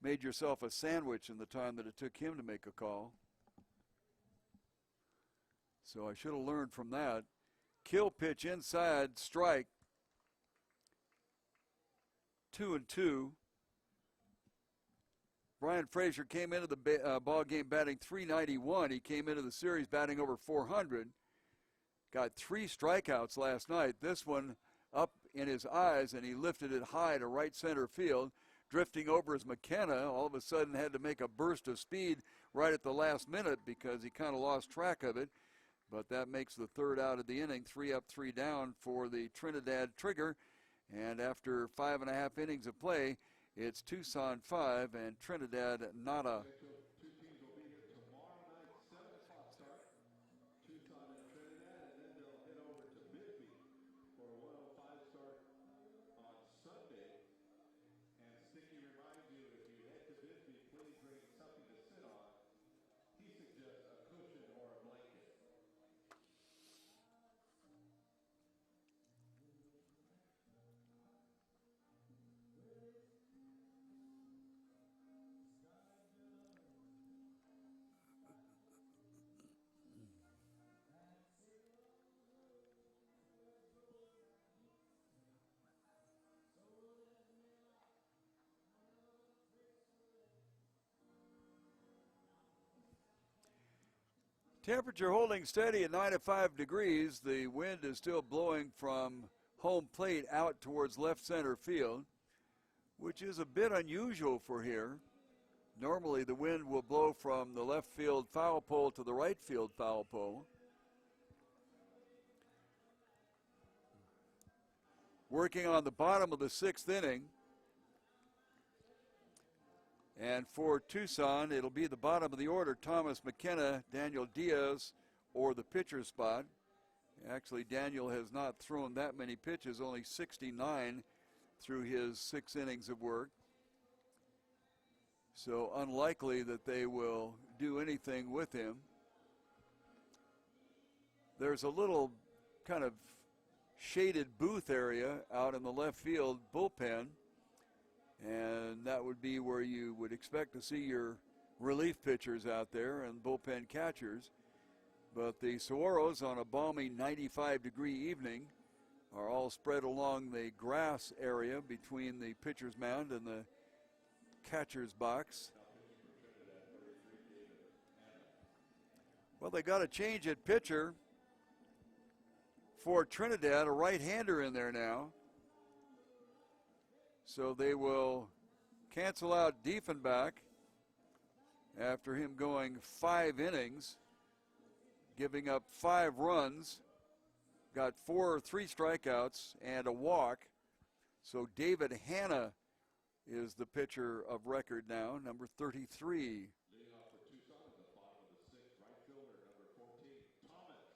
made yourself a sandwich in the time that it took him to make a call. So I should have learned from that. Kill pitch inside, strike. 2-2. Brian Frazier came into the ball game batting .391. He came into the series batting over .400. Got 3 strikeouts last night. This one up in his eyes, and he lifted it high to right center field. Drifting over as McKenna all of a sudden had to make a burst of speed right at the last minute because he kind of lost track of it. But that makes the third out of the inning, 3 up, 3 down for the Trinidad Trigger. And after 5.5 innings of play, it's Tucson 5 and Trinidad nada. Two teams will be here tomorrow night, 7 o'clock start. Tucson and Trinidad, and then they'll head over to Bisbee for a 1:05 start on Sunday. And Sticky reminds you, if you head to Bisbee, please bring something to sit on. He suggests a cushion or a blanket. Temperature holding steady at 95 degrees. The wind is still blowing from home plate out towards left center field, which is a bit unusual for here. Normally the wind will blow from the left field foul pole to the right field foul pole. Working on the bottom of the sixth inning. And for Tucson, it'll be the bottom of the order, Thomas McKenna, Daniel Diaz, or the pitcher spot. Actually, Daniel has not thrown that many pitches, only 69 through his 6 innings of work. So unlikely that they will do anything with him. There's a little kind of shaded booth area out in the left field bullpen. And that would be where you would expect to see your relief pitchers out there and bullpen catchers. But the Saguaros, on a balmy 95-degree evening, are all spread along the grass area between the pitcher's mound and the catcher's box. Well, they got a change at pitcher for Trinidad, a right-hander in there now. So they will cancel out Diefenbach after him going 5 innings, giving up 5 runs. got three strikeouts and a walk. So David Hanna is the pitcher of record now, number 33. Leading off for Tucson at the bottom of the sixth, right fielder, number 14, Thomas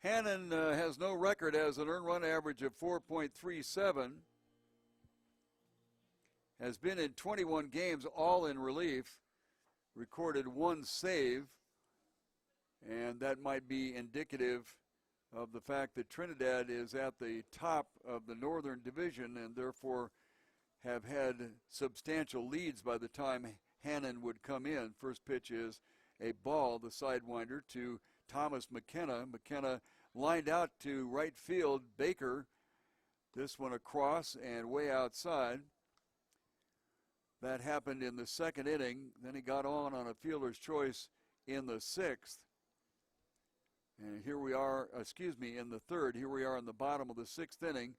McKenna. Hannon has no record, as an earned run average of 4.37. Has been in 21 games, all in relief. Recorded one save, and that might be indicative of the fact that Trinidad is at the top of the Northern Division and therefore have had substantial leads by the time Hannon would come in. First pitch is a ball, the sidewinder, to Thomas McKenna. McKenna lined out to right field. Baker, this one across and way outside. That happened in the second inning. Then he got on a fielder's choice in the sixth. And here we are, in the third. Here we are in the bottom of the sixth inning.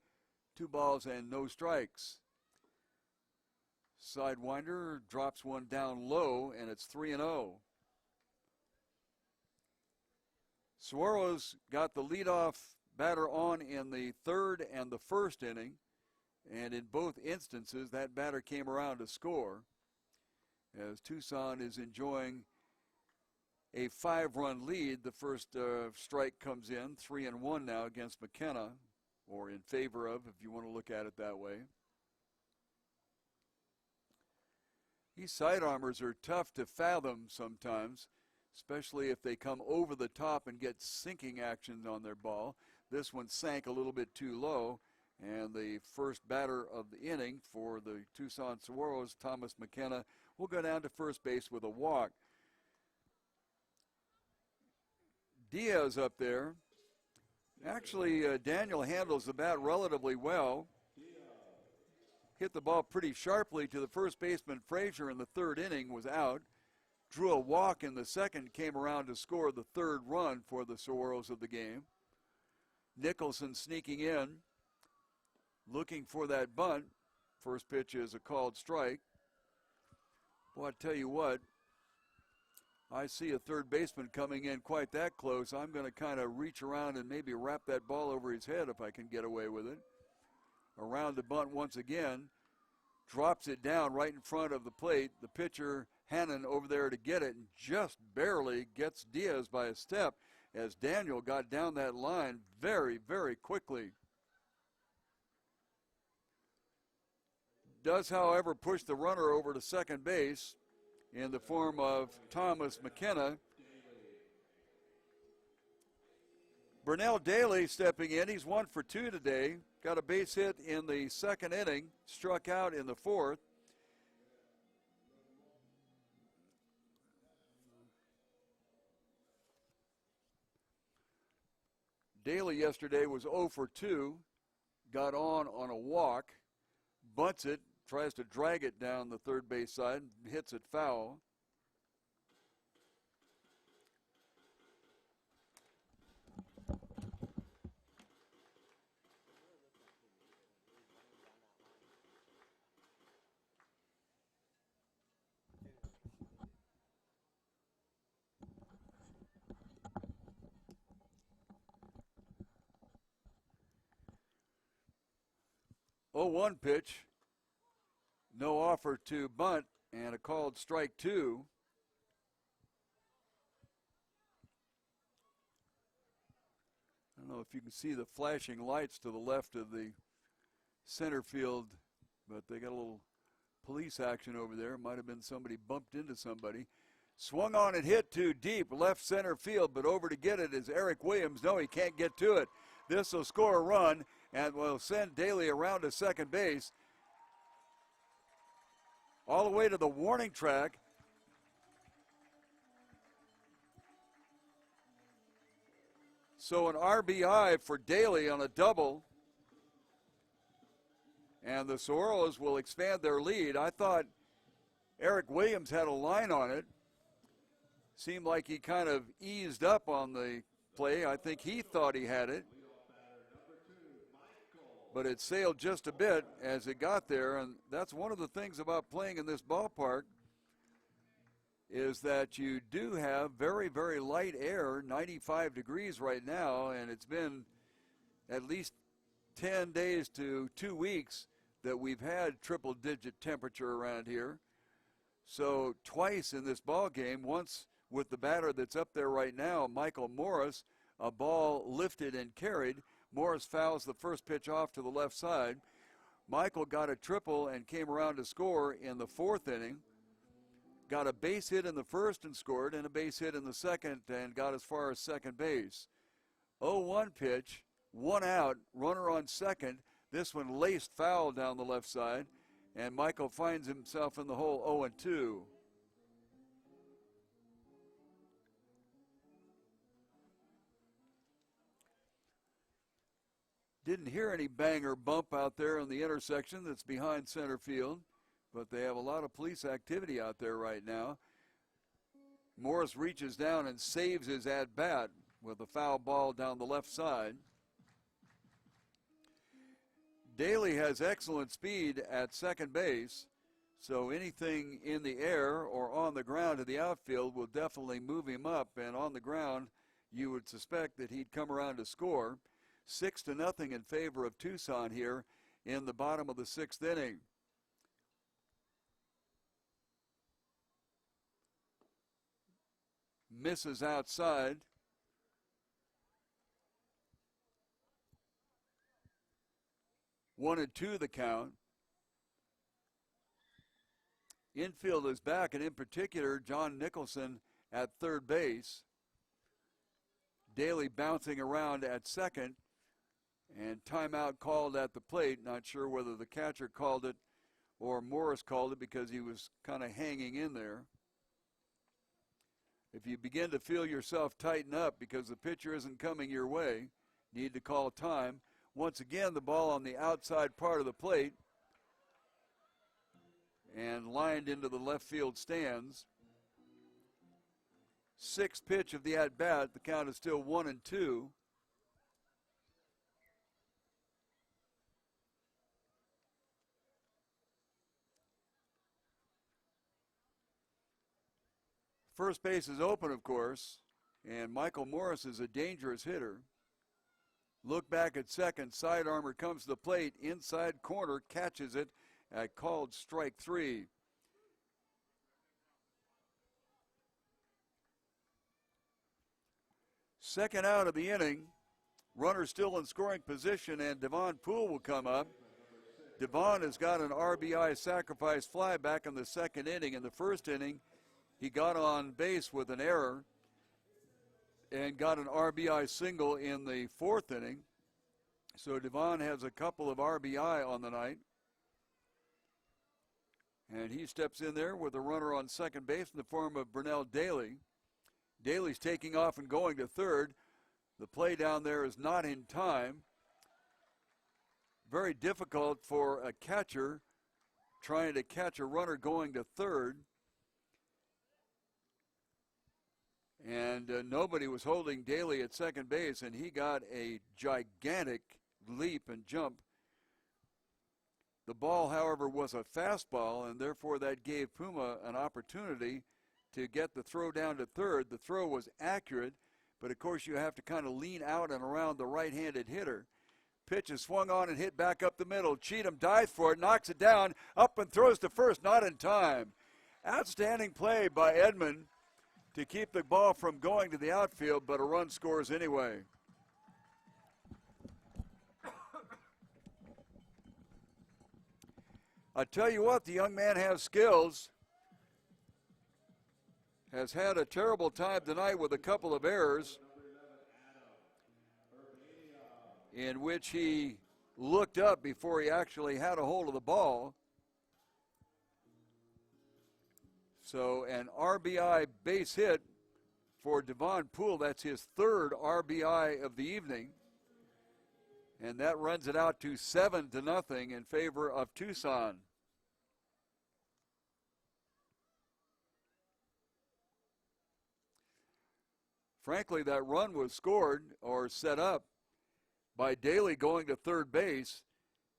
2 balls and no strikes. Sidewinder drops one down low, and it's 3-0. Saguaros got the leadoff batter on in the third and the first inning. And in both instances, that batter came around to score, as Tucson is enjoying a 5-run lead. The first strike comes in, 3-1 now against McKenna, or in favor of, if you want to look at it that way. These sidearmers are tough to fathom sometimes, especially if they come over the top and get sinking action on their ball. This one sank a little bit too low. And the first batter of the inning for the Tucson Saguaros, Thomas McKenna, will go down to first base with a walk. Diaz up there. Actually, Daniel handles the bat relatively well. Hit the ball pretty sharply to the first baseman, Frazier, in the third inning, was out. Drew a walk in the second, came around to score the third run for the Saguaros of the game. Nicholson sneaking in, looking for that bunt. First pitch is a called strike. Well, I tell you what, I see a third baseman coming in quite that close. I'm going to kind of reach around and maybe wrap that ball over his head if I can get away with it. Around the bunt once again. Drops it down right in front of the plate. The pitcher, Hannon, over there to get it, and just barely gets Diaz by a step, as Daniel got down that line very, very quickly. Does, however, push the runner over to second base in the form of Thomas McKenna. Burnell Daly stepping in. He's 1 for 2 today. Got a base hit in the second inning, struck out in the fourth. Daly yesterday was 0 for 2, got on a walk, bunts it, tries to drag it down the third base side, hits it foul. Oh, 1 pitch. No offer to bunt, and a called strike 2. I don't know if you can see the flashing lights to the left of the center field, but they got a little police action over there. Might have been somebody bumped into somebody. Swung on and hit to deep left center field, but over to get it is Eric Williams. No, he can't get to it. This will score a run and will send Daly around to second base. All the way to the warning track. So an RBI for Daly on a double. And the Saguaros will expand their lead. I thought Eric Williams had a line on it. Seemed like he kind of eased up on the play. I think he thought he had it. But it sailed just a bit as it got there, and that's one of the things about playing in this ballpark. is that you do have very, very light air, 95 degrees right now, and it's been at least 10 days to 2 weeks that we've had triple-digit temperature around here. So twice in this ball game, once with the batter that's up there right now, Michael Morris, a ball lifted and carried. Morris fouls the first pitch off to the left side. Michael got a triple and came around to score in the fourth inning. Got a base hit in the first and scored, and a base hit in the second and got as far as second base. 0-1 pitch, 1 out, runner on second. This one laced foul down the left side, and Michael finds himself in the hole 0-2. Didn't hear any bang or bump out there in the intersection that's behind center field, but they have a lot of police activity out there right now. Morris reaches down and saves his at-bat with a foul ball down the left side. Daly has excellent speed at second base, so anything in the air or on the ground to the outfield will definitely move him up, and on the ground you would suspect that he'd come around to score. 6-0 in favor of Tucson here in the bottom of the sixth inning. Misses outside. One and two the count. Infield is back, and in particular, John Nicholson at third base. Daly bouncing around at second, and timeout called at the plate. Not sure whether the catcher called it or Morris called it because he was kind of hanging in there. If you begin to feel yourself tighten up because the pitcher isn't coming your way, need to call time. Once again, the ball on the outside part of the plate and lined into the left field stands. Sixth pitch of the at-bat. The count is still 1-2. First base is open, of course, and Michael Morris is a dangerous hitter. Look back at second. Side armor comes to the plate. Inside corner, catches it at called strike three. Second out of the inning. Runner still in scoring position, and Devon Poole will come up. Devon has got an RBI sacrifice fly back in the second inning. In the first inning, he got on base with an error and got an RBI single in the fourth inning. So Devon has a couple of RBI on the night. And he steps in there with a runner on second base in the form of Brunell Daly. Daly's taking off and going to third. The play down there is not in time. Very difficult for a catcher trying to catch a runner going to third. And nobody was holding Daly at second base, and he got a gigantic leap and jump. The ball, however, was a fastball, and therefore that gave Puma an opportunity to get the throw down to third. The throw was accurate, but of course you have to kind of lean out and around the right-handed hitter. Pitch is swung on and hit back up the middle. Cheatham dives for it, knocks it down, up and throws to first, not in time. Outstanding play by Edmond to keep the ball from going to the outfield, but a run scores anyway. I tell you what, the young man has skills. Has had a terrible time tonight with a couple of errors in which he looked up before he actually had a hold of the ball. So an RBI base hit for Devon Poole. That's his third RBI of the evening. And that runs it out to 7-0 in favor of Tucson. Frankly, that run was scored or set up by Daly going to third base.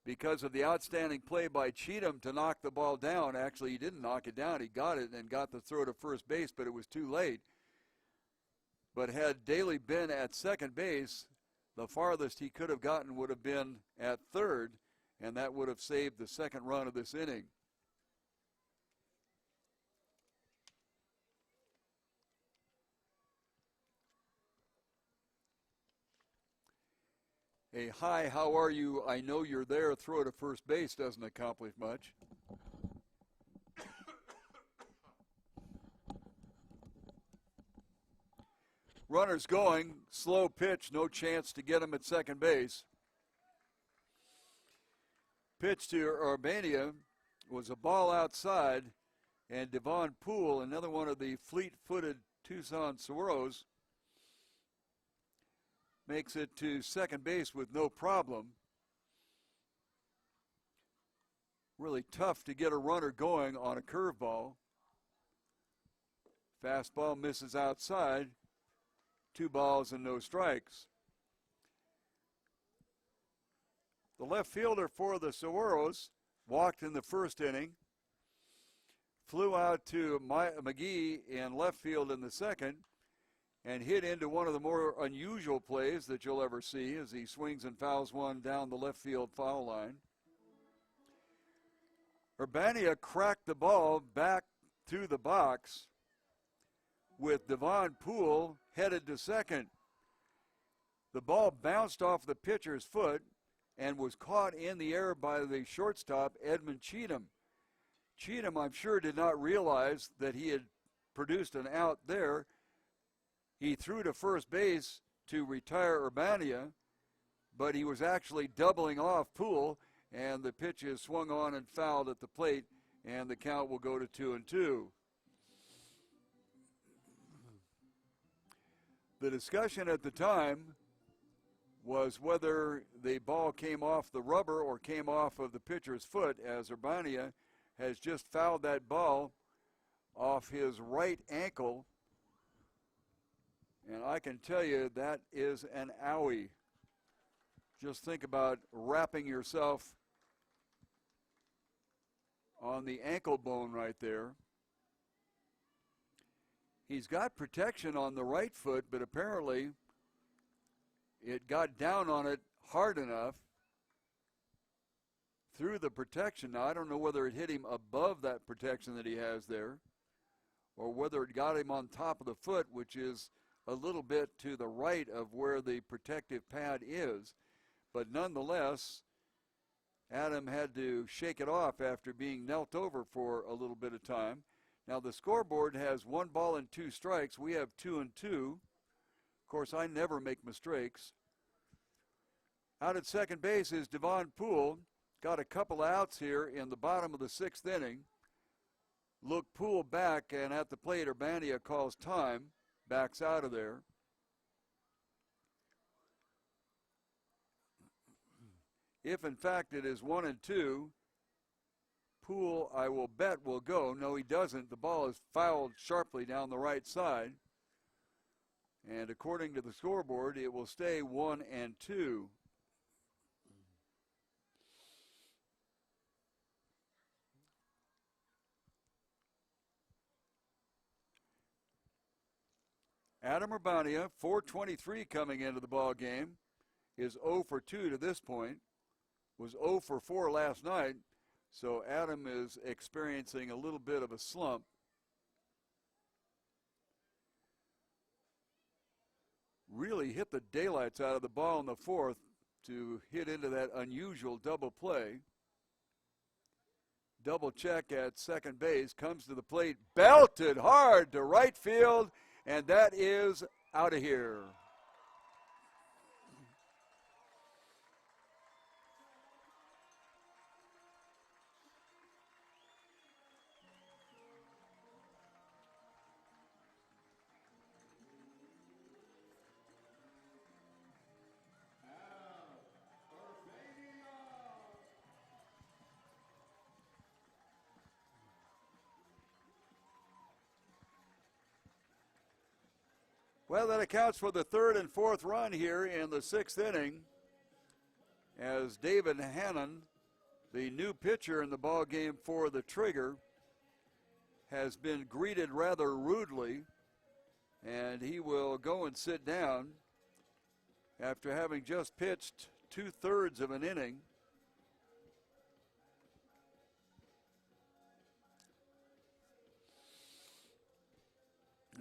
because of the outstanding play by Cheatham to knock the ball down. Actually, he didn't knock it down. He got it and got the throw to first base, but it was too late. But had Daly been at second base, the farthest he could have gotten would have been at third, and that would have saved the second run of this inning. A "hi, how are you, I know you're there" throw to first base doesn't accomplish much. Runners going, slow pitch, no chance to get him at second base. Pitch to Urbania was a ball outside, and Devon Poole, another one of the fleet-footed Tucson Saguaros, makes it to second base with no problem. Really tough to get a runner going on a curveball. Fastball misses outside. 2 balls and no strikes. The left fielder for the Saguaros walked in the first inning, flew out to McGee in left field in the second, and hit into one of the more unusual plays that you'll ever see as he swings and fouls one down the left field foul line. Urbania cracked the ball back to the box with Devon Poole headed to second. The ball bounced off the pitcher's foot and was caught in the air by the shortstop, Edmund Cheatham. Cheatham, I'm sure, did not realize that he had produced an out there. He threw to first base to retire Urbania, but he was actually doubling off Poole, and the pitch is swung on and fouled at the plate, and the count will go to 2-2. The discussion at the time was whether the ball came off the rubber or came off of the pitcher's foot, as Urbania has just fouled that ball off his right ankle. And I can tell you that is an owie. Just think about wrapping yourself on the ankle bone right there. He's got protection on the right foot, but apparently it got down on it hard enough through the protection. Now, I don't know whether it hit him above that protection that he has there or whether it got him on top of the foot, which is a little bit to the right of where the protective pad is. But nonetheless, Adam had to shake it off after being knelt over for a little bit of time. Now the scoreboard has 1 ball and 2 strikes. We have 2-2. Of course, I never make mistakes. Out at second base is Devon Poole. Got a couple outs here in the bottom of the 6th inning. Look Poole back, and at the plate, Urbania calls time. Backs out of there. If, in fact, it is 1-2, Poole, I will bet, will go. No, he doesn't. The ball is fouled sharply down the right side. And according to the scoreboard, it will stay 1-2. Adam Urbania, 423 coming into the ball game, is 0 for 2 to this point, was 0 for 4 last night, so Adam is experiencing a little bit of a slump. Really hit the daylights out of the ball in the 4th to hit into that unusual double play. Double check at second base, comes to the plate, belted hard to right field, and that is out of here. Well, that accounts for the 3rd and 4th run here in the 6th inning, as David Hannon The new pitcher in the ball game for the Trigger has been greeted rather rudely, and he will go and sit down after having just pitched 2/3 of an inning.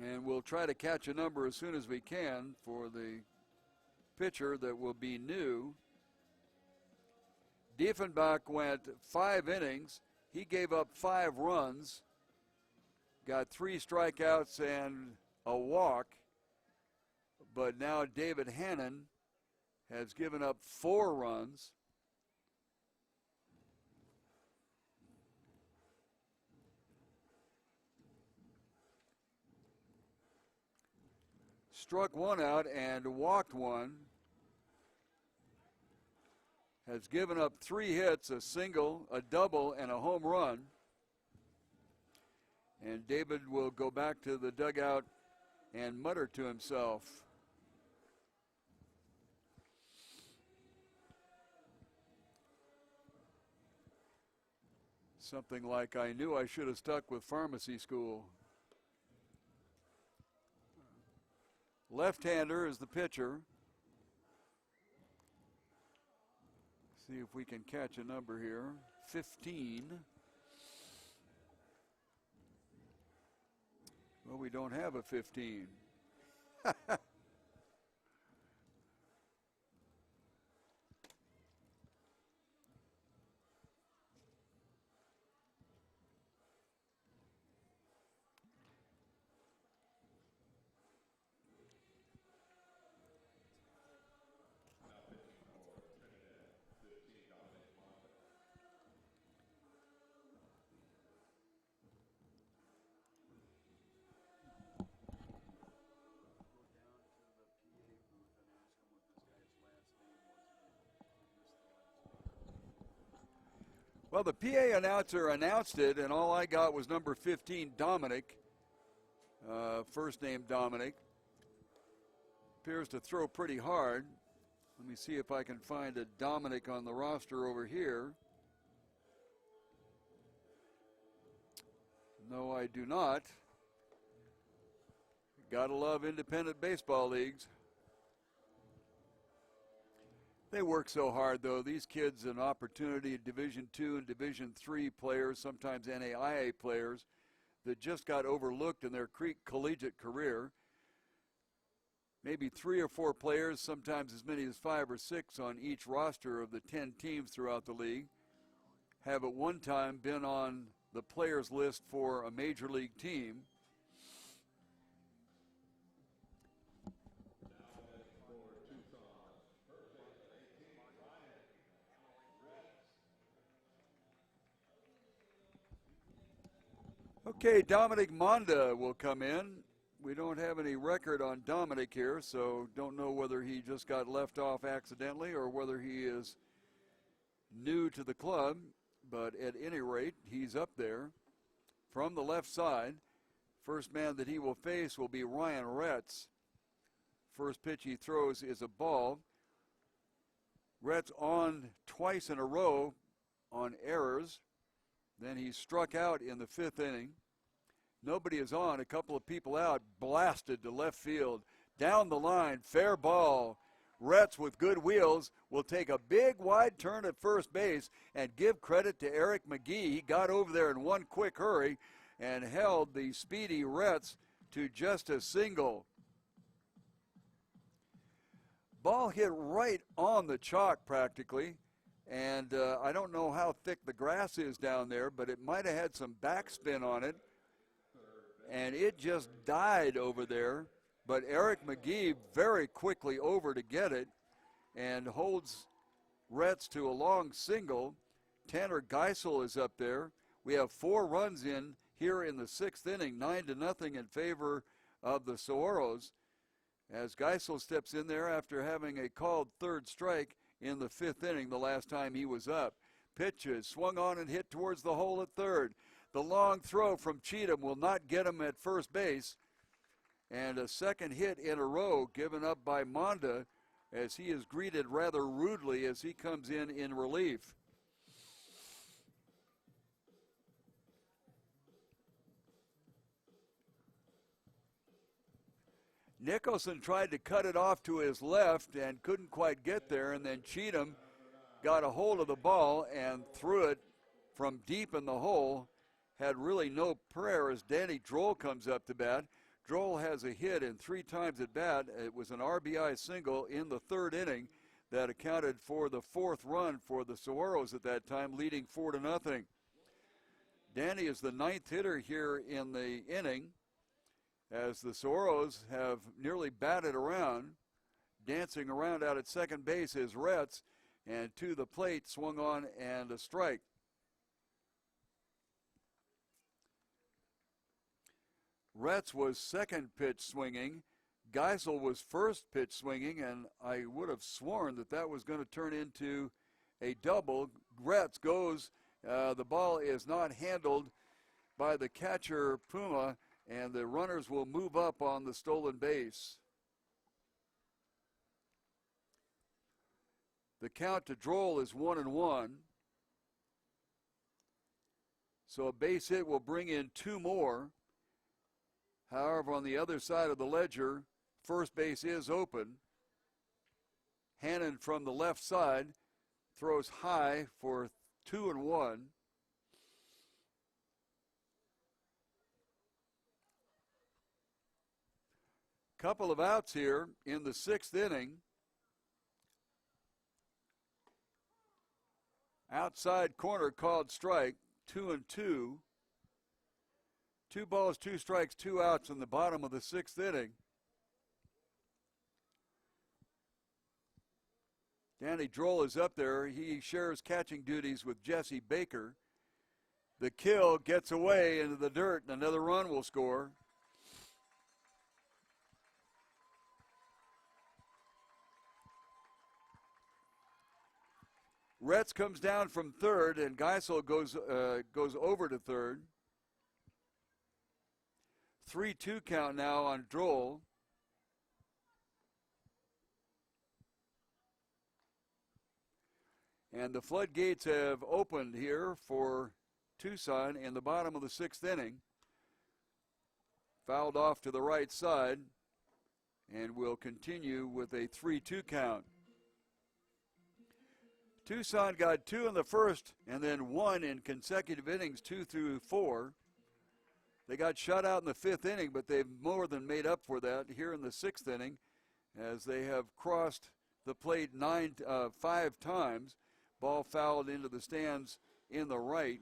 And we'll try to catch a number as soon as we can for the pitcher that will be new. Diefenbach went 5 innings. He gave up 5 runs, got 3 strikeouts and a walk. But now David Hannon has given up 4 runs. Struck 1 out and walked 1. Has given up 3 hits, a single, a double, and a home run. And David will go back to the dugout and mutter to himself. Something like, I knew I should have stuck with pharmacy school. Left-hander is the pitcher. See if we can catch a number here. 15. Well, we don't have a 15. Well, the PA announcer announced it, and all I got was number 15, Dominic. First name Dominic. Appears to throw pretty hard. Let me see if I can find a Dominic on the roster over here. No, I do not. Gotta love independent baseball leagues. They work so hard, though. These kids, an opportunity, Division II and Division III players, sometimes NAIA players, that just got overlooked in their collegiate career. Maybe 3 or 4 players, sometimes as many as 5 or 6 on each roster of the 10 teams throughout the league, have at one time been on the players list for a major league team. Okay, Dominic Monda will come in. We don't have any record on Dominic here, so don't know whether he just got left off accidentally or whether he is new to the club. But at any rate, he's up there from the left side. First man that he will face will be Ryan Retz. First pitch he throws is a ball. Retz on twice in a row on errors. Then he struck out in the 5th inning. Nobody is on. A couple of people out. Blasted to left field. Down the line. Fair ball. Retz with good wheels will take a big wide turn at first base and give credit to Eric McGee. He got over there in one quick hurry and held the speedy Retz to just a single. Ball hit right on the chalk practically. And I don't know how thick the grass is down there, but it might have had some backspin on it. And it just died over there. But Eric McGee very quickly over to get it and holds Retz to a long single. Tanner Geisel is up there. We have 4 runs in here in the 6th inning, 9-0 in favor of the Saguaros. As Geisel steps in there after having a called 3rd strike in the 5th inning the last time he was up. Pitches swung on and hit towards the hole at 3rd. The long throw from Cheatham will not get him at first base. And a second hit in a row given up by Monda as he is greeted rather rudely as he comes in relief. Nicholson tried to cut it off to his left and couldn't quite get there, and then Cheatham got a hold of the ball and threw it from deep in the hole. Had really no prayer as Danny Droll comes up to bat. Droll has a hit in 3 times at bat. It was an RBI single in the 3rd inning that accounted for the 4th run for the Saguaros at that time, leading 4-0. Danny is the 9th hitter here in the inning, as the Saguaros have nearly batted around. Dancing around out at second base is Retz, and to the plate, swung on and a strike. Retz was second pitch swinging. Geisel was first pitch swinging, and I would have sworn that that was going to turn into a double. Retz goes. The ball is not handled by the catcher, Puma, and the runners will move up on the stolen base. The count to Droll is 1-1. So a base hit will bring in 2 more. However, on the other side of the ledger, first base is open. Hannon from the left side throws high for 2-1. Couple of outs here in the 6th inning. Outside corner called strike, 2-2. 2 balls, 2 strikes, 2 outs in the bottom of the 6th inning. Danny Droll is up there. He shares catching duties with Jesse Baker. The kill gets away into the dirt, and another run will score. Retz comes down from third, and Geisel goes over to third. 3-2 count now on Droll. And the floodgates have opened here for Tucson in the bottom of the 6th inning. Fouled off to the right side, and will continue with a 3-2 count. Tucson got 2 in the first and then 1 in consecutive innings, 2 through 4. They got shut out in the 5th inning, but they've more than made up for that here in the 6th inning, as they have crossed the plate 5 times. Ball fouled into the stands in the right.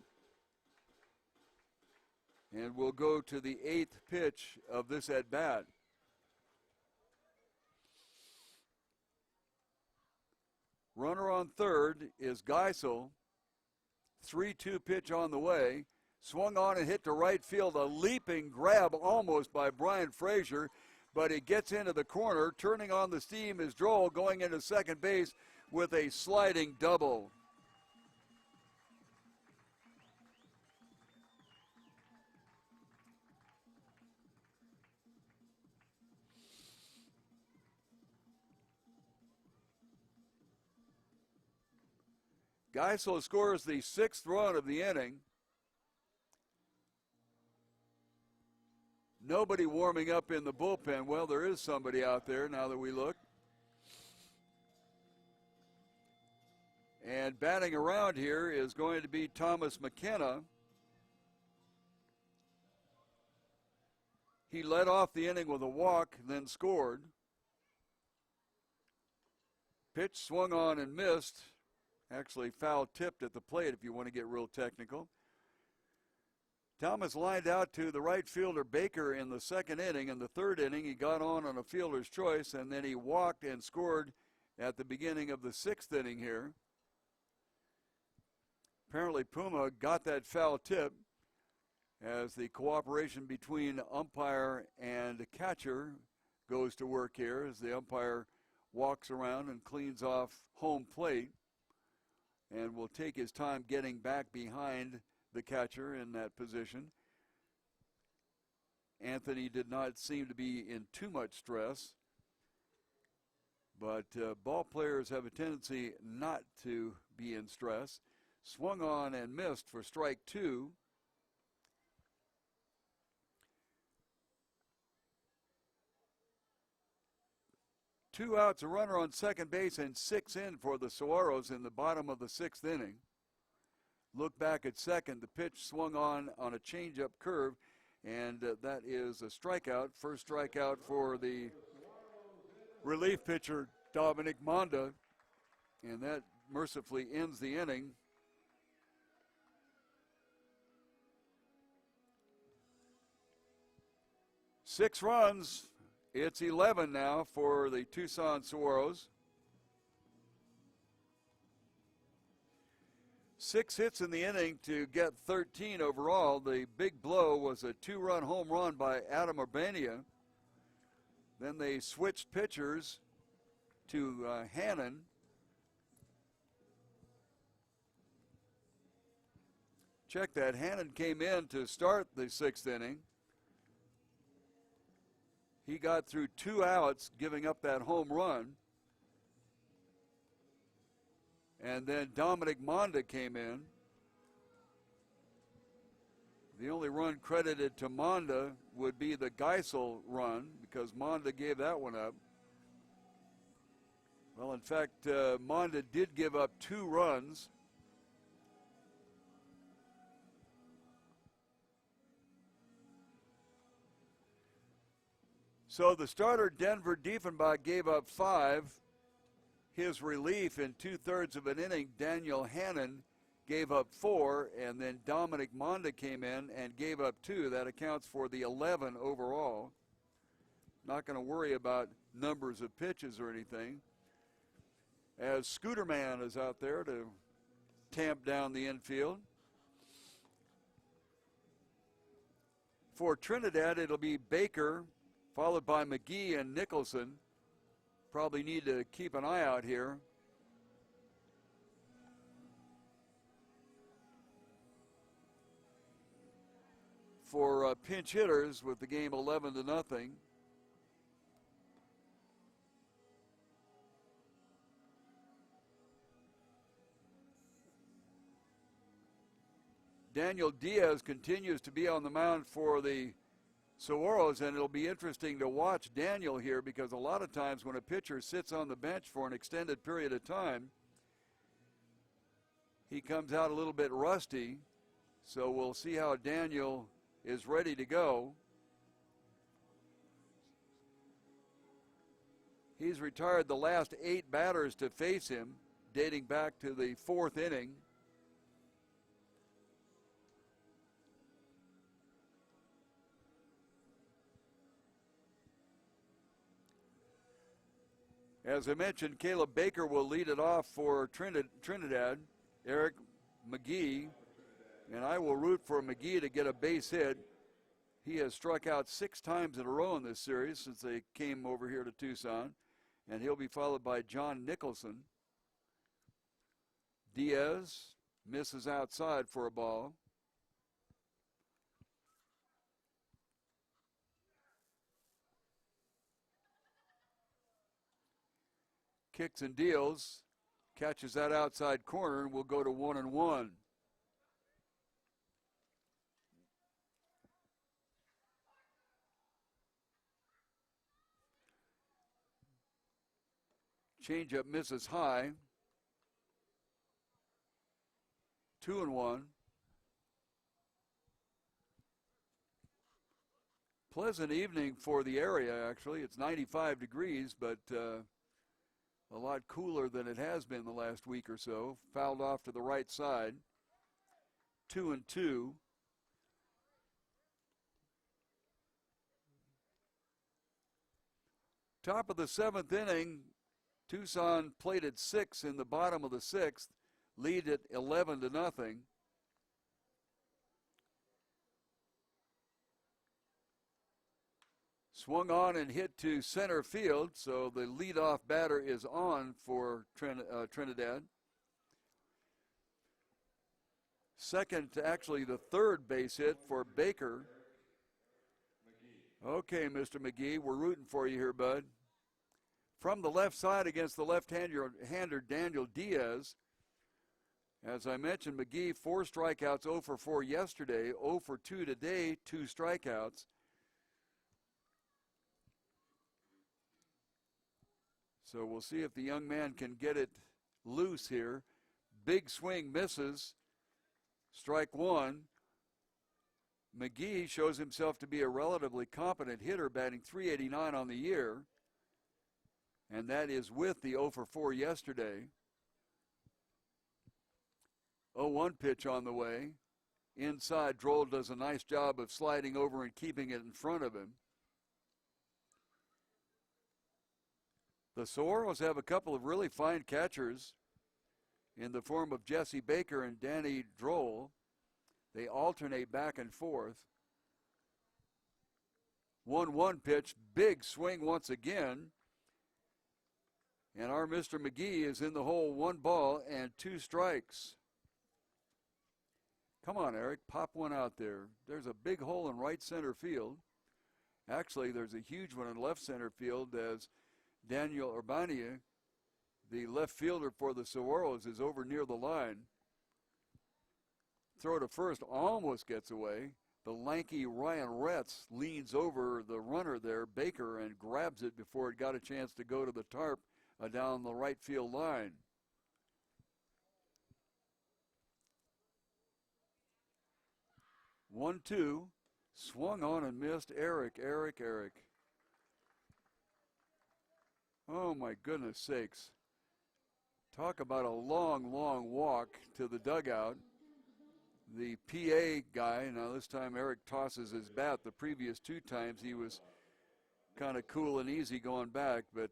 And we'll go to the 8th pitch of this at-bat. Runner on third is Geisel. 3-2 pitch on the way. Swung on and hit to right field. A leaping grab almost by Brian Frazier, but it gets into the corner. Turning on the steam is Droll, going into second base with a sliding double. Geisel scores the 6th run of the inning. Nobody warming up in the bullpen. Well, there is somebody out there now that we look. And batting around here is going to be Thomas McKenna. He led off the inning with a walk, then scored. Pitch swung on and missed. Actually foul tipped at the plate if you want to get real technical. Thomas lined out to the right fielder Baker in the 2nd inning. In the 3rd inning, he got on a fielder's choice, and then he walked and scored at the beginning of the 6th inning here. Apparently Puma got that foul tip, as the cooperation between umpire and catcher goes to work here, as the umpire walks around and cleans off home plate, and will take his time getting back behind the catcher in that position. Anthony did not seem to be in too much stress, but ball players have a tendency not to be in stress. Swung on and missed for strike 2. 2 outs, a runner on second base, and 6 in for the Saguaros in the bottom of the 6th inning. Look back at second. The pitch swung on a changeup curve, and that is a strikeout. First strikeout for the relief pitcher, Dominic Monda, and that mercifully ends the inning. Six runs. It's 11 now for the Tucson Saguaros. 6 hits in the inning to get 13 overall. The big blow was a 2-run home run by Adam Urbania. Then they switched pitchers to Hannon. Check that. Hannon came in to start the 6th inning. He got through 2 outs, giving up that home run. And then Dominic Monda came in. The only run credited to Monda would be the Geisel run, because Monda gave that one up. Well, in fact, Monda did give up 2 runs. So the starter, Denver Diefenbach, gave up 5. His relief in 2/3 of an inning, Daniel Hannon, gave up 4, and then Dominic Monda came in and gave up 2. That accounts for the 11 overall. Not going to worry about numbers of pitches or anything, as Scooterman is out there to tamp down the infield. For Trinidad, it'll be Baker, followed by McGee and Nicholson. Probably need to keep an eye out here. For pinch hitters with the game 11-0. Daniel Diaz continues to be on the mound for the Saguaros, and it'll be interesting to watch Daniel here, because a lot of times when a pitcher sits on the bench for an extended period of time, he comes out a little bit rusty. So we'll see how Daniel is ready to go. He's retired the last 8 batters to face him, dating back to the 4th inning. As I mentioned, Caleb Baker will lead it off for Trinidad. Eric McGee, and I will root for McGee to get a base hit. He has struck out 6 times in a row in this series since they came over here to Tucson, and he'll be followed by John Nicholson. Diaz misses outside for a ball. Kicks and deals, catches that outside corner, and will go to 1-1. Changeup misses high. 2-1. Pleasant evening for the area, actually. It's 95 degrees, but a lot cooler than it has been the last week or so. Fouled off to the right side. 2-2. Top of the 7th inning, Tucson plated 6 in the bottom of the 6th, lead at 11-0. Swung on and hit to center field, so the leadoff batter is on for Trinidad. Second, actually the 3rd base hit for Baker. Okay, Mr. McGee, we're rooting for you here, bud. From the left side against the left-hander Daniel Diaz. As I mentioned, McGee 4 strikeouts, 0 for 4 yesterday, 0 for 2 today, 2 strikeouts. So we'll see if the young man can get it loose here. Big swing misses. Strike one. McGee shows himself to be a relatively competent hitter, batting .389 on the year. And that is with the 0 for 4 yesterday. 0-1 pitch on the way. Inside, Droll does a nice job of sliding over and keeping it in front of him. The Saguaros have a couple of really fine catchers in the form of Jesse Baker and Danny Droll. They alternate back and forth. 1-1 pitch, big swing once again. And our Mr. McGee is in the hole, 1 ball and 2 strikes. Come on, Eric, pop one out there. There's a big hole in right center field. Actually, there's a huge one in left center field as Daniel Urbania, the left fielder for the Saguaros, is over near the line. Throw to first almost gets away. The lanky Ryan Retz leans over the runner there, Baker, and grabs it before it got a chance to go to the tarp down the right field line. One, two, swung on and missed. Eric. Oh my goodness sakes. Talk about a long walk to the dugout. The PA guy, now this time Eric tosses his bat. The previous 2 times he was kind of cool and easy going back, but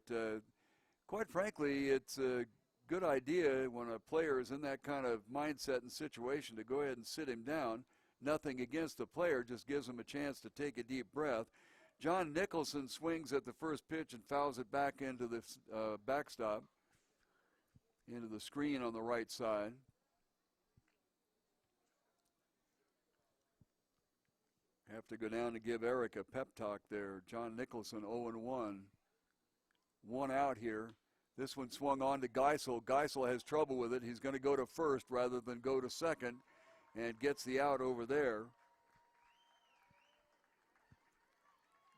quite frankly, it's a good idea when a player is in that kind of mindset and situation to go ahead and sit him down. Nothing against the player, just gives him a chance to take a deep breath. John Nicholson swings at the first pitch and fouls it back into the backstop, into the screen on the right side. Have to go down to give Eric a pep talk there. John Nicholson 0-1. 1 out here. This one swung on to Geisel. Geisel has trouble with it. He's going to go to first rather than go to second and gets the out over there.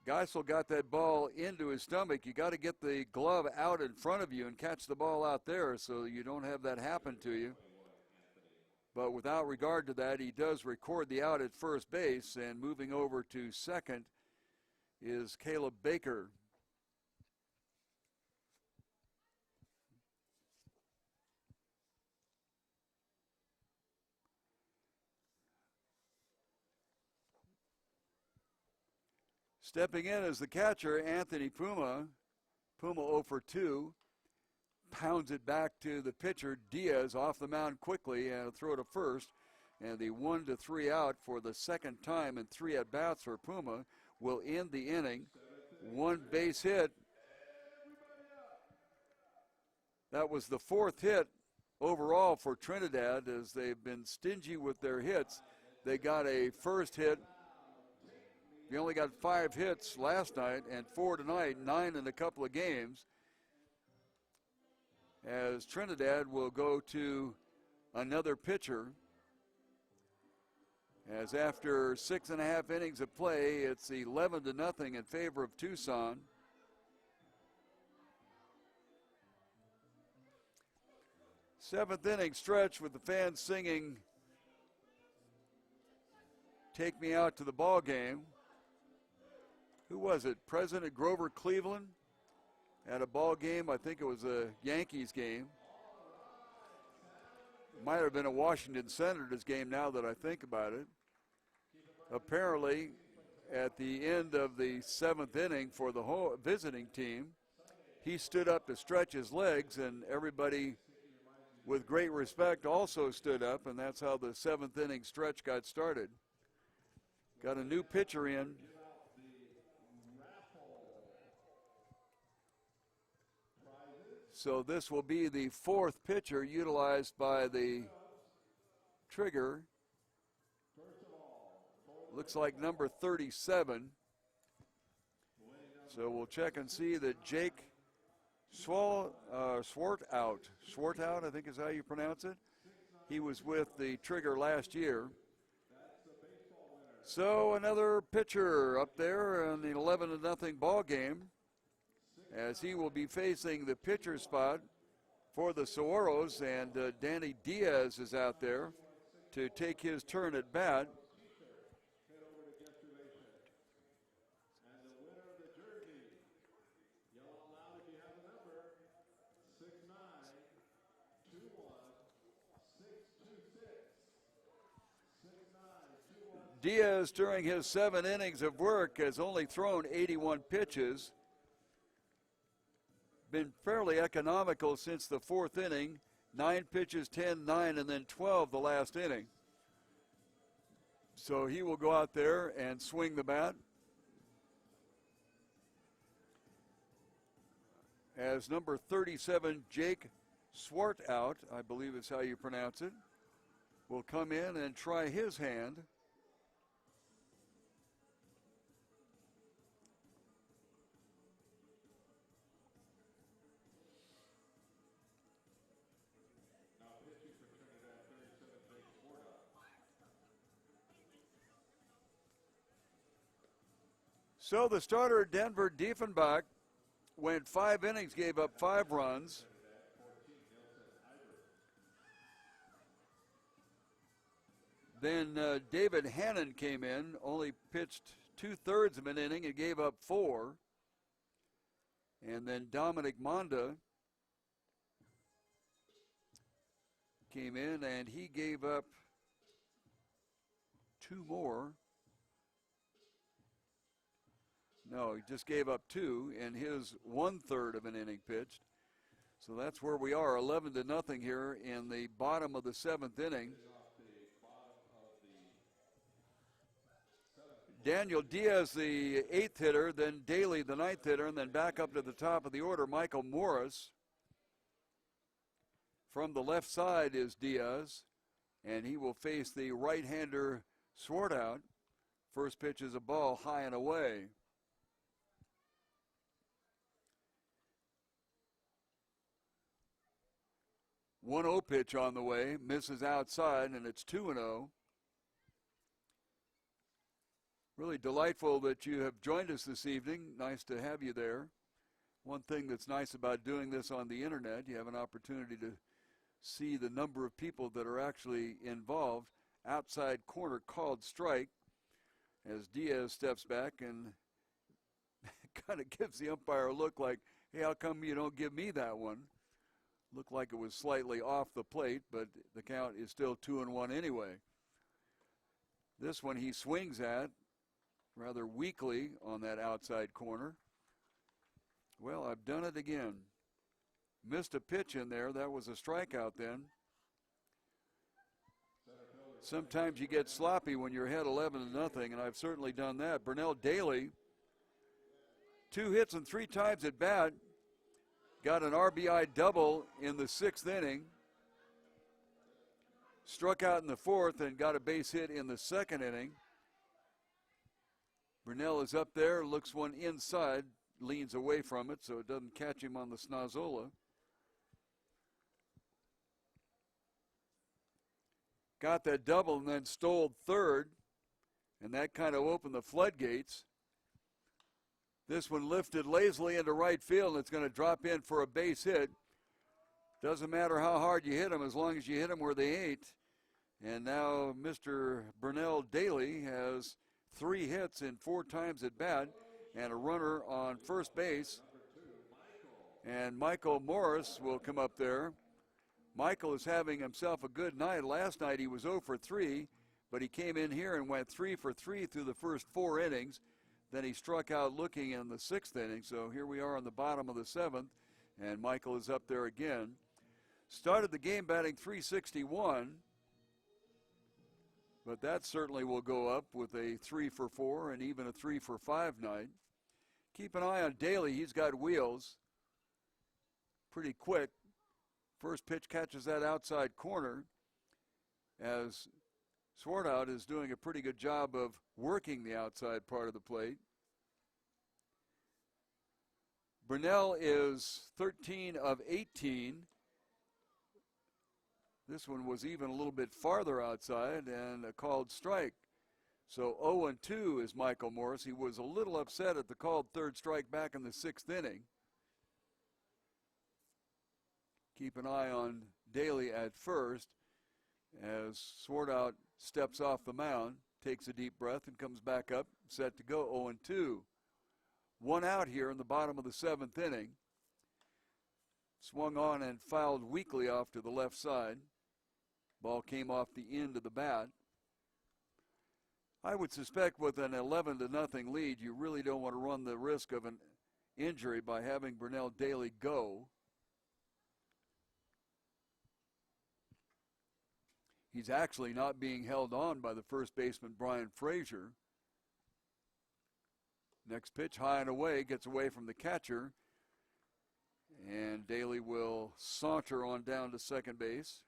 Geisel got that ball into his stomach. You got to get the glove out in front of you and catch the ball out there so you don't have that happen to you. But without regard to that, he does record the out at first base, and moving over to second is Caleb Baker. Stepping in as the catcher, Anthony Puma. Puma 0 for 2. Pounds it back to the pitcher, Diaz, off the mound quickly and a throw to first. And the 1-3 out for the second time in 3 at-bats for Puma will end the inning. 1 base hit. That was the 4th hit overall for Trinidad, as they've been stingy with their hits. They got a first hit. They only got 5 hits last night and 4 tonight, 9 in a couple of games. As Trinidad will go to another pitcher, as after 6.5 innings of play, it's 11-0 in favor of Tucson. Seventh inning stretch with the fans singing "Take Me Out to the Ball Game." Who was it? President Grover Cleveland at a ball game. I think it was a Yankees game. It might have been a Washington Senators game now that I think about it. Apparently, at the end of the 7th inning for the visiting team, he stood up to stretch his legs, and everybody with great respect also stood up, and that's how the 7th inning stretch got started. Got a new pitcher in. So this will be the 4th pitcher utilized by the Trigger. Looks like number 37. So we'll check and see that Jake Swartout, I think is how you pronounce it. He was with the Trigger last year. So another pitcher up there in the 11-0 ball game as he will be facing the pitcher spot for the Saguaros, and Danny Diaz is out there to take his turn at bat. Diaz, during his 7 innings of work, has only thrown 81 pitches. Been fairly economical since the 4th inning. 9 pitches, 10, 9, and then 12 the last inning. So he will go out there and swing the bat. As number 37, Jake Swartout, I believe is how you pronounce it, will come in and try his hand. So the starter, Denver Diefenbach, went 5 innings, gave up 5 runs. Then David Hannon came in, only pitched 2/3 of an inning and gave up 4. And then Dominic Monda came in and he gave up 2 more. No, he just gave up 2 in his 1/3 of an inning pitched. So that's where we are, 11-0 here in the bottom of the 7th inning. Daniel Diaz, the 8th hitter, then Daly, the 9th hitter, and then back up to the top of the order, Michael Morris. From the left side is Diaz, and he will face the right-hander Swartout. First pitch is a ball high and away. 1-0 pitch on the way, misses outside, and it's 2-0. Really delightful that you have joined us this evening. Nice to have you there. One thing that's nice about doing this on the internet, you have an opportunity to see the number of people that are actually involved. Outside corner called strike as Diaz steps back and kind of gives the umpire a look like, hey, how come you don't give me that one? Looked like it was slightly off the plate, but the count is still 2-1 anyway. This one he swings at rather weakly on that outside corner. Well, I've done it again. Missed a pitch in there. That was a strikeout then. Sometimes you get sloppy when you're ahead 11-0, and I've certainly done that. Burnell Daly, 2 hits and 3 times at bat. Got an RBI double in the 6th inning. Struck out in the 4th and got a base hit in the 2nd inning. Burnell is up there, looks one inside, leans away from it so it doesn't catch him on the snozzola. Got that double and then stole 3rd, and that kind of opened the floodgates. This one lifted lazily into right field, and it's going to drop in for a base hit. Doesn't matter how hard you hit them as long as you hit them where they ain't. And now Mr. Burnell Daly has 3 hits in 4 times at bat and a runner on first base. And Michael Morris will come up there. Michael is having himself a good night. Last night he was 0 for 3, but he came in here and went 3 for 3 through the first 4 innings. Then he struck out looking in the 6th inning. So here we are on the bottom of the 7th, and Michael is up there again. Started the game batting .361, but that certainly will go up with a 3 for 4 and even a 3 for 5 night. Keep an eye on Daly. He's got wheels. Pretty quick. First pitch catches that outside corner as Swartout is doing a pretty good job of working the outside part of the plate. Burnell is 13 of 18. This one was even a little bit farther outside and a called strike. So 0-2 is Michael Morris. He was a little upset at the called 3rd strike back in the 6th inning. Keep an eye on Daly at first as Swartout steps off the mound, takes a deep breath, and comes back up, set to go. 0-2. One out here in the bottom of the 7th inning. Swung on and fouled weakly off to the left side. Ball came off the end of the bat. I would suspect with an 11-0 lead, you really don't want to run the risk of an injury by having Burnell Daly go. He's actually not being held on by the first baseman, Brian Frazier. Next pitch, high and away, gets away from the catcher. And Daly will saunter on down to second base.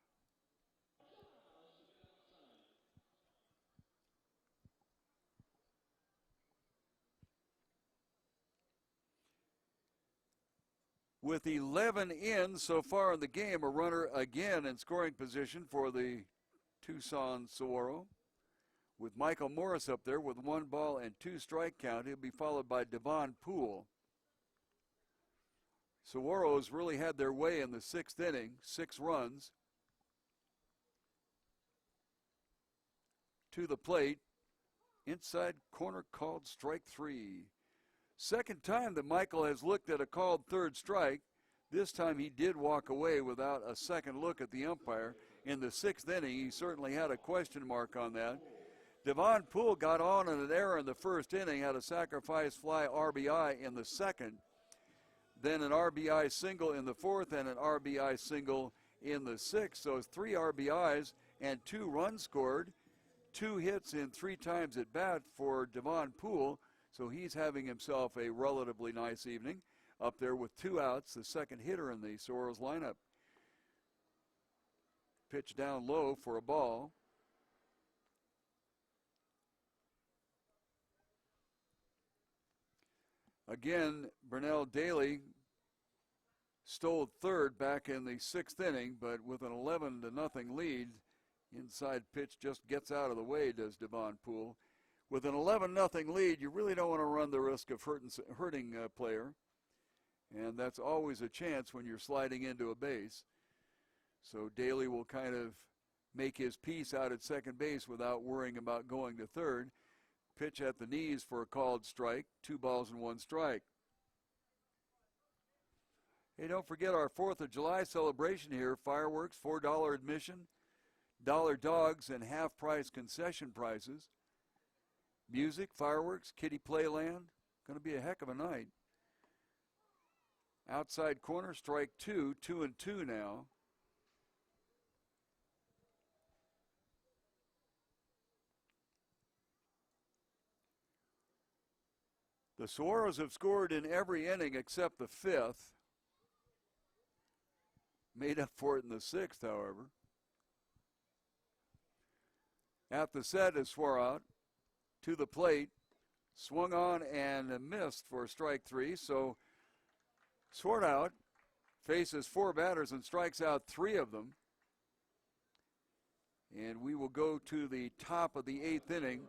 With 11 in so far in the game, a runner again in scoring position for the Tucson Saguaros. With Michael Morris up there with 1 ball and 2 strike count, he'll be followed by Devon Poole. Saguaros really had their way in the 6th inning, 6 runs. To the plate, inside corner called strike 3. Second time that Michael has looked at a called third strike. This time he did walk away without a second look at the umpire. In the 6th inning, he certainly had a question mark on that. Devon Poole got on in an error in the 1st inning, had a sacrifice fly RBI in the 2nd, then an RBI single in the 4th and an RBI single in the 6th. So 3 RBIs and 2 runs scored, 2 hits in 3 times at bat for Devon Poole. So he's having himself a relatively nice evening up there with 2 outs, the second hitter in the Saguaros lineup. Pitch down low for a ball. Again, Burnell Daly stole third back in the 6th inning, but with an 11-0 lead, inside pitch just gets out of the way, does Devon Poole. With an 11-0 lead, you really don't want to run the risk of hurting a player, and that's always a chance when you're sliding into a base. So Daly will kind of make his piece out at second base without worrying about going to third. Pitch at the knees for a called strike, 2 balls and 1 strike. Hey, don't forget our 4th of July celebration here. Fireworks, $4 admission, dollar dogs, and half-price concession prices. Music, fireworks, kiddie playland. Going to be a heck of a night. Outside corner, strike 2, 2-2 now. The Saguaros have scored in every inning except the 5th. Made up for it in the 6th, however. At the set is Swartout. To the plate, swung on and missed for strike 3. So Swartout faces 4 batters and strikes out 3 of them. And we will go to the top of the 8th inning.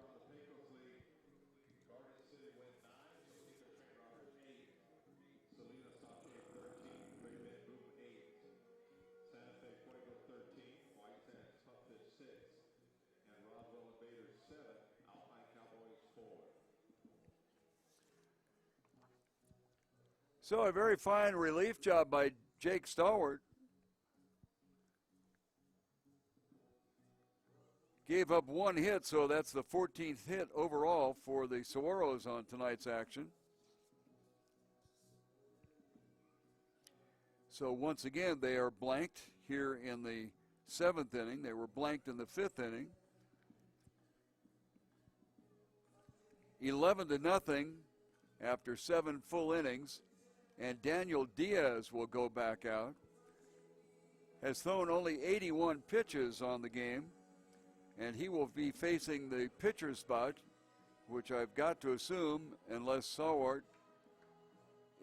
So a very fine relief job by Jake Stallworth. Gave up 1 hit, so that's the 14th hit overall for the Saguaros on tonight's action. So once again, they are blanked here in the 7th inning. They were blanked in the 5th inning. 11-0 after 7 full innings. And Daniel Diaz will go back out. Has thrown only 81 pitches on the game, and he will be facing the pitcher's spot, which I've got to assume, unless Sawart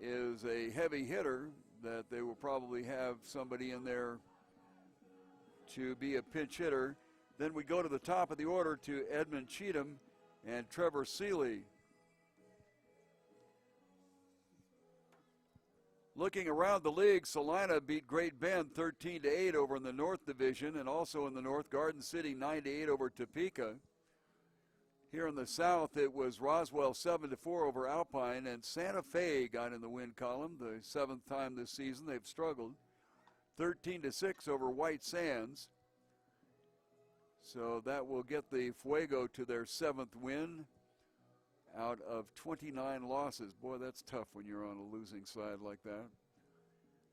is a heavy hitter, that they will probably have somebody in there to be a pinch hitter. Then we go to the top of the order to Edmund Cheatham and Trevor Seeley. Looking around the league, Salina beat Great Bend 13-8 over in the North Division, and also in the North, Garden City 9-8 over Topeka. Here in the South, it was Roswell 7-4 over Alpine, and Santa Fe got in the win column, the 7th time this season. They've struggled. 13-6 over White Sands. So that will get the Fuego to their 7th win out of 29 losses. Boy, that's tough when you're on a losing side like that.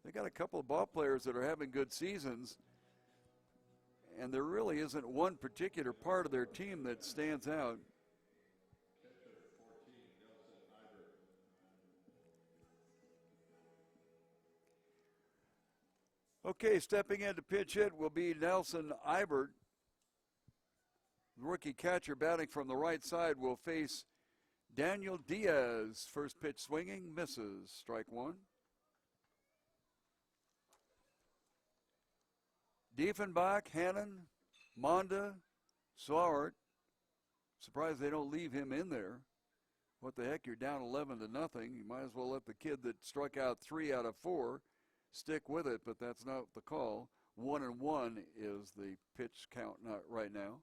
They got a couple of ball players that are having good seasons, and there really isn't one particular part of their team that stands out. Okay, stepping in to pitch hit will be Nelson Ibert. The rookie catcher batting from the right side will face Daniel Diaz. First pitch swinging, misses. Strike one. Diefenbach, Hannon, Monda, Swart. Surprised they don't leave him in there. What the heck, you're down 11-0. You might as well let the kid that struck out 3 out of 4 stick with it, but that's not the call. 1-1 is the pitch count not right now.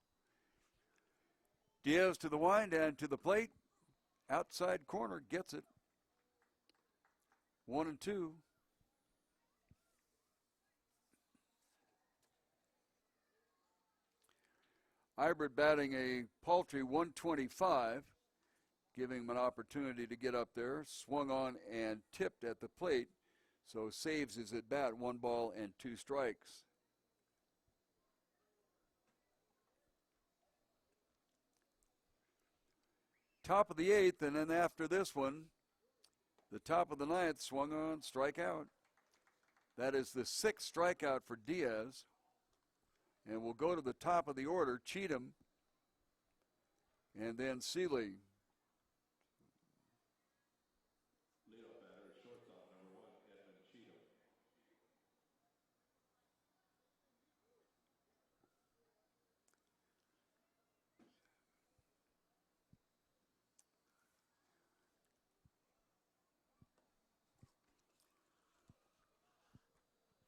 Diaz to the wind and to the plate. Outside corner, gets it. 1-2. Ibert batting a paltry 125, giving him an opportunity to get up there. Swung on and tipped at the plate, so saves his at bat, 1 ball and 2 strikes. Top of the 8th, and then after this one, the top of the 9th, swung on, strikeout. That is the 6th strikeout for Diaz. And we'll go to the top of the order, Cheatham, and then Seeley. Leadoff batter, shortstop, number 1, Edmund Cheatham.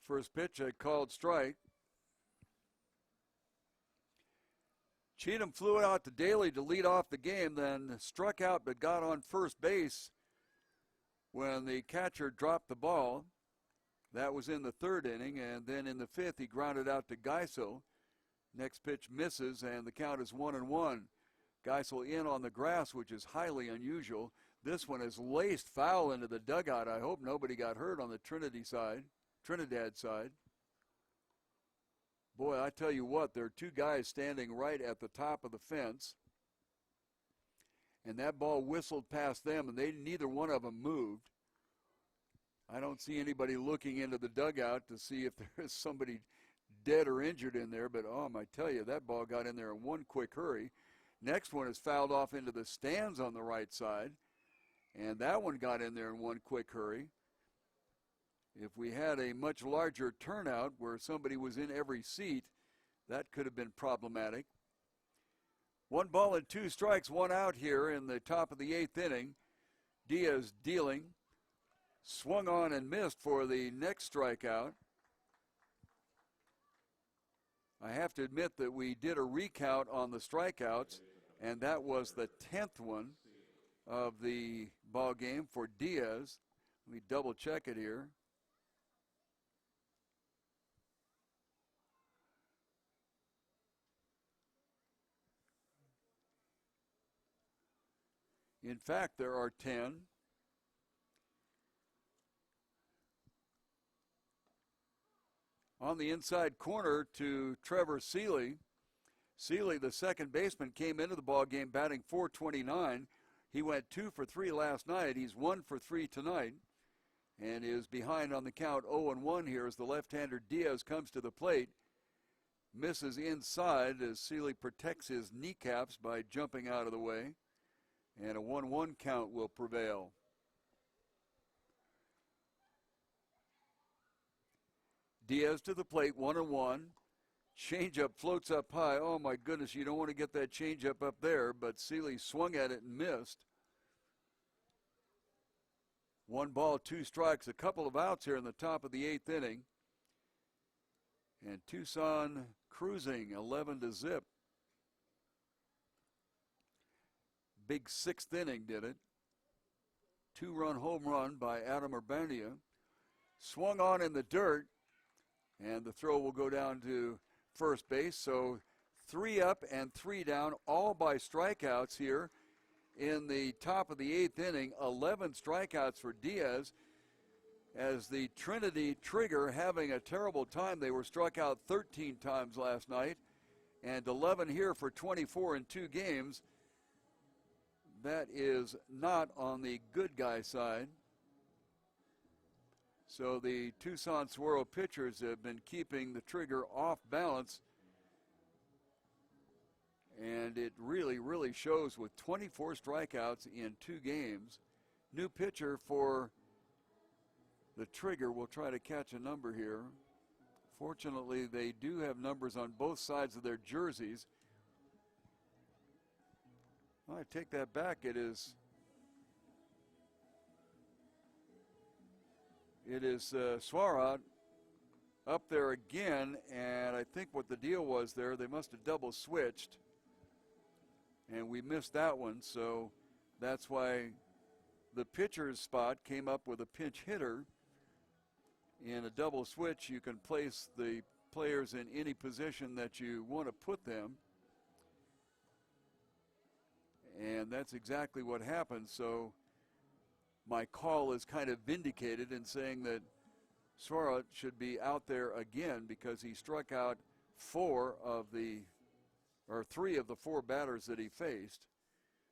First pitch, a called strike. Cheatham flew out to Daly to lead off the game, then struck out but got on first base when the catcher dropped the ball. That was in the 3rd inning, and then in the 5th he grounded out to Geisel. Next pitch misses, and the count is 1-1. Geisel in on the grass, which is highly unusual. This one is laced foul into the dugout. I hope nobody got hurt on the Trinidad side. Boy, I tell you what, there are 2 guys standing right at the top of the fence, and that ball whistled past them, and neither one of them moved. I don't see anybody looking into the dugout to see if there is somebody dead or injured in there, but I tell you, that ball got in there in one quick hurry. Next one is fouled off into the stands on the right side, and that one got in there in one quick hurry. If we had a much larger turnout where somebody was in every seat, that could have been problematic. 1 ball and 2 strikes, 1 out here in the top of the 8th inning. Diaz dealing. Swung on and missed for the next strikeout. I have to admit that we did a recount on the strikeouts, and that was the 10th one of the ball game for Diaz. Let me double check it here. In fact, there are 10. On the inside corner to Trevor Seeley. Seeley, the second baseman, came into the ball game batting .429. He went 2 for 3 last night. He's 1 for 3 tonight and is behind on the count 0-1 here as the left-hander Diaz comes to the plate. Misses inside as Seeley protects his kneecaps by jumping out of the way. And a 1-1 count will prevail. Diaz to the plate, 1-1. Changeup floats up high. Oh, my goodness, you don't want to get that changeup up there, but Seeley swung at it and missed. 1 ball, 2 strikes, a couple of outs here in the top of the 8th inning. And Tucson cruising 11-0. Big 6th inning did it. 2-run home run by Adam Urbania. Swung on in the dirt, and the throw will go down to first base. So 3 up and 3 down, all by strikeouts here in the top of the 8th inning. 11 strikeouts for Diaz, as the Trinity Trigger having a terrible time. They were struck out 13 times last night, and 11 here for 24 in 2 games. That is not on the good guy side. So the Tucson Saguaros pitchers have been keeping the Trigger off balance, and it really shows with 24 strikeouts in 2 games. New pitcher for the Trigger will try to catch a number here. Fortunately, they do have numbers on both sides of their jerseys. I take that back. It is Suarez up there again, and I think what the deal was there, they must have double switched, and we missed that one, so that's why the pitcher's spot came up with a pinch hitter. In a double switch, you can place the players in any position that you want to put them. And that's exactly what happened. So my call is kind of vindicated in saying that Suarez should be out there again, because he struck out 3 of the 4 batters that he faced.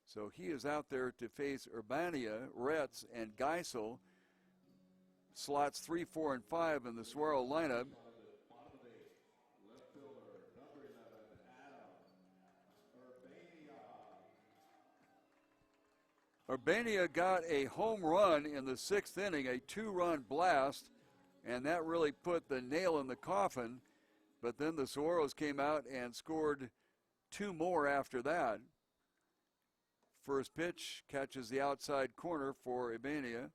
So he is out there to face Urbania, Retz, and Geisel. Slots 3, 4, and 5 in the Saguaro lineup. Urbania got a home run in the 6th inning, a 2-run blast, and that really put the nail in the coffin. But then the Saguaros came out and scored 2 more after that. First pitch catches the outside corner for Urbania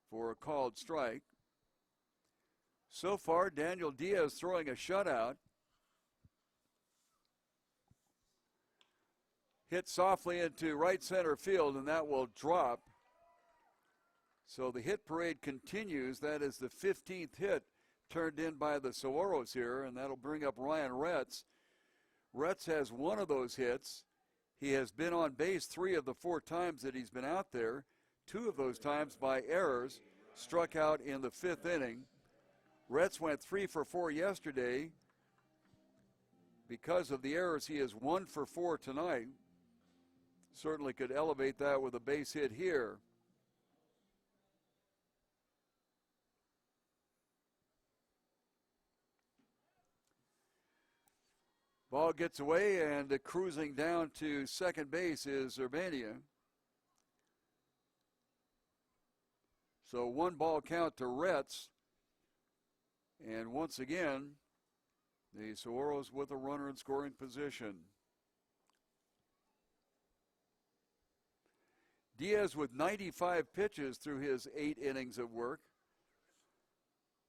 for a called strike. So far, Daniel Diaz throwing a shutout. Hit softly into right center field, and that will drop. So the hit parade continues. That is the 15th hit turned in by the Saguaros here, and that'll bring up Ryan Retz. Retz has 1 of those hits. He has been on base 3 of the 4 times that he's been out there. 2 of those times by errors, struck out in the 5th inning. Retz went 3 for 4 yesterday. Because of the errors, he is 1 for 4 tonight. Certainly could elevate that with a base hit here. Ball gets away, and cruising down to second base is Urbania. So 1 ball count to Retz. And once again, the Saguaros with a runner in scoring position. Diaz with 95 pitches through his 8 innings of work.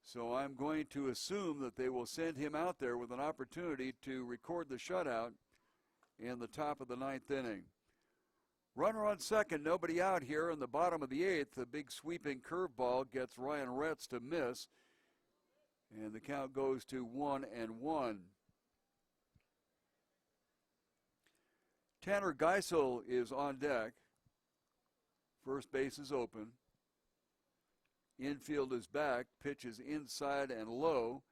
So I'm going to assume that they will send him out there with an opportunity to record the shutout in the top of the 9th inning. Runner on second, nobody out here in the bottom of the 8th. The big sweeping curveball gets Ryan Retz to miss, and the count goes to 1-1. Tanner Geisel is on deck. First base is open. Infield is back. Pitch is inside and low.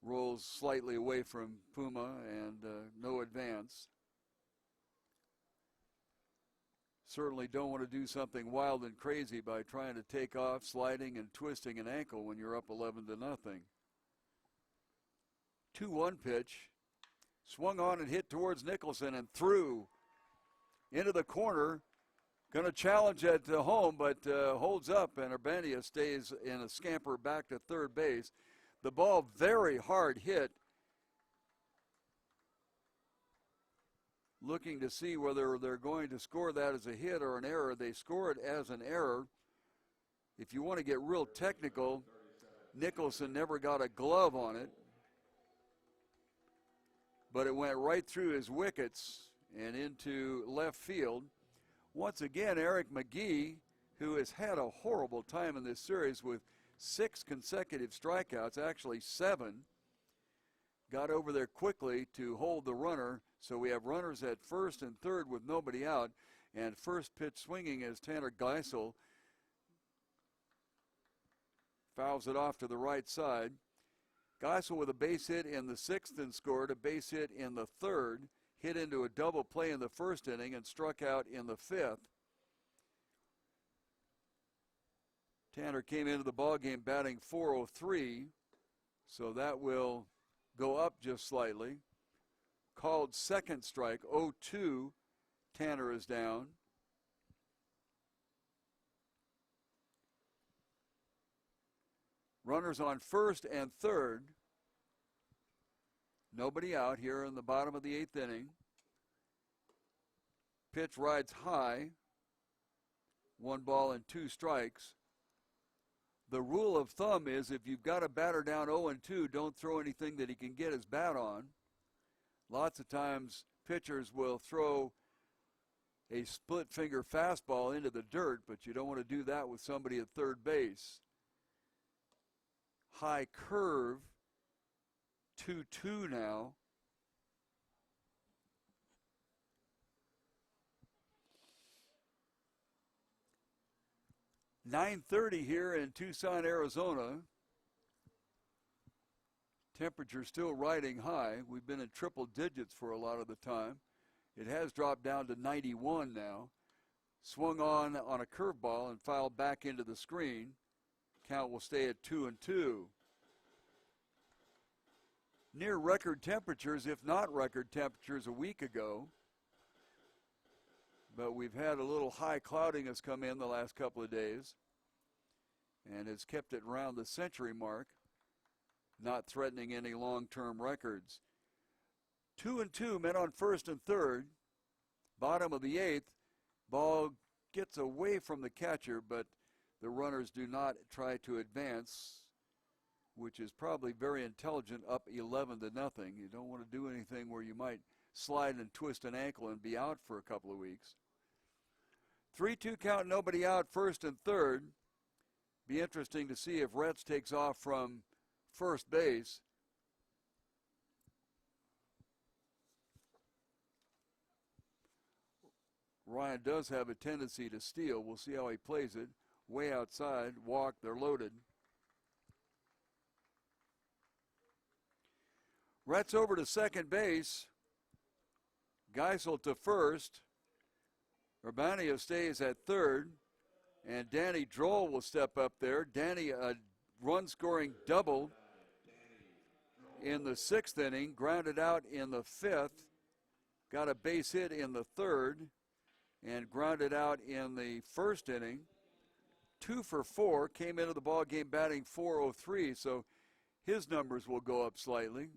Rolls slightly away from Puma, and no advance. Certainly don't want to do something wild and crazy by trying to take off, sliding, and twisting an ankle when you're up 11-0. 2-1 pitch. Swung on and hit towards Nicholson and threw into the corner. Going to challenge at home, but holds up, and Urbania stays in a scamper back to third base. The ball very hard hit. Looking to see whether they're going to score that as a hit or an error. They score it as an error. If you want to get real technical, Nicholson never got a glove on it, but it went right through his wickets and into left field. Once again, Eric McGee, who has had a horrible time in this series with 6 consecutive strikeouts, actually 7, got over there quickly to hold the runner. So we have runners at first and third with nobody out, and first pitch swinging as Tanner Geisel fouls it off to the right side. Geisel with a base hit in the 6th and scored a base hit in the 3rd, hit into a double play in the 1st inning and struck out in the 5th. Tanner came into the ballgame batting .403, so that will go up just slightly. Called second strike, 0-2. Tanner is down. Runners on first and third. Nobody out here in the bottom of the 8th inning. Pitch rides high. 1 ball and 2 strikes. The rule of thumb is if you've got a batter down 0-2, don't throw anything that he can get his bat on. Lots of times pitchers will throw a split finger fastball into the dirt, but you don't want to do that with somebody at third base. High curve, 2-2 now. .930 here in Tucson, Arizona. Temperature still riding high. We've been in triple digits for a lot of the time. It has dropped down to 91 now. Swung on a curveball and fouled back into the screen. Count will stay at 2-2. Near record temperatures, if not record temperatures, a week ago. But we've had a little high clouding has come in the last couple of days and has kept it around the century mark, not threatening any long-term records. 2-2, men on first and third. Bottom of the 8th, ball gets away from the catcher, but the runners do not try to advance, which is probably very intelligent, up 11-0. You don't want to do anything where you might slide and twist an ankle and be out for a couple of weeks. 3-2 count, nobody out, first and third. Be interesting to see if Retz takes off from first base. Ryan does have a tendency to steal. We'll see how he plays it. Way outside, walk, they're loaded. Retz over to second base. Geisel to first. Urbanio stays at third. And Danny Droll will step up there. Danny, a run-scoring double in the 6th inning. Grounded out in the 5th. Got a base hit in the 3rd. And grounded out in the 1st inning. 2 for 4. Came into the ball game batting .403. So his numbers will go up slightly.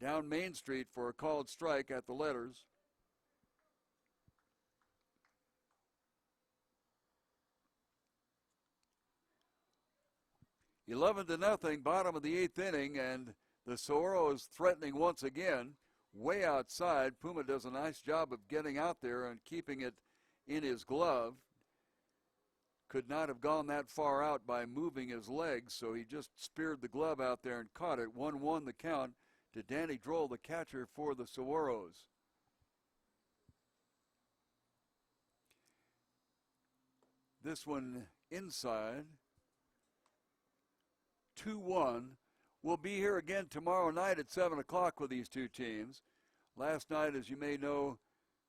Down Main Street for a called strike at the letters. 11-0, bottom of the 8th inning, and the Saguaros threatening once again, way outside. Puma does a nice job of getting out there and keeping it in his glove. Could not have gone that far out by moving his legs, so he just speared the glove out there and caught it. 1-1 the count to Danny Droll, the catcher for the Saguaros. This one inside. 2-1. We'll be here again tomorrow night at 7 o'clock with these two teams. Last night, as you may know,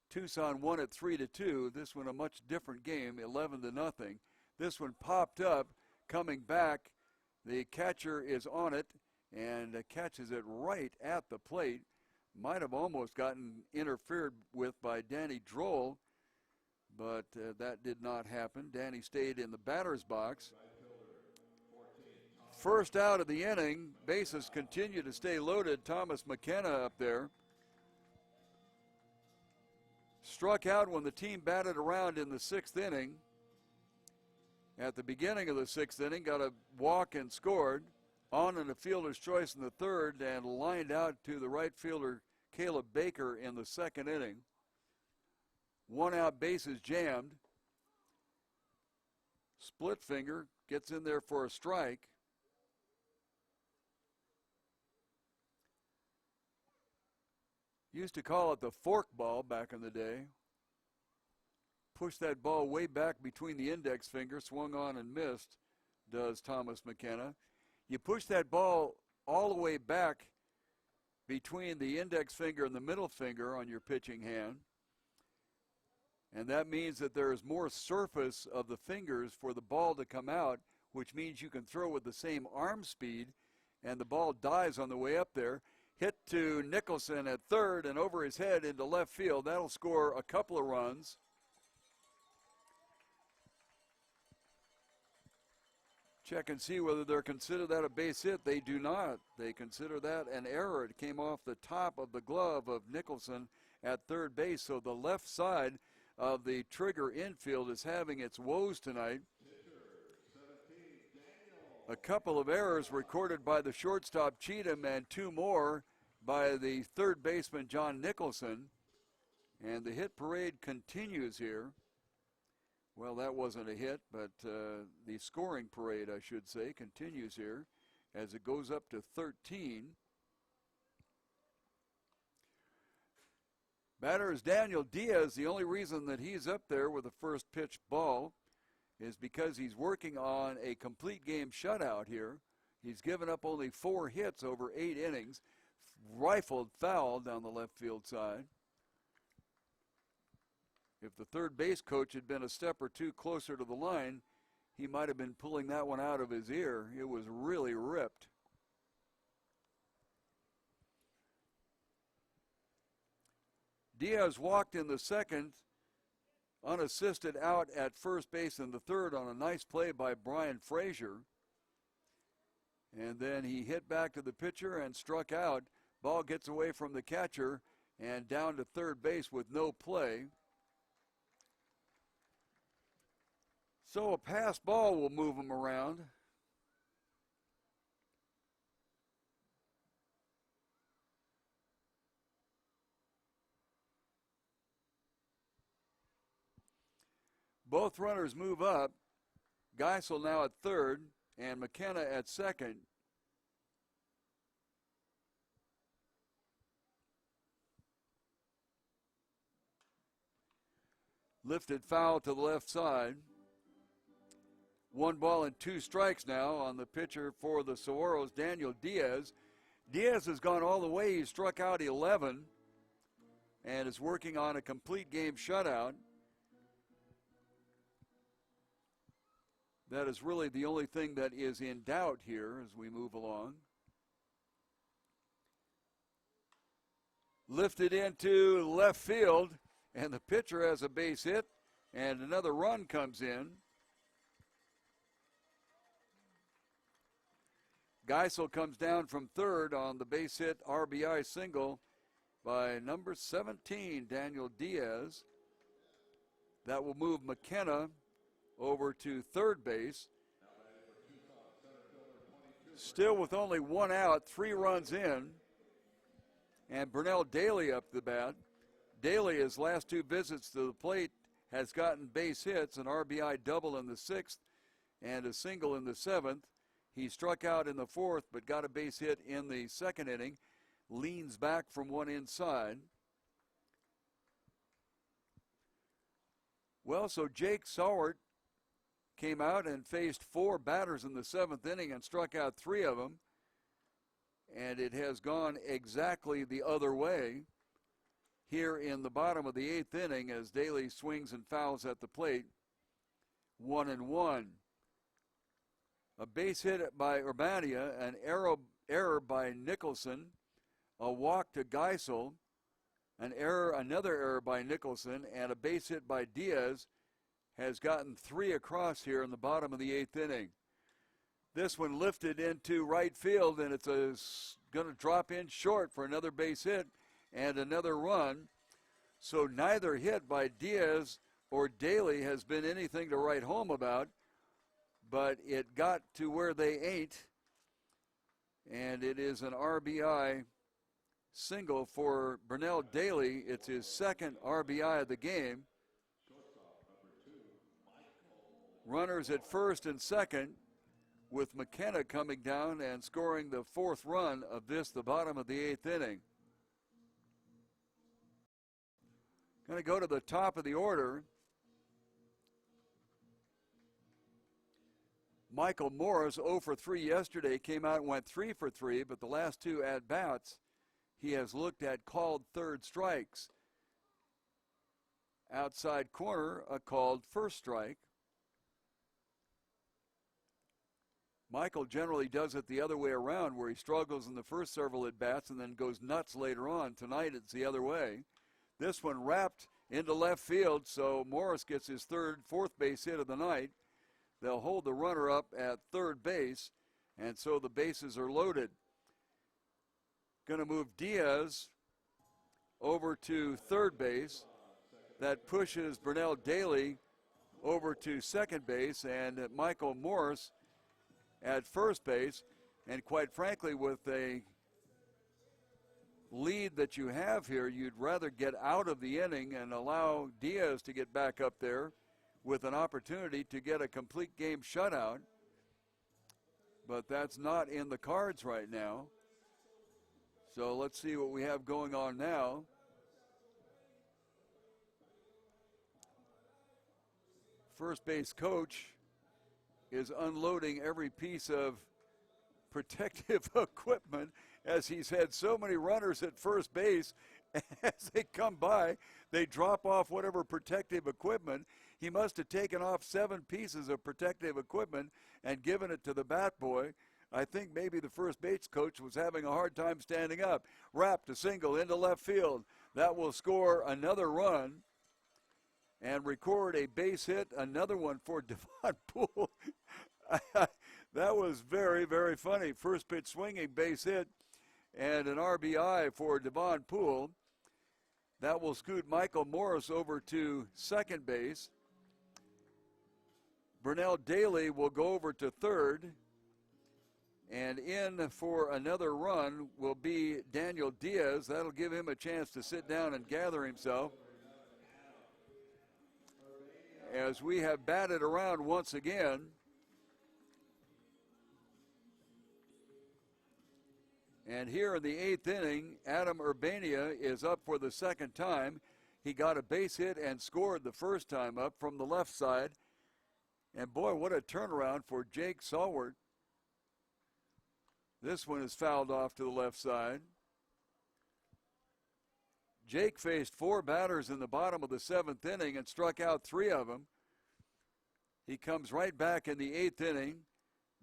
Tucson won at 3-2. This one a much different game, 11-0. This one popped up, coming back. The catcher is on it and catches it right at the plate. Might have almost gotten interfered with by Danny Droll, but that did not happen. Danny stayed in the batter's box. First out of the inning, bases continue to stay loaded. Thomas McKenna up there. Struck out when the team batted around in the 6th inning. at the beginning of the sixth inning, got a walk and scored on in a fielder's choice in the third and lined out to the right fielder Caleb Baker in the second inning. 1 out, bases jammed. Split finger gets in there for a strike. Used to call it the fork ball back in the day. Pushed that ball way back between the index finger, swung on and missed, does Thomas McKenna. You push that ball all the way back between the index finger and the middle finger on your pitching hand. And that means that there is more surface of the fingers for the ball to come out, which means you can throw with the same arm speed, and the ball dies on the way up there. Hit to Nicholson at third and over his head into left field. That'll score a couple of runs. Check and see whether they're consider that a base hit. They do not. They consider that an error. It came off the top of the glove of Nicholson at third base. So the left side of the Trigger infield is having its woes tonight. A couple of errors recorded by the shortstop Cheatham and 2 more by the third baseman John Nicholson. And the hit parade continues here. Well, that wasn't a hit, but the scoring parade, I should say, continues here as it goes up to 13. Batter is Daniel Diaz. The only reason that he's up there with the first pitch ball is because he's working on a complete game shutout here. He's given up only 4 hits over 8 innings, rifled foul down the left field side. If the third base coach had been a step or two closer to the line, he might have been pulling that one out of his ear. It was really ripped. Diaz walked in the second, unassisted out at first base in the third on a nice play by Brian Frazier. And then he hit back to the pitcher and struck out. Ball gets away from the catcher and down to third base with no play. So a pass ball will move him around. Both runners move up. Geisel now at third and McKenna at second. Lifted foul to the left side. 1 ball and 2 strikes now on the pitcher for the Saguaros, Daniel Diaz. Diaz has gone all the way. He struck out 11 and is working on a complete game shutout. That is really the only thing that is in doubt here as we move along. Lifted into left field, and the pitcher has a base hit, and another run comes in. Geisel comes down from third on the base hit RBI single by number 17, Daniel Diaz. That will move McKenna over to third base. Still with only 1 out, 3 runs in. And Burnell Daly up the bat. Daly, his last 2 visits to the plate, has gotten base hits, an RBI double in the 6th and a single in the 7th. He struck out in the 4th but got a base hit in the 2nd inning. Leans back from one inside. Well, so Jake Sawert came out and faced 4 batters in the 7th inning and struck out 3 of them. And it has gone exactly the other way here in the bottom of the 8th inning as Daly swings and fouls at the plate. 1-1. A base hit by Urbania, an error by Nicholson, a walk to Geisel, another error by Nicholson, and a base hit by Diaz has gotten 3 across here in the bottom of the 8th inning. This one lifted into right field, and it's going to drop in short for another base hit and another run. So neither hit by Diaz or Daly has been anything to write home about. but it got to where they ain't, and it is an RBI single for Burnell Daly. It's his second RBI of the game. Runners at first and second, with McKenna coming down and scoring the fourth run of this, the bottom of the eighth inning. Going to go to the top of the order. Michael Morris, 0 for 3 yesterday, came out and went 3 for 3, but the last two at-bats, he has looked at called third strikes. Outside corner, a called first strike. Michael generally does it the other way around, where he struggles in the first several at-bats and then goes nuts later on. Tonight it's the other way. This one wrapped into left field, so Morris gets his fourth base hit of the night. They'll hold the runner up at third base, and so the bases are loaded. Going to move Diaz over to third base. That pushes Burnell Daly over to second base, and Michael Morris at first base. And quite frankly, with a lead that you have here, you'd rather get out of the inning and allow Diaz to get back up there with an opportunity to get a complete game shutout. But that's not in the cards right now. So let's see what we have going on now. First base coach is unloading every piece of protective equipment, as he's had so many runners at first base. As they come by, they drop off whatever protective equipment. He must have taken off 7 pieces of protective equipment and given it to the bat boy. I think maybe the first base coach was having a hard time standing up. Wrapped a single into left field. That will score another run and record a base hit, another one for Devon Poole. That was very, very funny. First pitch swinging, base hit, and an RBI for Devon Poole. That will scoot Michael Morris over to second base. Burnell Daly will go over to third. And in for another run will be Daniel Diaz. That'll give him a chance to sit down and gather himself, as we have batted around once again. And here in the eighth inning, Adam Urbania is up for the second time. He got a base hit and scored the first time up from the left side. And boy, what a turnaround for Jake Saward. This one is fouled off to the left side. Jake faced 4 batters in the bottom of the 7th inning and struck out 3 of them. He comes right back in the 8th inning.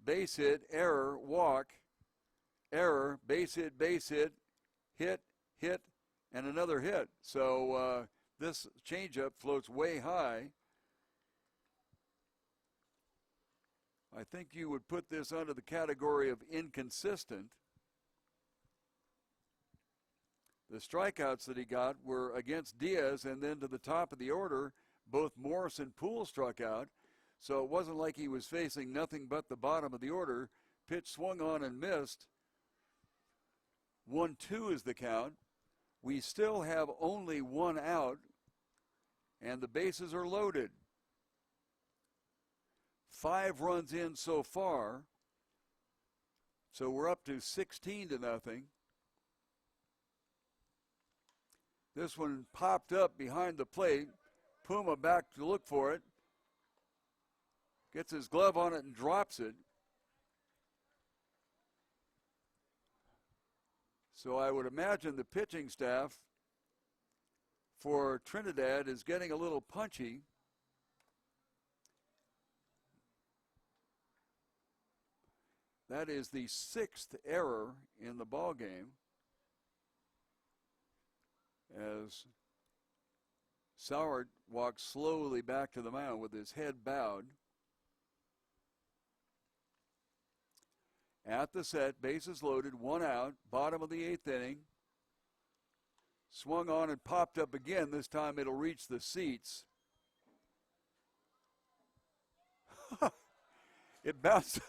Base hit, error, walk, error, base hit, hit, and another hit. So this changeup floats way high. I think you would put this under the category of inconsistent. The strikeouts that he got were against Diaz, and then to the top of the order, both Morris and Poole struck out. So it wasn't like he was facing nothing but the bottom of the order. Pitch swung on and missed. 1-2 is the count. We still have only 1 out, and the bases are loaded. 5 runs in so far, so we're up to 16-0. This one popped up behind the plate. Puma back to look for it. Gets his glove on it and drops it. So I would imagine the pitching staff for Trinidad is getting a little punchy. That is the 6th error in the ball game, as Soward walks slowly back to the mound with his head bowed. At the set, bases loaded, 1 out, bottom of the 8th inning. Swung on and popped up again. This time it'll reach the seats. It bounced,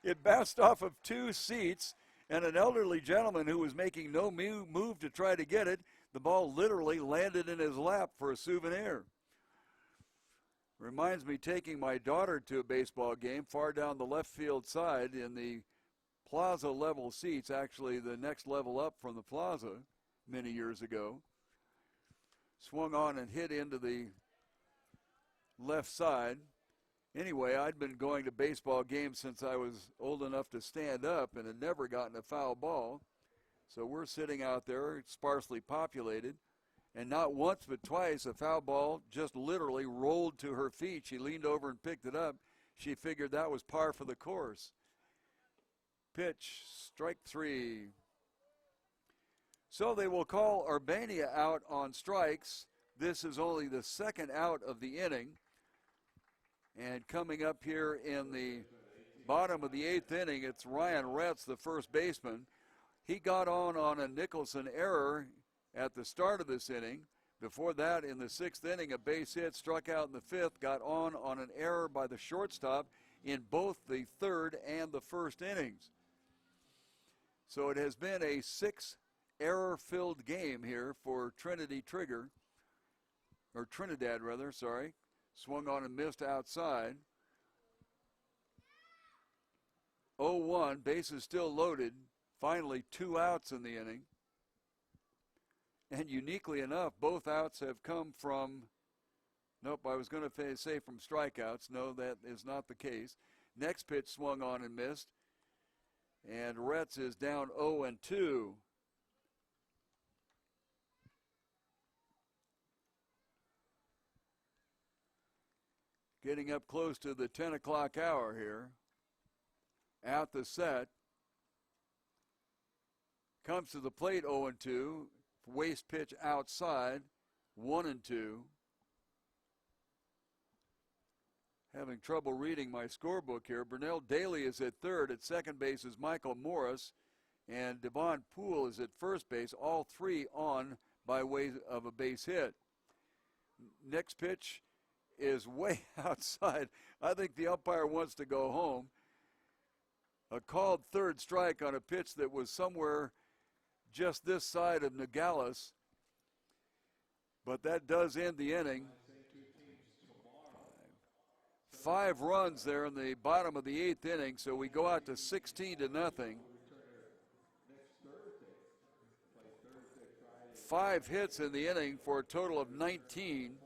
it bounced off of two seats, and an elderly gentleman who was making no move to try to get it, the ball literally landed in his lap for a souvenir. Reminds me taking my daughter to a baseball game far down the left field side in the plaza level seats, actually the next level up from the plaza many years ago. Swung on and hit into the left side. Anyway, I'd been going to baseball games since I was old enough to stand up and had never gotten a foul ball. So we're sitting out there, sparsely populated, and not once but twice a foul ball just literally rolled to her feet. She leaned over and picked it up. She figured that was par for the course. Pitch, strike three. So they will call Urbania out on strikes. This is only the second out of the inning. And coming up here in the bottom of the eighth inning, it's Ryan Retz, the first baseman. He got on a Nicholson error at the start of this inning. Before that, in the sixth inning, a base hit, struck out in the fifth, got on an error by the shortstop in both the third and the first innings. So it has been a 6-error-filled game here for Trinidad, sorry. Swung on and missed outside. 0-1, bases still loaded. Finally, 2 outs in the inning. And uniquely enough, both outs have come from, nope, I was going to say from strikeouts. No, that is not the case. Next pitch swung on and missed. And Retz is down 0-2. Getting up close to the 10 o'clock hour here. At the set. Comes to the plate 0-2. Waste pitch outside. 1-2. Having trouble reading my scorebook here. Burnell Daly is at third. At second base is Michael Morris. And Devon Poole is at first base. All three on by way of a base hit. Next pitch is way outside. I think the umpire wants to go home. A called third strike on a pitch that was somewhere just this side of Nogales. But that does end the inning. 5 runs there in the bottom of the 8th inning, so we go out to 16-0. 5 hits in the inning for a total of 19.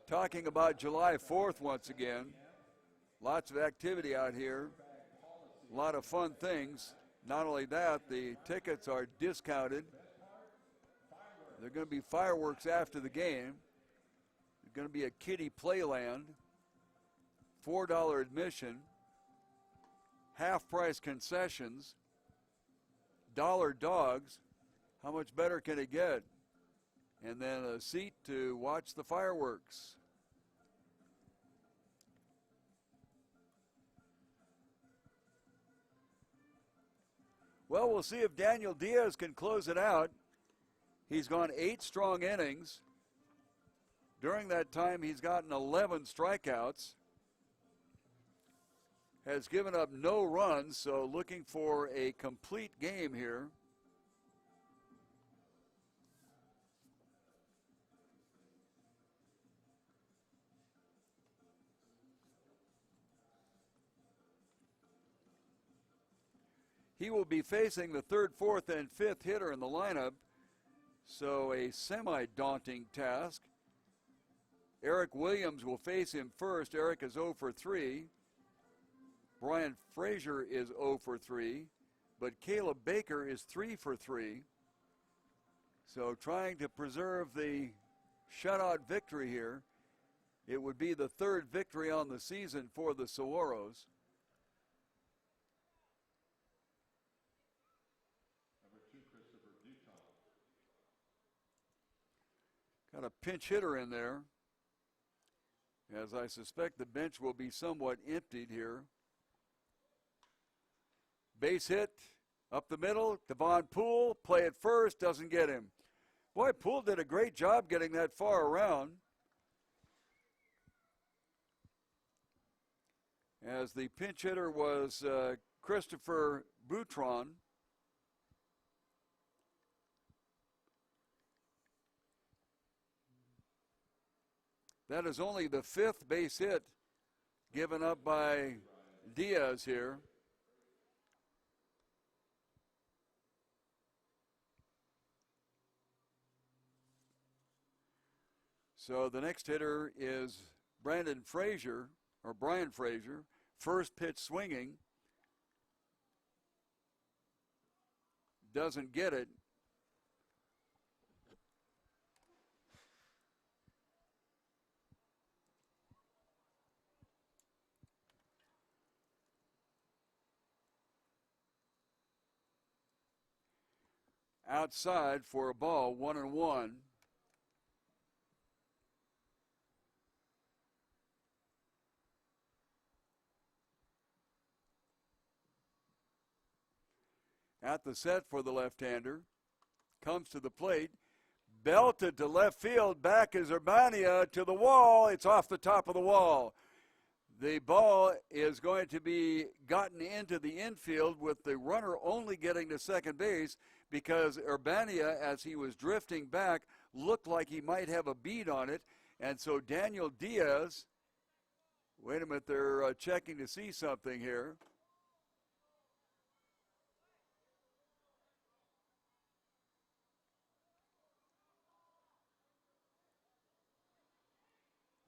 Talking about July 4th once again. Lots of activity out here. A lot of fun things. Not only that, the tickets are discounted. There are going to be fireworks after the game. There's going to be a kiddie playland. $4 admission. Half-price concessions. Dollar dogs. How much better can it get? And then a seat to watch the fireworks. Well, we'll see if Daniel Diaz can close it out. He's gone 8 strong innings. During that time, he's gotten 11 strikeouts. Has given up no runs, so looking for a complete game here. He will be facing the 3rd, 4th, and 5th hitter in the lineup, so a semi-daunting task. Eric Williams will face him first. Eric is 0 for 3. Brian Frazier is 0 for 3, but Caleb Baker is 3 for 3. So trying to preserve the shutout victory here. It would be the 3rd victory on the season for the Saguaros. Got a pinch hitter in there, as I suspect the bench will be somewhat emptied here. Base hit, Up the middle, Devon Poole, play it first, doesn't get him. Boy, Poole did a great job getting that far around. As the pinch hitter was Christopher Boutron. That is only the 5th base hit given up by Diaz here. So the next hitter is Brian Frazier. First pitch swinging. Doesn't get it. Outside for a ball, 1-1. At the set for the left-hander. Comes to the plate. Belted to left field. Back is Urbania to the wall. It's off the top of the wall. The ball is going to be gotten into the infield with the runner only getting to second base because Urbania, as he was drifting back, looked like he might have a bead on it. And so Daniel Diaz, wait a minute, they're checking to see something here.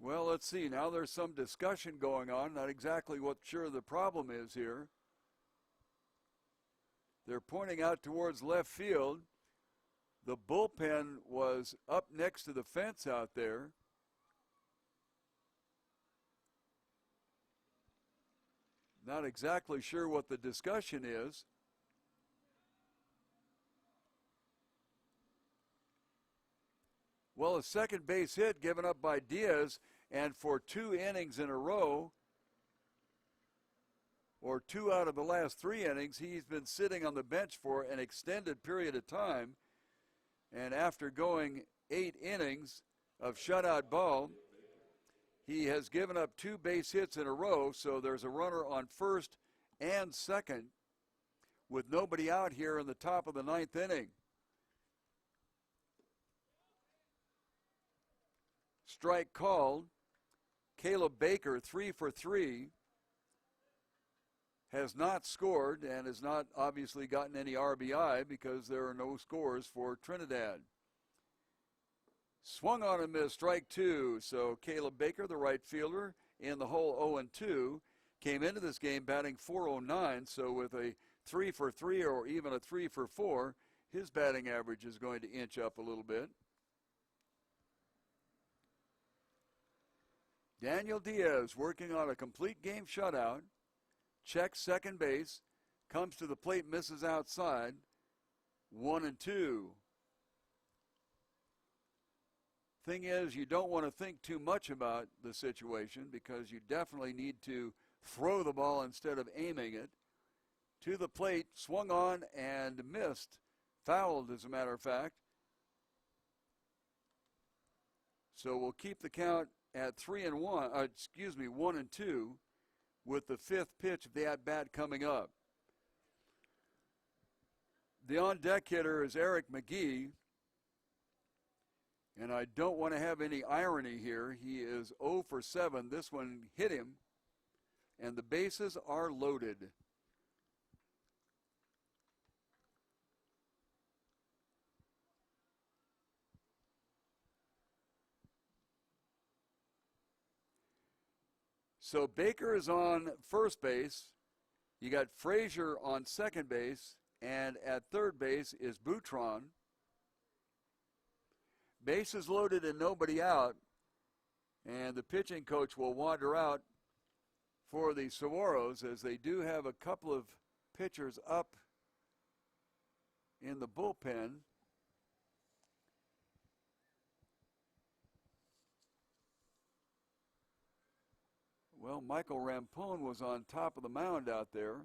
Well, let's see. Now there's some discussion going on. Not exactly what sure the problem is here. They're pointing out towards left field. The bullpen was up next to the fence out there. Not exactly sure what the discussion is. Well, a second base hit given up by Diaz, and for 2 innings in a row, or 2 out of the last 3 innings, he's been sitting on the bench for an extended period of time. And after going 8 innings of shutout ball, he has given up 2 base hits in a row, so there's a runner on first and second with nobody out here in the top of the 9th inning. Strike called. Caleb Baker, 3 for 3, has not scored and has not obviously gotten any RBI because there are no scores for Trinidad. Swung on and missed, strike 2. So Caleb Baker, the right fielder, in the hole 0-2, came into this game batting .409. So with a 3 for 3 or even a 3 for 4, his batting average is going to inch up a little bit. Daniel Diaz working on a complete game shutout. Checks second base. Comes to the plate, misses outside. 1-2. Thing is, you don't want to think too much about the situation because you definitely need to throw the ball instead of aiming it. To the plate, swung on and missed. Fouled, as a matter of fact. So we'll keep the count at 1-2, with the 5th pitch of the at-bat coming up. The on-deck hitter is Eric McGee, and I don't want to have any irony here. He is 0 for 7. This one hit him, and the bases are loaded. So Baker is on first base. You got Frazier on second base, and at third base is Boutron. Bases loaded and nobody out, and the pitching coach will wander out for the Saguaros as they do have a couple of pitchers up in the bullpen. Well, Michael Rampone was on top of the mound out there.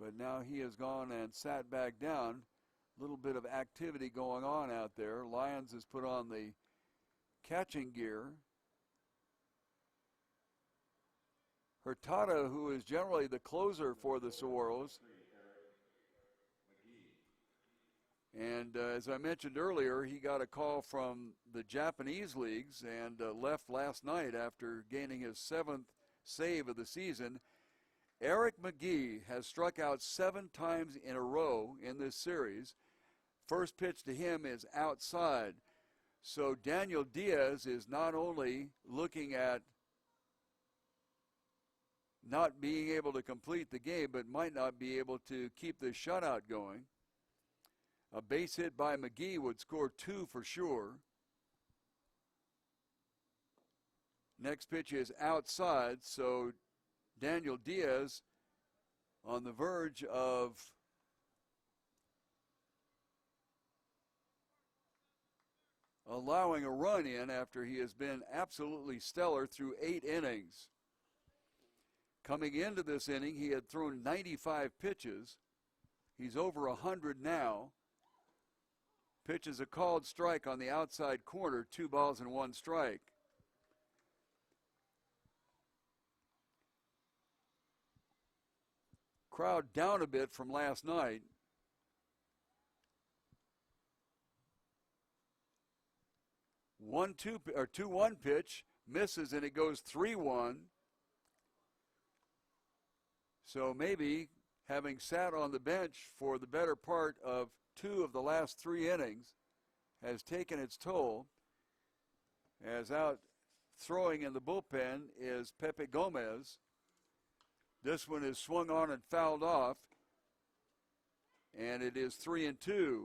But now he has gone and sat back down. A little bit of activity going on out there. Lyons has put on the catching gear. Hurtado, who is generally the closer for the Saguaros. And as I mentioned earlier, he got a call from the Japanese leagues and left last night after gaining his 7th save of the season. Eric McGee has struck out 7 times in a row in this series. First pitch to him is outside. So Daniel Diaz is not only looking at not being able to complete the game, but might not be able to keep the shutout going. A base hit by McGee would score 2 for sure. Next pitch is outside, so Daniel Diaz on the verge of allowing a run in after he has been absolutely stellar through 8 innings. Coming into this inning, he had thrown 95 pitches. He's over 100 now. Pitches a called strike on the outside corner, 2 balls and 1 strike. Crowd down a bit from last night. One 2-1 pitch misses and it goes 3-1. So maybe having sat on the bench for the better part of 2 of the last 3 innings has taken its toll, as out throwing in the bullpen is Pepe Gomez. This one is swung on and fouled off, and it is 3-2.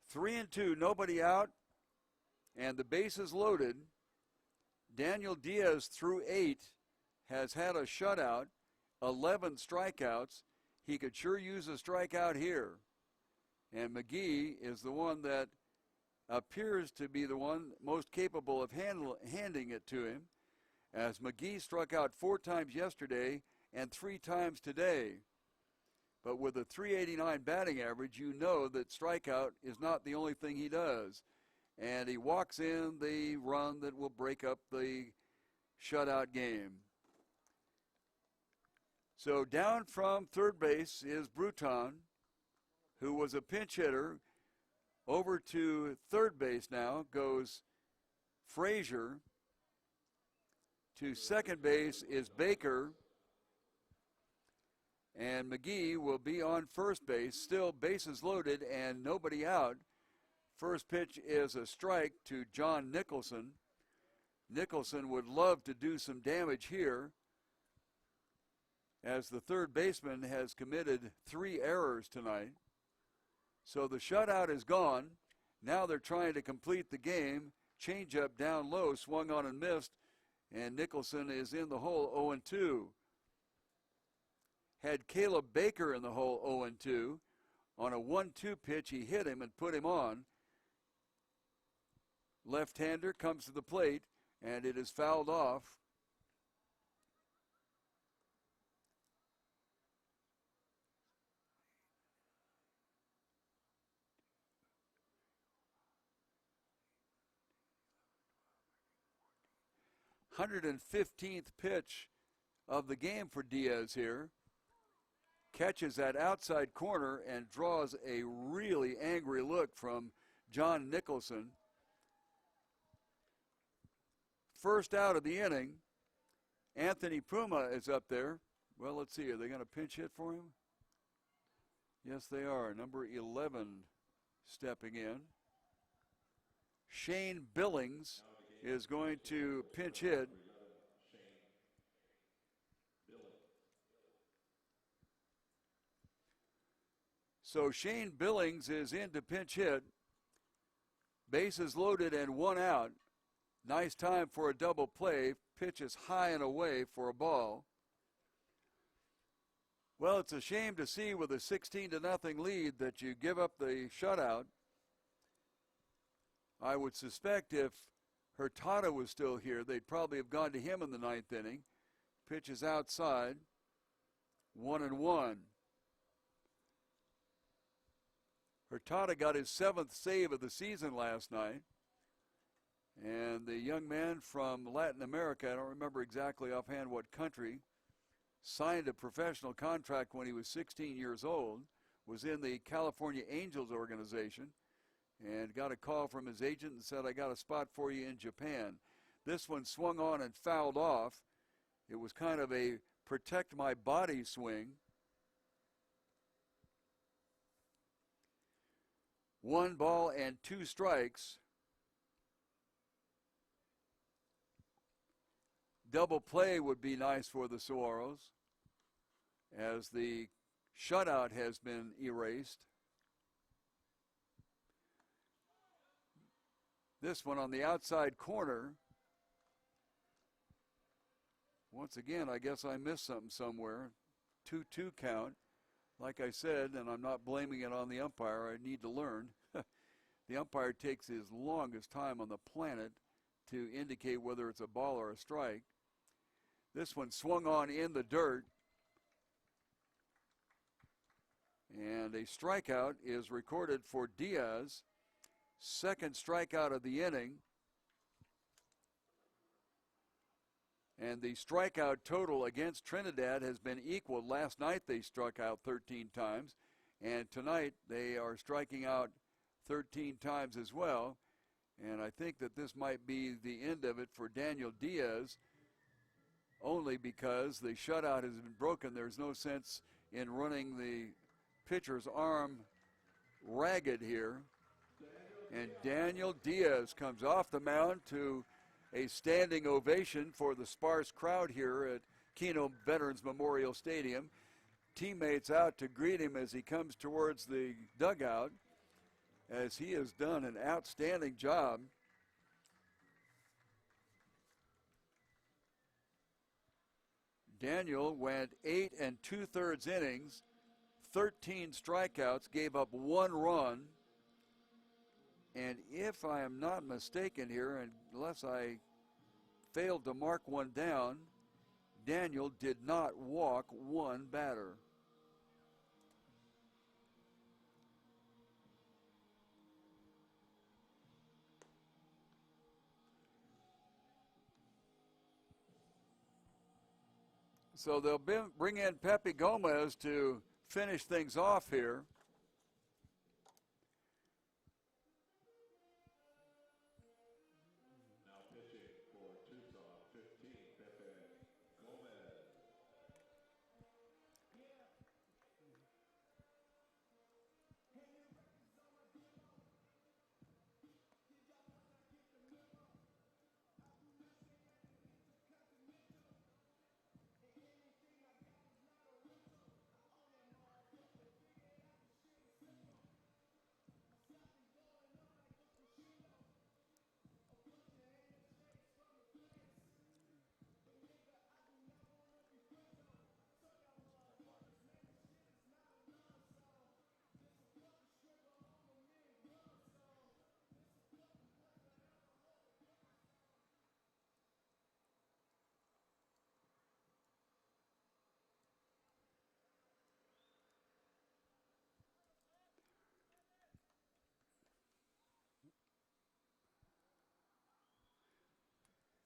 Three and two, nobody out, and the bases loaded. Daniel Diaz through 8 has had a shutout, 11 strikeouts. He could sure use a strikeout here. And McGee is the one that appears to be the one most capable of handing it to him, as McGee struck out 4 times yesterday and 3 times today. But with a .389 batting average, you know that strikeout is not the only thing he does. And he walks in the run that will break up the shutout game. So down from third base is Bruton, who was a pinch hitter. Over to third base now goes Frazier. To second base is Baker. And McGee will be on first base. Still bases loaded and nobody out. First pitch is a strike to John Nicholson. Nicholson would love to do some damage here, as the third baseman has committed 3 errors tonight. So the shutout is gone. Now they're trying to complete the game. Changeup down low, swung on and missed, and Nicholson is in the hole 0-2. Had Caleb Baker in the hole 0-2. On a 1-2 pitch, he hit him and put him on. Left-hander comes to the plate, and it is fouled off. .115th pitch of the game for Diaz here. Catches that outside corner and draws a really angry look from John Nicholson. First out of the inning, Anthony Puma is up there. Well, let's see, are they going to pinch hit for him? Yes, they are. Number 11 stepping in. Shane Billings is going to pinch hit. So Shane Billings is in to pinch hit. Bases loaded and 1 out. Nice time for a double play. Pitch is high and away for a ball. Well, it's a shame to see with a 16-0 lead that you give up the shutout. I would suspect if Hurtado was still here. They'd probably have gone to him in the ninth inning. Pitch is outside. 1-1. Hurtado got his 7th save of the season last night. And the young man from Latin America, I don't remember exactly offhand what country, signed a professional contract when he was 16 years old, was in the California Angels organization, and got a call from his agent and said, I got a spot for you in Japan. This one swung on and fouled off. It was kind of a protect my body swing. 1 ball and 2 strikes. Double play would be nice for the Saguaros, as the shutout has been erased. This one on the outside corner. Once again, I guess I missed something somewhere. 2-2 count. Like I said, and I'm not blaming it on the umpire, I need to learn. The umpire takes his longest time on the planet to indicate whether it's a ball or a strike. This one swung on in the dirt. And a strikeout is recorded for Diaz. 2nd strikeout of the inning. And the strikeout total against Trinidad has been equal. Last night they struck out 13 times. And tonight they are striking out 13 times as well. And I think that this might be the end of it for Daniel Diaz, only because the shutout has been broken. There's no sense in running the pitcher's arm ragged here. And Daniel Diaz comes off the mound to a standing ovation for the sparse crowd here at Kino Veterans Memorial Stadium. Teammates out to greet him as he comes towards the dugout, as he has done an outstanding job. Daniel went 8 2/3 innings, 13 strikeouts, gave up 1 run. And if I am not mistaken here, unless I failed to mark one down, Daniel did not walk 1 batter. So they'll bring in Pepe Gomez to finish things off here. Now pitching for Tucson, 15, Pepe Gomez.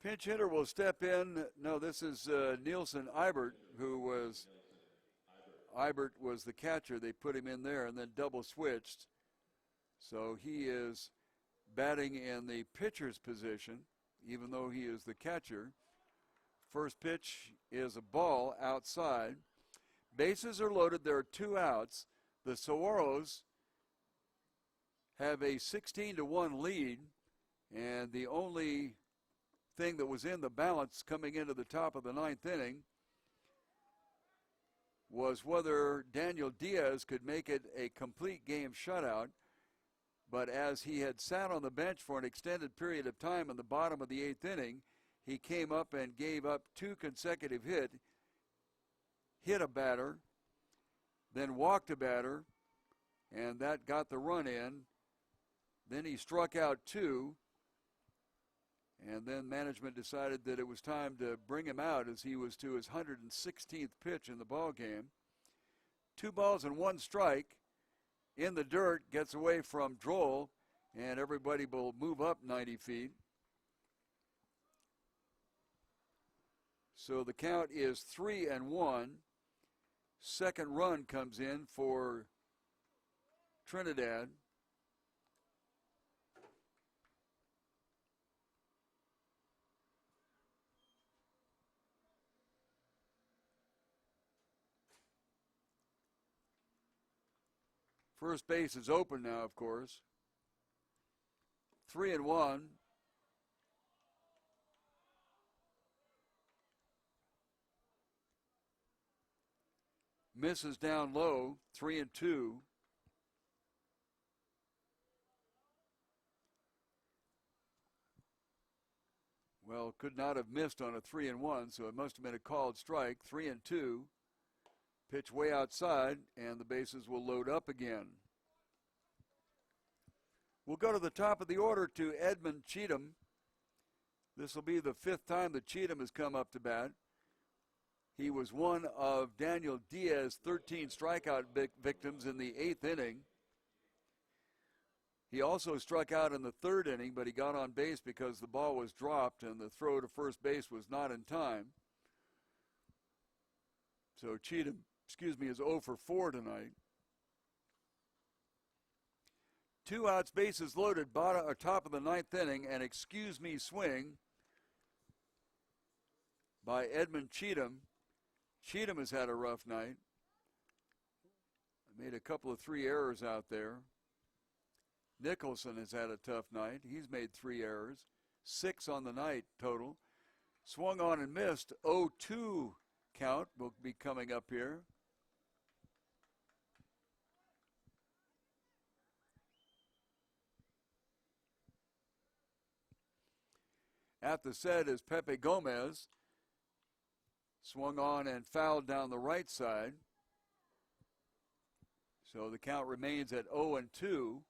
Pinch hitter will step in. No, this is Nielsen Ibert, who was Ibert was the catcher. They put him in there and then double switched. So he is batting in the pitcher's position, even though he is the catcher. First pitch is a ball outside. Bases are loaded. There are 2 outs. The Saguaros have a 16-1 lead, and the only thing that was in the balance coming into the top of the 9th inning was whether Daniel Diaz could make it a complete game shutout. But as he had sat on the bench for an extended period of time in the bottom of the 8th inning, he came up and gave up 2 consecutive hit a batter, then walked a batter, and that got the run in. Then he struck out 2. And then management decided that it was time to bring him out as he was to his 116th pitch in the ball game. 2 balls and 1 strike in the dirt, gets away from Droll, and everybody will move up 90 feet. So the count is 3-1. Second run comes in for Trinidad. First base is open now, of course. 3-1. Misses down low, 3-2. Well, could not have missed on a 3-1, so it must have been a called strike. 3-2. Pitch way outside, and the bases will load up again. We'll go to the top of the order to Edmund Cheatham. This will be the 5th time that Cheatham has come up to bat. He was one of Daniel Diaz's 13 strikeout victims in the 8th inning. He also struck out in the 3rd inning, but he got on base because the ball was dropped and the throw to first base was not in time. So Cheatham, is 0 for 4 tonight. 2 outs, bases loaded, top of the 9th inning, and excuse me swing by Edmund Cheatham. Cheatham has had a rough night. Made a couple of 3 errors out there. Nicholson has had a tough night. He's made 3 errors. 6 on the night total. Swung on and missed. 0-2 count will be coming up here. At the set is Pepe Gomez. Swung on and fouled down the right side. So the count remains at 0-2.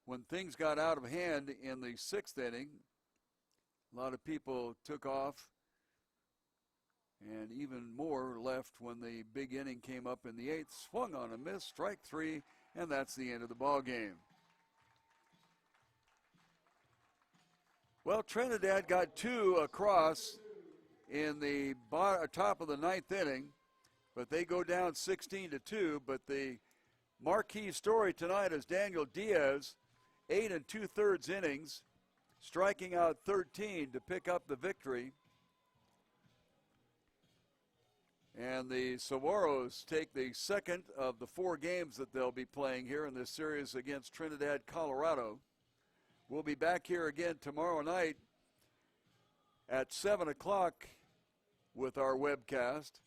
When things got out of hand in the 6th inning, a lot of people took off, and even more left when the big inning came up in the 8th. Swung on a miss, strike 3, and that's the end of the ball game. Well, Trinidad got 2 across in the top of the 9th inning, but they go down 16-2. But the marquee story tonight is Daniel Diaz, 8 2/3 innings, striking out 13 to pick up the victory. And the Saguaros take the second of the 4 games that they'll be playing here in this series against Trinidad, Colorado. We'll be back here again tomorrow night at 7 o'clock with our webcast.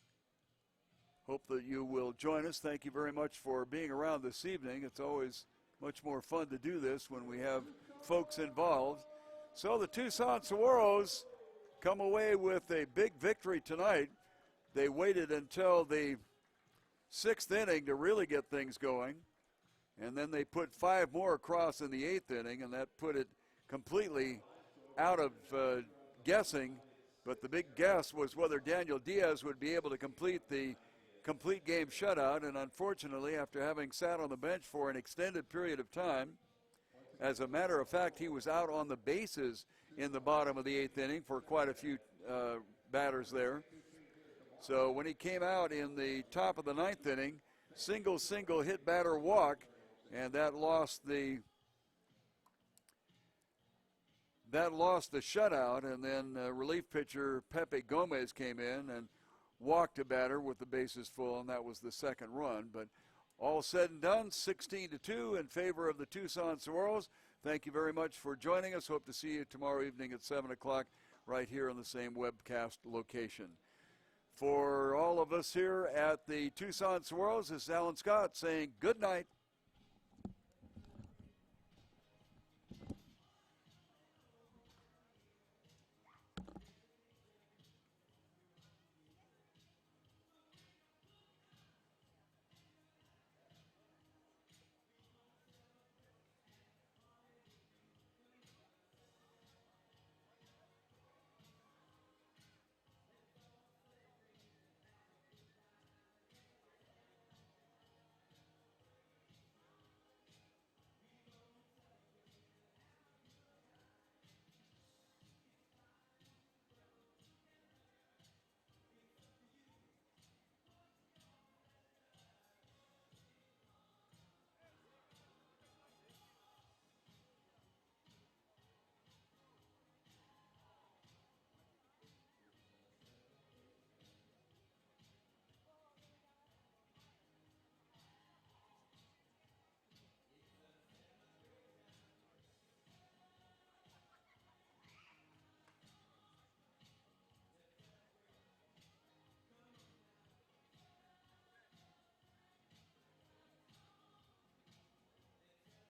Hope that you will join us. Thank you very much for being around this evening. It's always much more fun to do this when we have folks involved. So the Tucson Saguaros come away with a big victory tonight. They waited until the 6th inning to really get things going. And then they put 5 more across in the 8th inning, and that put it completely out of guessing. But the big guess was whether Daniel Diaz would be able to complete the complete game shutout. And unfortunately, after having sat on the bench for an extended period of time, as a matter of fact, he was out on the bases in the bottom of the 8th inning for quite a few batters there. So when he came out in the top of the 9th inning, single hit batter walk, and that lost the shutout. And then relief pitcher Pepe Gomez came in and walked a batter with the bases full, and that was the second run. But all said and done, 16-2 in favor of the Tucson Saguaros. Thank you very much for joining us. Hope to see you tomorrow evening at 7 o'clock right here on the same webcast location. For all of us here at the Tucson Saguaros, this is Alan Scott saying good night.